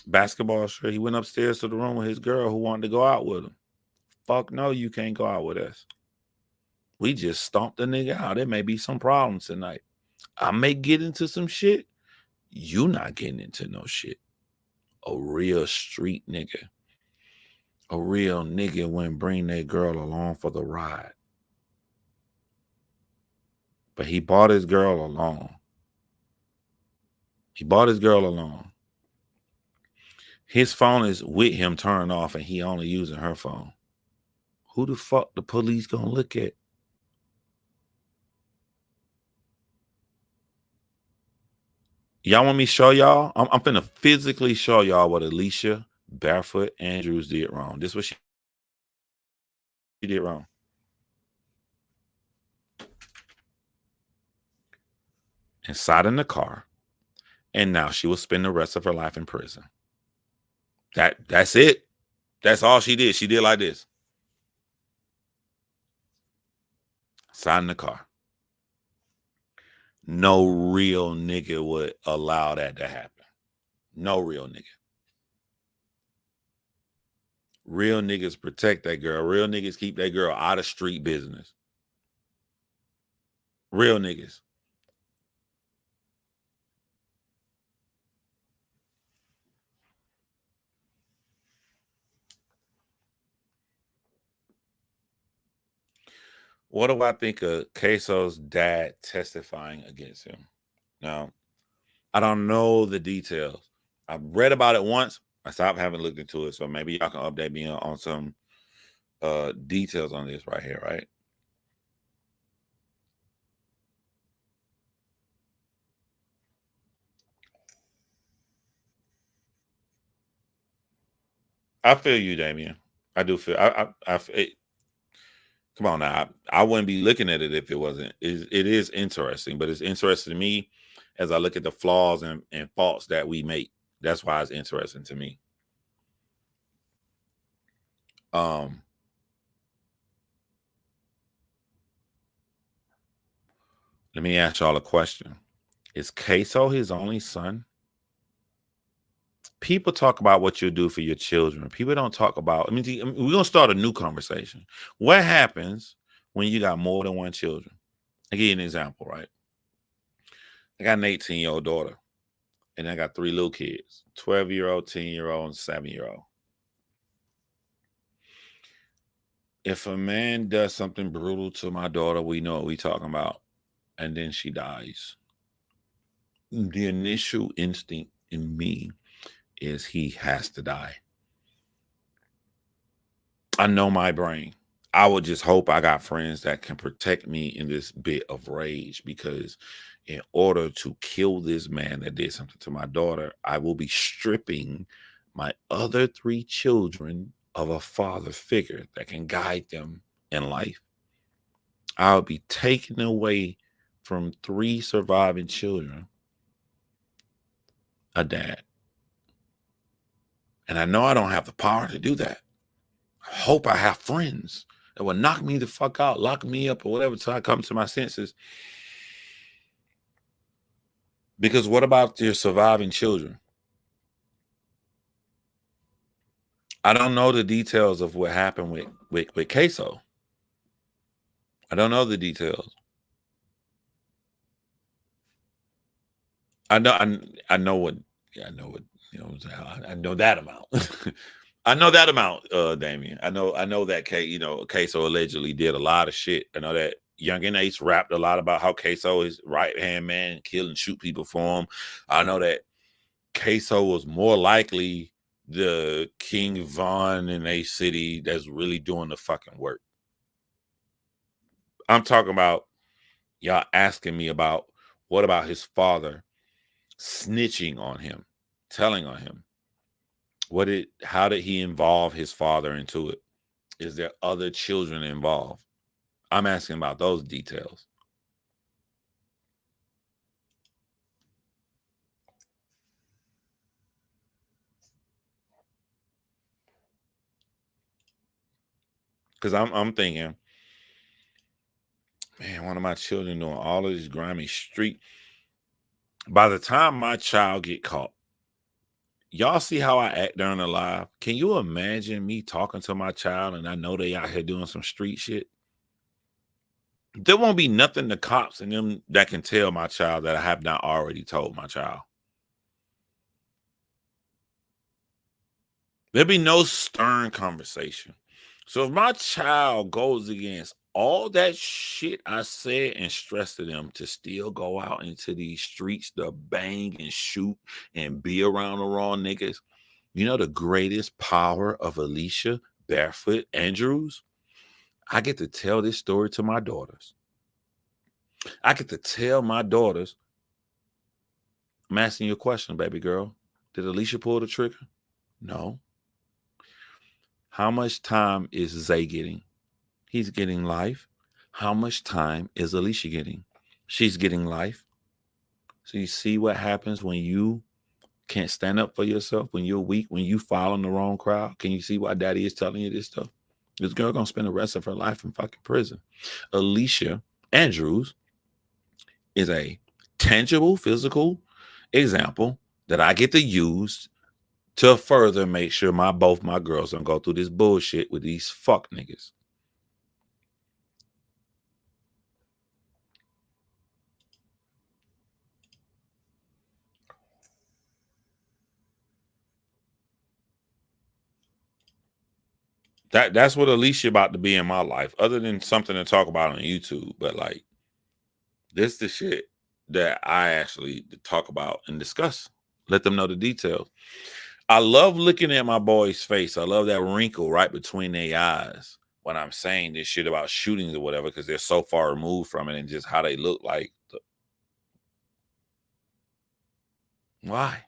basketball shirt. He went upstairs to the room with his girl who wanted to go out with him. Fuck no, you can't go out with us. We just stomped the nigga out. There may be some problems tonight. I may get into some shit. You not getting into no shit. A real street nigga. A real nigga wouldn't bring that girl along for the ride. But he brought his girl along. He brought his girl along. His phone is with him turned off and he only using her phone. Who the fuck the police gonna look at? Y'all want me to show y'all? I'm finna physically show y'all what Alicia Barefoot Andrews did wrong. This is what she did wrong. Inside in the car, and now she will spend the rest of her life in prison. That's it. That's all she did. She did like this. Side in the car. No real nigga would allow that to happen. No real nigga. Real niggas protect that girl. Real niggas keep that girl out of street business. Real niggas. What do I think of Queso's dad testifying against him? Now, I don't know the details. I've read about it once. I stopped having looked into it. So maybe y'all can update me on some details on this right here, right? I feel you, Damien. I do feel. Come on now. I wouldn't be looking at it if it wasn't. It is interesting, but it's interesting to me as I look at the flaws and faults that we make. That's why it's interesting to me. Let me ask y'all a question. Is Queso his only son? People talk about what you do for your children. People don't talk about, we're going to start a new conversation. What happens when you got more than one children? I'll give you an example, right? I got an 18-year-old daughter, and I got 3 little kids, 12-year-old, 10-year-old, and 7-year-old. If a man does something brutal to my daughter, we know what we're talking about, and then she dies, the initial instinct in me is he has to die. I know my brain. I would just hope I got friends that can protect me in this bit of rage, because in order to kill this man that did something to my daughter, I will be stripping my other 3 children of a father figure that can guide them in life. I'll be taking away from 3 surviving children a dad. And I know I don't have the power to do that. I hope I have friends that will knock me the fuck out, lock me up, or whatever, till I come to my senses. Because what about your surviving children? I don't know the details of what happened with Queso. I don't know the details. I know what yeah, I know what you know. I know that amount. I know that amount, Damien. I know that Queso allegedly did a lot of shit. I know that Young and Ace rapped a lot about how Queso is right hand man, kill and shoot people for him. I know that Queso was more likely the King Von in a city that's really doing the fucking work. I'm talking about y'all asking me about what about his father snitching on him, telling on him. How did he involve his father into it? Is there other children involved? I'm asking about those details. Because I'm thinking, man, one of my children doing all of this grimy street. By the time my child get caught, y'all see how I act during the live? Can you imagine me talking to my child and I know they out here doing some street shit? There won't be nothing the cops and them that can tell my child that I have not already told my child. There'll be no stern conversation. So if my child goes against all that shit I said and stressed to them to still go out into these streets to bang and shoot and be around the wrong niggas, you know the greatest power of Alicia Barefoot Andrews? I get to tell this story to my daughters. I get to tell my daughters, I'm asking you a question, baby girl. Did Alicia pull the trigger? No. How much time is Zay getting? He's getting life. How much time is Alicia getting? She's getting life. So you see what happens when you can't stand up for yourself, when you're weak, when you fall in the wrong crowd. Can you see why daddy is telling you this stuff? This girl gonna spend the rest of her life in fucking prison. Alicia Andrews is a tangible, physical example that I get to use to further make sure both my girls don't go through this bullshit with these fuck niggas. That's what Alicia about to be in my life, other than something to talk about on YouTube. But like this the shit that I actually talk about and discuss. Let them know the details. I love looking at my boy's face. I love that wrinkle right between their eyes when I'm saying this shit about shootings or whatever, because they're so far removed from it and just how they look like. Why?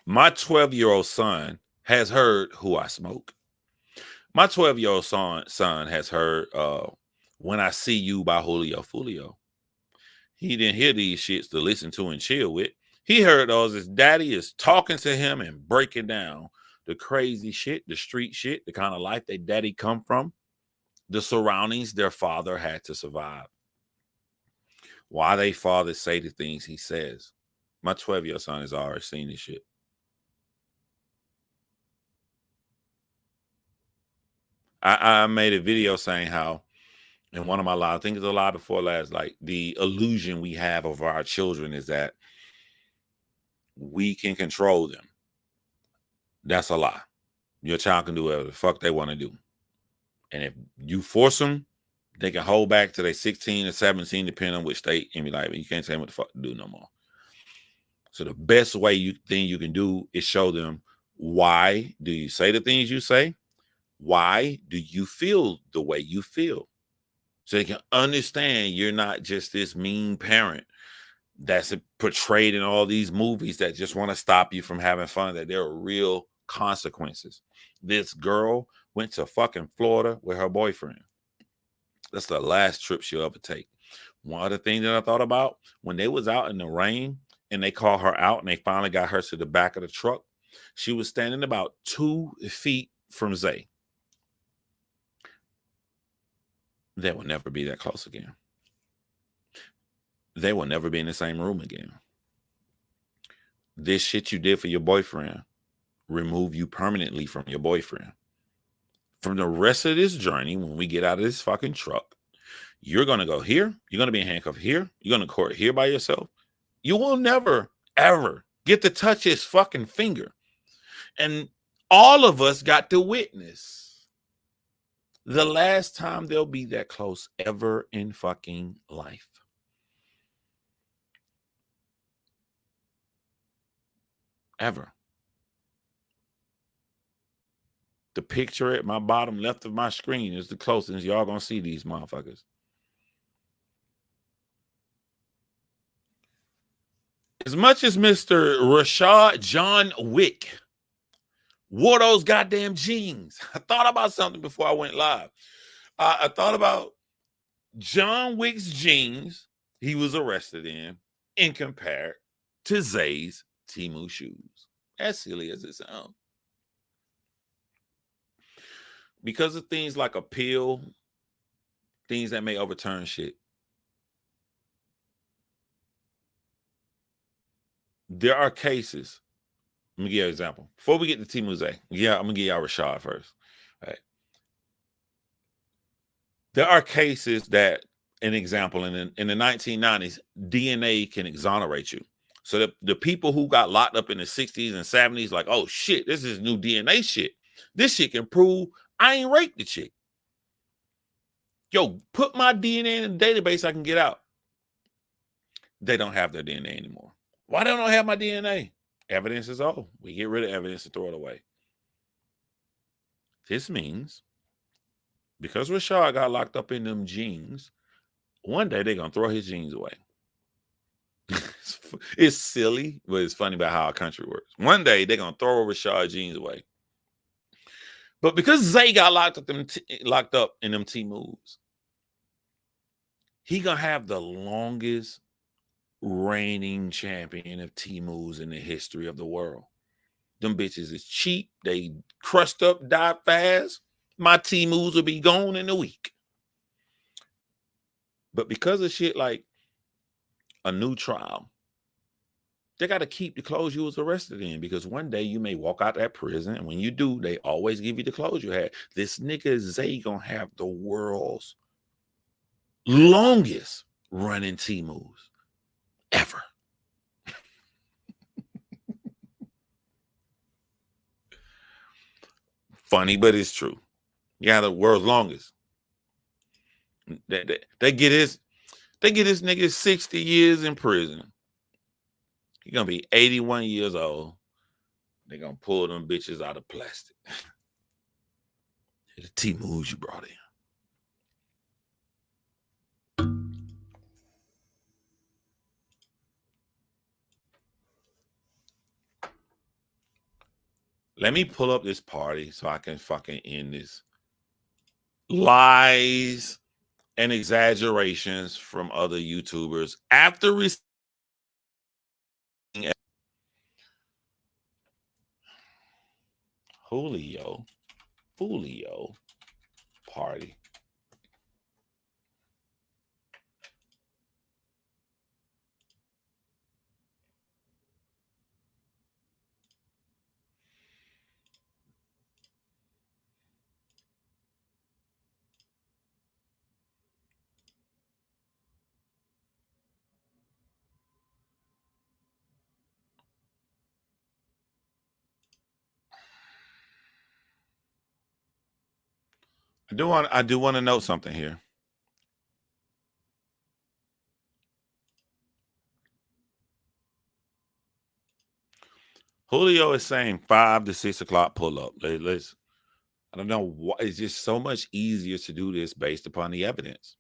My 12-year-old son has heard Who I Smoke. My 12-year-old son has heard When I See You by Julio Foolio. He didn't hear these shits to listen to and chill with. He heard those his daddy is talking to him and breaking down the crazy shit, the street shit, the kind of life that daddy come from, the surroundings their father had to survive. Why they father say the things he says. My 12-year-old son has already seen this shit. I made a video saying how in one of my lives, I think it's a live before last, like the illusion we have of our children is that we can control them. That's a lie. Your child can do whatever the fuck they want to do. And if you force them, they can hold back to they 16 or 17, depending on which state, and be like, you can't tell them what the fuck to do no more. So the best thing you can do is show them, why do you say the things you say? Why do you feel the way you feel? So they can understand you're not just this mean parent that's portrayed in all these movies that just want to stop you from having fun, that there are real consequences. This girl went to fucking Florida with her boyfriend. That's the last trip she'll ever take. One other thing that I thought about, when they was out in the rain and they called her out and they finally got her to the back of the truck, she was standing about 2 feet from Zay. They will never be that close again. they will never be in the same room again. This shit you did for your boyfriend remove you permanently from your boyfriend. From the rest of this journey, when we get out of this fucking truck, you're going to go here. You're going to be in handcuffs here. You're going to court here by yourself. You will never, ever get to touch his fucking finger. And all of us got to witness the last time they'll be that close ever in fucking life. Ever. The picture at my bottom left of my screen is the closest y'all gonna see these motherfuckers. As much as Mr. Rashad John Wick wore those goddamn jeans, I thought about something before I went live. I thought about John Wick's jeans he was arrested in compared to Zay's Temu shoes. As silly as it sounds. Because of things like appeal, things that may overturn shit. There are cases. Let me give you an example. Before we get to Temu Zay, I'm gonna give y'all Rashad first. All right. There are cases that, an example, in the 1990s, DNA can exonerate you. So the people who got locked up in the 60s and 70s, like, oh shit, this is new DNA shit. This shit can prove I ain't raped the chick. Yo, put my DNA in the database, I can get out. They don't have their DNA anymore. Why they don't have my DNA? Evidence is old. We get rid of evidence and throw it away. This means because Rashad got locked up in them jeans, one day they're going to throw his jeans away. It's silly, but it's funny about how our country works. One day they're going to throw Rashad jeans away. But because Zay got locked up in them T-moves, he going to have the longest reigning champion of T-moves in the history of the world. Them bitches is cheap. They crust up, die fast. My T-moves will be gone in a week. But because of shit like a new trial, they got to keep the clothes you was arrested in, because one day you may walk out that prison, and when you do, they always give you the clothes you had. This nigga Zay gonna have the world's longest running T-moves ever. Funny, but it's true. Yeah, the world's longest. They get this nigga 60 years in prison. He's gonna be 81 years old. They're gonna pull them bitches out of plastic. The T-moves you brought in. Let me pull up this party so I can fucking end this. Lies and exaggerations from other YouTubers after receiving Julio Foolio party. I do want to note something here. Julio is saying 5 to 6 o'clock pull up. I don't know why. It's just so much easier to do this based upon the evidence.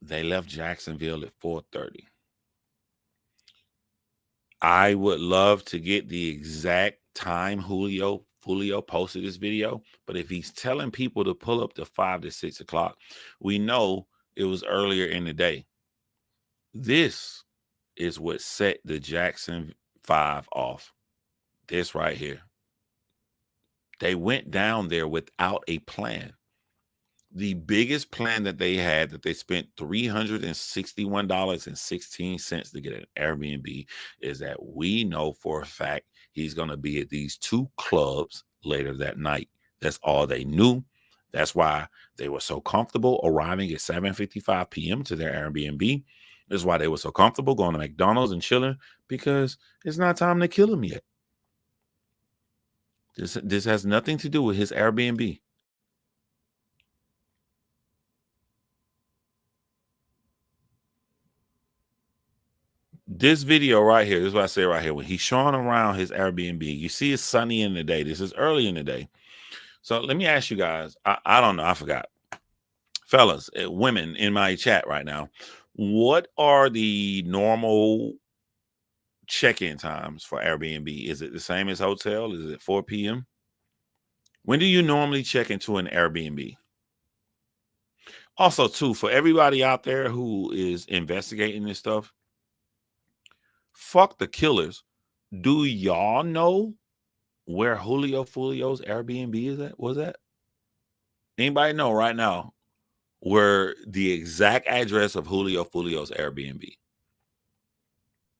They left Jacksonville at 4:30. I would love to get the exact time Julio posted this video, but if he's telling people to pull up to 5 to 6 o'clock, we know it was earlier in the day. This is what set the Jackson 5 off. This right here. They went down there without a plan. The biggest plan that they had, that they spent $361.16 to get an Airbnb, is that we know for a fact he's going to be at these two clubs later that night. That's all they knew. That's why they were so comfortable arriving at 7:55 p.m. to their Airbnb. That's why they were so comfortable going to McDonald's and chilling, because it's not time to kill him yet. This has nothing to do with his Airbnb. This video right here, this is what I say right here. When he's showing around his Airbnb, you see it's sunny in the day. This is early in the day. So let me ask you guys. I don't know. I forgot. Fellas, women in my chat right now, what are the normal check-in times for Airbnb? Is it the same as hotel? Is it 4 p.m.? When do you normally check into an Airbnb? Also, too, for everybody out there who is investigating this stuff, fuck the killers. Do y'all know where Julio Foolio's Airbnb is at? Was that? Anybody know right now where the exact address of Julio Foolio's Airbnb?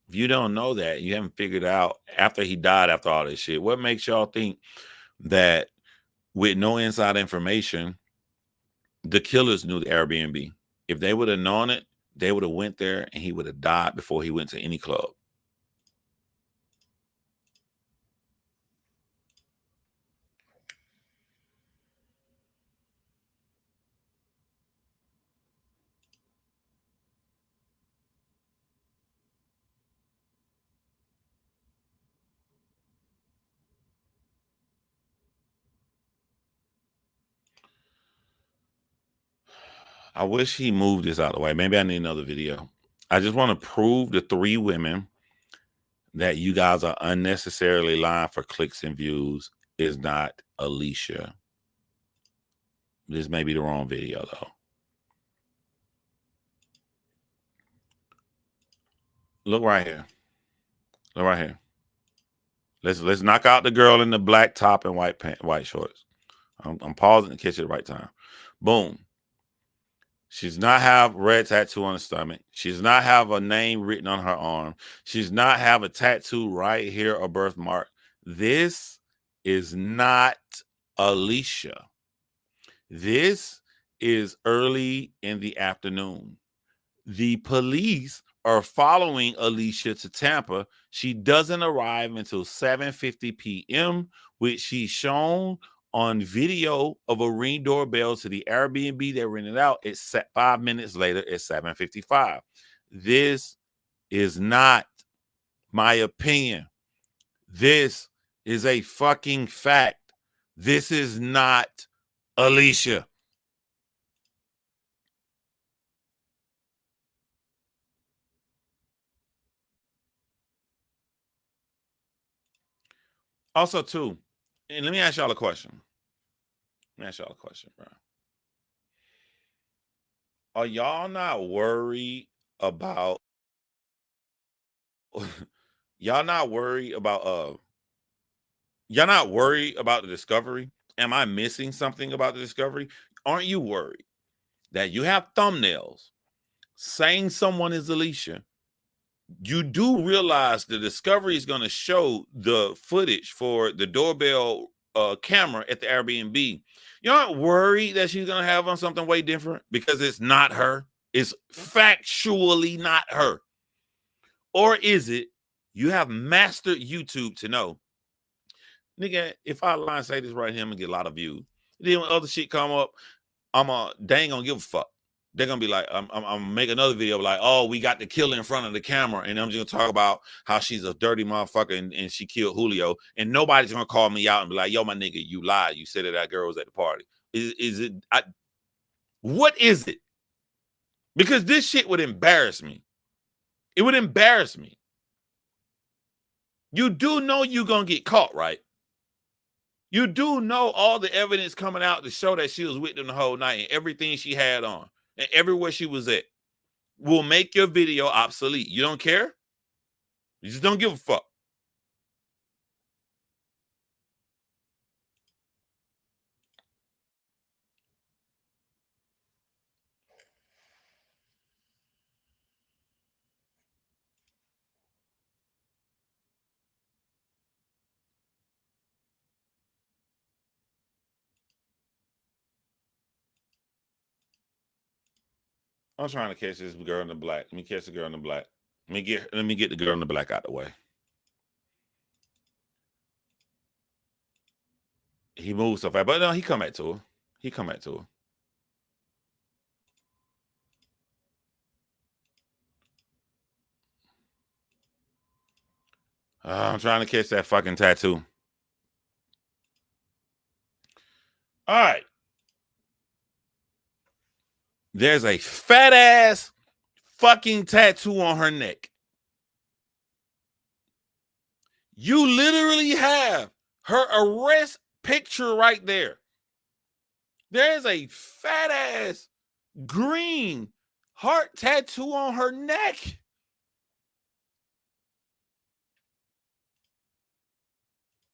If you don't know that, you haven't figured out after he died, after all this shit, what makes y'all think that with no inside information, the killers knew the Airbnb? If they would have known it, they would have went there and he would have died before he went to any club. I wish he moved this out of the way. Maybe I need another video. I just want to prove the three women that you guys are unnecessarily lying for clicks and views is not Alicia. This may be the wrong video though. Look right here. Look right here. Let's knock out the girl in the black top and white shorts. I'm pausing to catch it at the right time. Boom. She does not have red tattoo on the stomach. She does not have a name written on her arm. She does not have a tattoo right here, a birthmark. This is not Alicia. This is early in the afternoon. The police are following Alicia to Tampa. She doesn't arrive until 7:50 p.m., which she's shown on video of a Ring doorbell to the Airbnb they rented out. It's 5 minutes later at 7:55. This is not my opinion. This is a fucking fact. This is not Alicia. Also, too, and let me ask y'all a question. Let me ask y'all a question, bro. Are y'all not worried about y'all not worried about y'all not worried about the discovery? Am I missing something about the discovery? Aren't you worried that you have thumbnails saying someone is Alicia? You do realize the discovery is going to show the footage for the doorbell camera at the Airbnb. You're not worried that she's going to have on something way different because it's not her. It's factually not her. Or is it you have mastered YouTube to know, nigga, if I lie and say this right here, I'm going to get a lot of views. Then when other shit come up, they ain't going to give a fuck. They're gonna be like, I'm gonna make another video like, oh, we got the killer in front of the camera, and I'm just gonna talk about how she's a dirty motherfucker and she killed Julio, and nobody's gonna call me out and be like, yo, my nigga, you lied. You said that girl was at the party. Is it? What is it? Because this shit would embarrass me. It would embarrass me. You do know you're gonna get caught, right? You do know all the evidence coming out to show that she was with them the whole night and everything she had on and everywhere she was at will make your video obsolete. You don't care? You just don't give a fuck. I'm trying to catch this girl in the black. Let me catch the girl in the black. Let me get the girl in the black out the way. He moves so fast, but no, he come back to her. He come back to her. I'm trying to catch that fucking tattoo. All right. There's a fat ass fucking tattoo on her neck. You literally have her arrest picture right there. There's a fat ass green heart tattoo on her neck.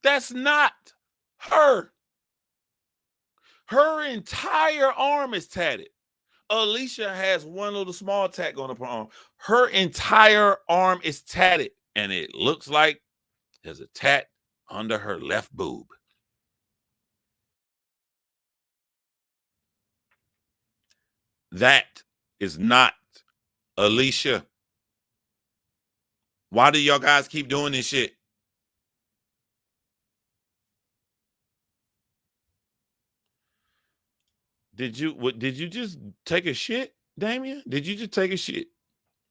That's not her. Her entire arm is tatted. Alicia has one little small tat going up her arm. Her entire arm is tatted, and it looks like there's a tat under her left boob. That is not Alicia. Why do y'all guys keep doing this shit? Did you just take a shit, Damien? Did you just take a shit?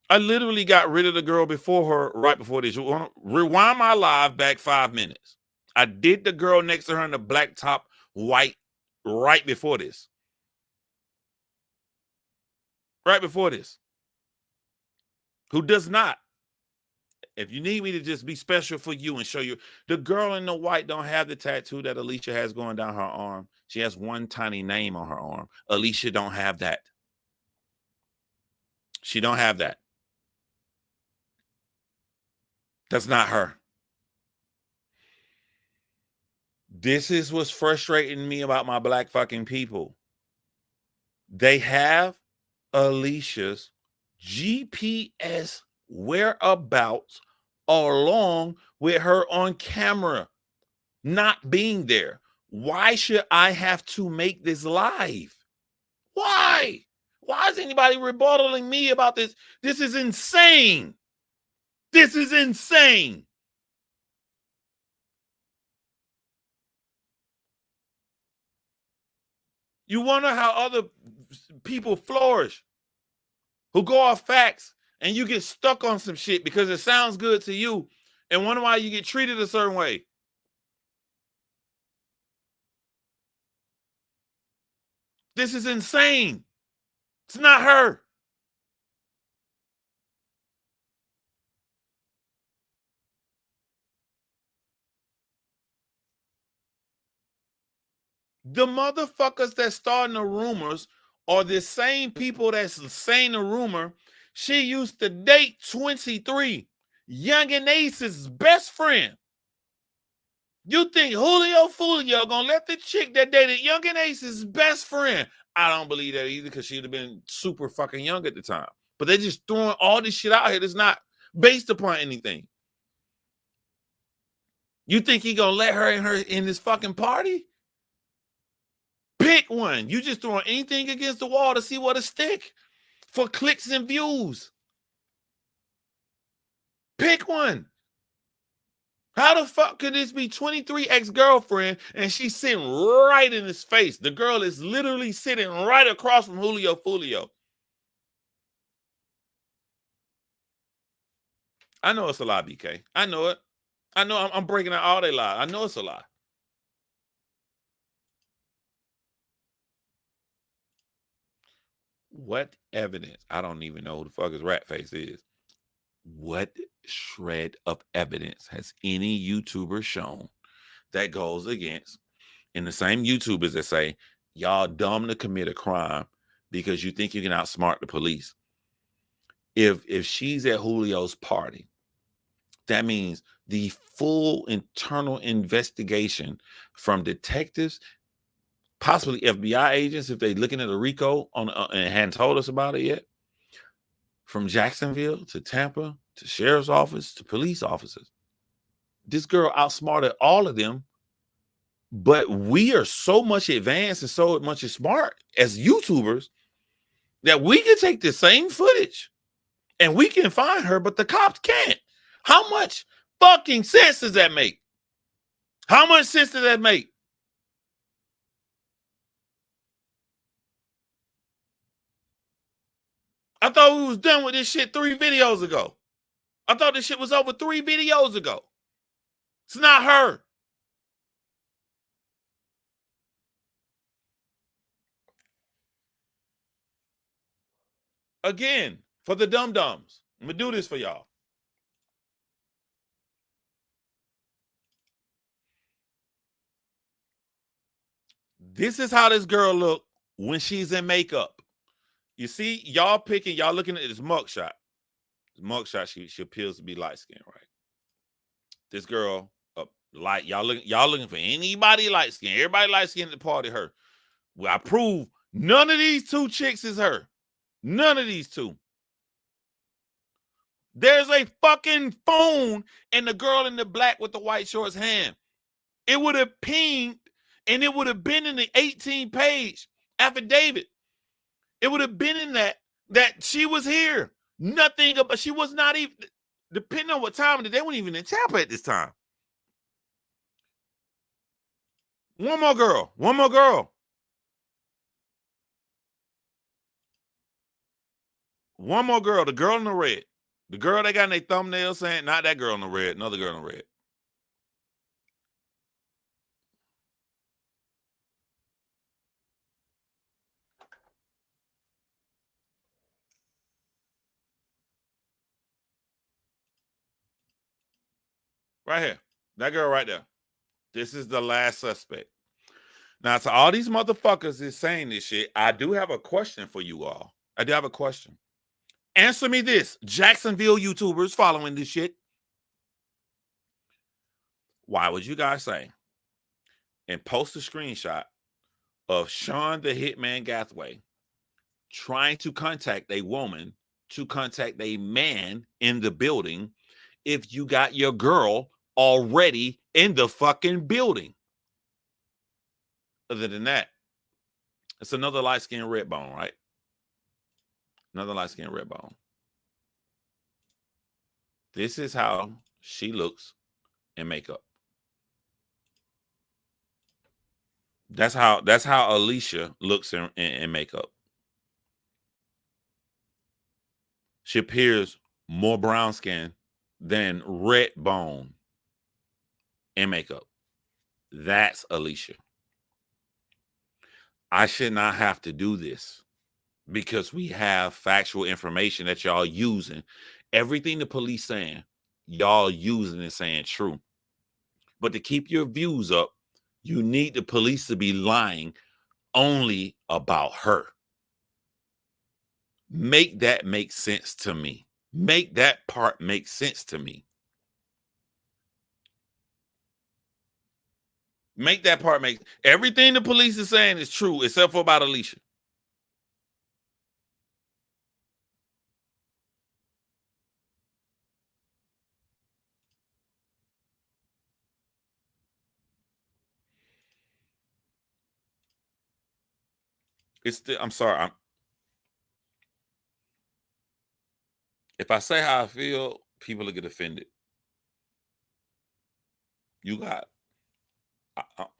I literally got rid of the girl before her, right before this. Rewind my live back 5 minutes. I did the girl next to her in the black top, white, right before this. Right before this. Who does not. If you need me to just be special for you and show you, the girl in the white don't have the tattoo that Alicia has going down her arm. She has one tiny name on her arm. Alicia don't have that. She don't have that. That's not her. This is what's frustrating me about my black fucking people. They have Alicia's GPS whereabouts along with her on camera not being there. Why should I have to make this live? Why? Why is anybody rebuttaling me about this? This is insane. This is insane. You wonder how other people flourish who go off facts and you get stuck on some shit because it sounds good to you and wonder why you get treated a certain way. This is insane. It's not her. The motherfuckers that starting the rumors are the same people that's saying the rumor. She used to date 23, Young and Ace's best friend. You think Julio Foolio gonna let the chick that dated Young and Ace's best friend? I don't believe that either because she'd have been super fucking young at the time. But they're just throwing all this shit out here that's not based upon anything. You think he gonna let her in this fucking party? Pick one. You just throwing anything against the wall to see what'll stick for clicks and views. Pick one. How the fuck could this be 23 ex-girlfriend and she's sitting right in his face? The girl is literally sitting right across from Julio Foolio. I know it's a lie, BK. I know it. I know I'm breaking out all they lie. I know it's a lie. What evidence? I don't even know who the fuck his rat face is. What shred of evidence has any YouTuber shown that goes against, and the same YouTubers that say, y'all dumb to commit a crime because you think you can outsmart the police? If she's at Julio's party, that means the full internal investigation from detectives, possibly FBI agents, if they're looking at a RICO on and hadn't told us about it yet, from Jacksonville to Tampa to sheriff's office to police officers. This girl outsmarted all of them, but we are so much advanced and so much smart as YouTubers that we can take the same footage and we can find her, but the cops can't. How much fucking sense does that make? How much sense does that make? I thought we was done with this shit 3 videos ago. I thought this shit was over 3 videos ago. It's not her. Again, for the dum-dums. I'm gonna do this for y'all. This is how this girl look when she's in makeup. You see, y'all picking, y'all looking at this mugshot. This mugshot, she appears to be light skinned, right? This girl, light, y'all looking for anybody light skinned. Everybody light skinned at the party, her. Well, I prove none of these 2 chicks is her. None of these 2. There's a fucking phone in the girl in the black with the white shorts hand. It would have pinged and it would have been in the 18-page affidavit. It would have been in that she was here. Nothing about, she was not even, depending on what time of the day, they weren't even in Tampa at this time. One more girl. One more girl. One more girl. The girl in the red. The girl they got in their thumbnail saying, not that girl in the red, another girl in the red. Right here. That girl right there. This is the last suspect. Now, to all these motherfuckers is saying this shit, I do have a question for you all. I do have a question. Answer me this. Jacksonville YouTubers following this shit. Why would you guys say and post a screenshot of Sean the Hitman Gathway trying to contact a woman to contact a man in the building if you got your girl already in the fucking building? Other than that, it's another light-skinned red bone, right? Another light-skinned red bone. This is how she looks in makeup. That's how Alicia looks in makeup. She appears more brown skin than red bone in makeup. That's Alicia. I should not have to do this because we have factual information that y'all using. Everything the police saying, y'all using and saying true. But to keep your views up, you need the police to be lying only about her. Make that make sense to me. Make that part make sense to me. Make that part make everything the police is saying is true except for about Alicia. I'm sorry. If I say how I feel, people will get offended. You got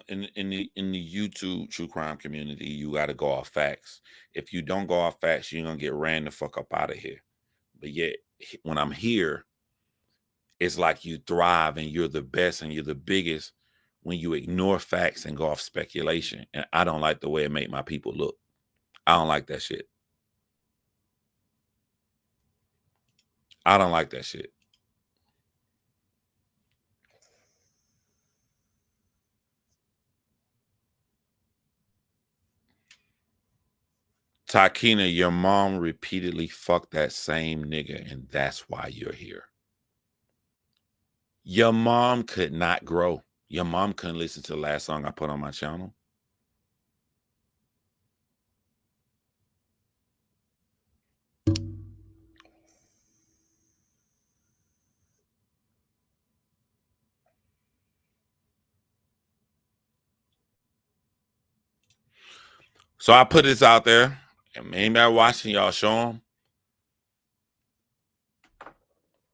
in the YouTube true crime community, you got to go off facts. If you don't go off facts, you're gonna get ran the fuck up out of here. But yet, when I'm here, it's like you thrive and you're the best and you're the biggest when you ignore facts and go off speculation. And I don't like the way it make my people look. I don't like that shit. I don't like that shit. Takina, your mom repeatedly fucked that same nigga, and that's why you're here. Your mom could not grow. Your mom couldn't listen to the last song I put on my channel. So I put this out there, And anybody watching, y'all show them.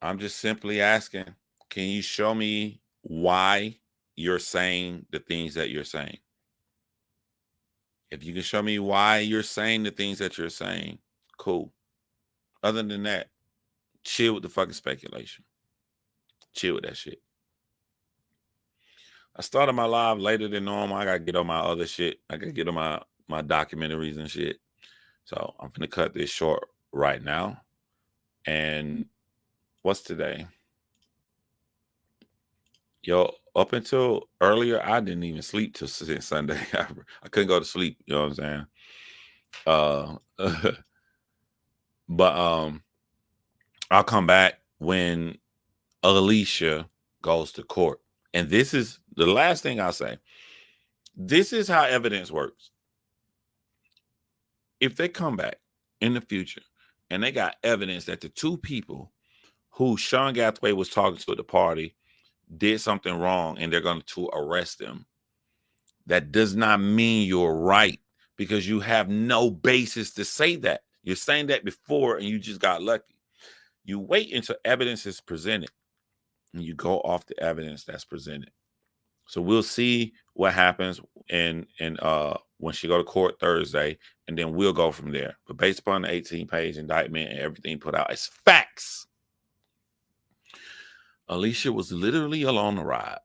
I'm just simply asking, can you show me why you're saying the things that you're saying? If you can show me why you're saying the things that you're saying, cool. Other than that, chill with the fucking speculation. Chill with that shit. I started my live later than normal. I gotta get on my other shit. I gotta get on my documentaries and shit. So I'm gonna cut this short right now. And what's today? Yo, up until earlier, I didn't even sleep till Sunday. I couldn't go to sleep. You know what I'm saying? But I'll come back when Alicia goes to court. And this is the last thing I'll say. This is how evidence works. If they come back in the future and they got evidence that the two people who Sean Gathway was talking to at the party did something wrong and they're going to arrest them, that does not mean you're right, because you have no basis to say that. You're saying that before and you just got lucky. You wait until evidence is presented and you go off the evidence that's presented. So we'll see what happens in when she go to court Thursday, and then we'll go from there. But based upon the 18-page indictment and everything put out as facts, Alicia was literally along the ride.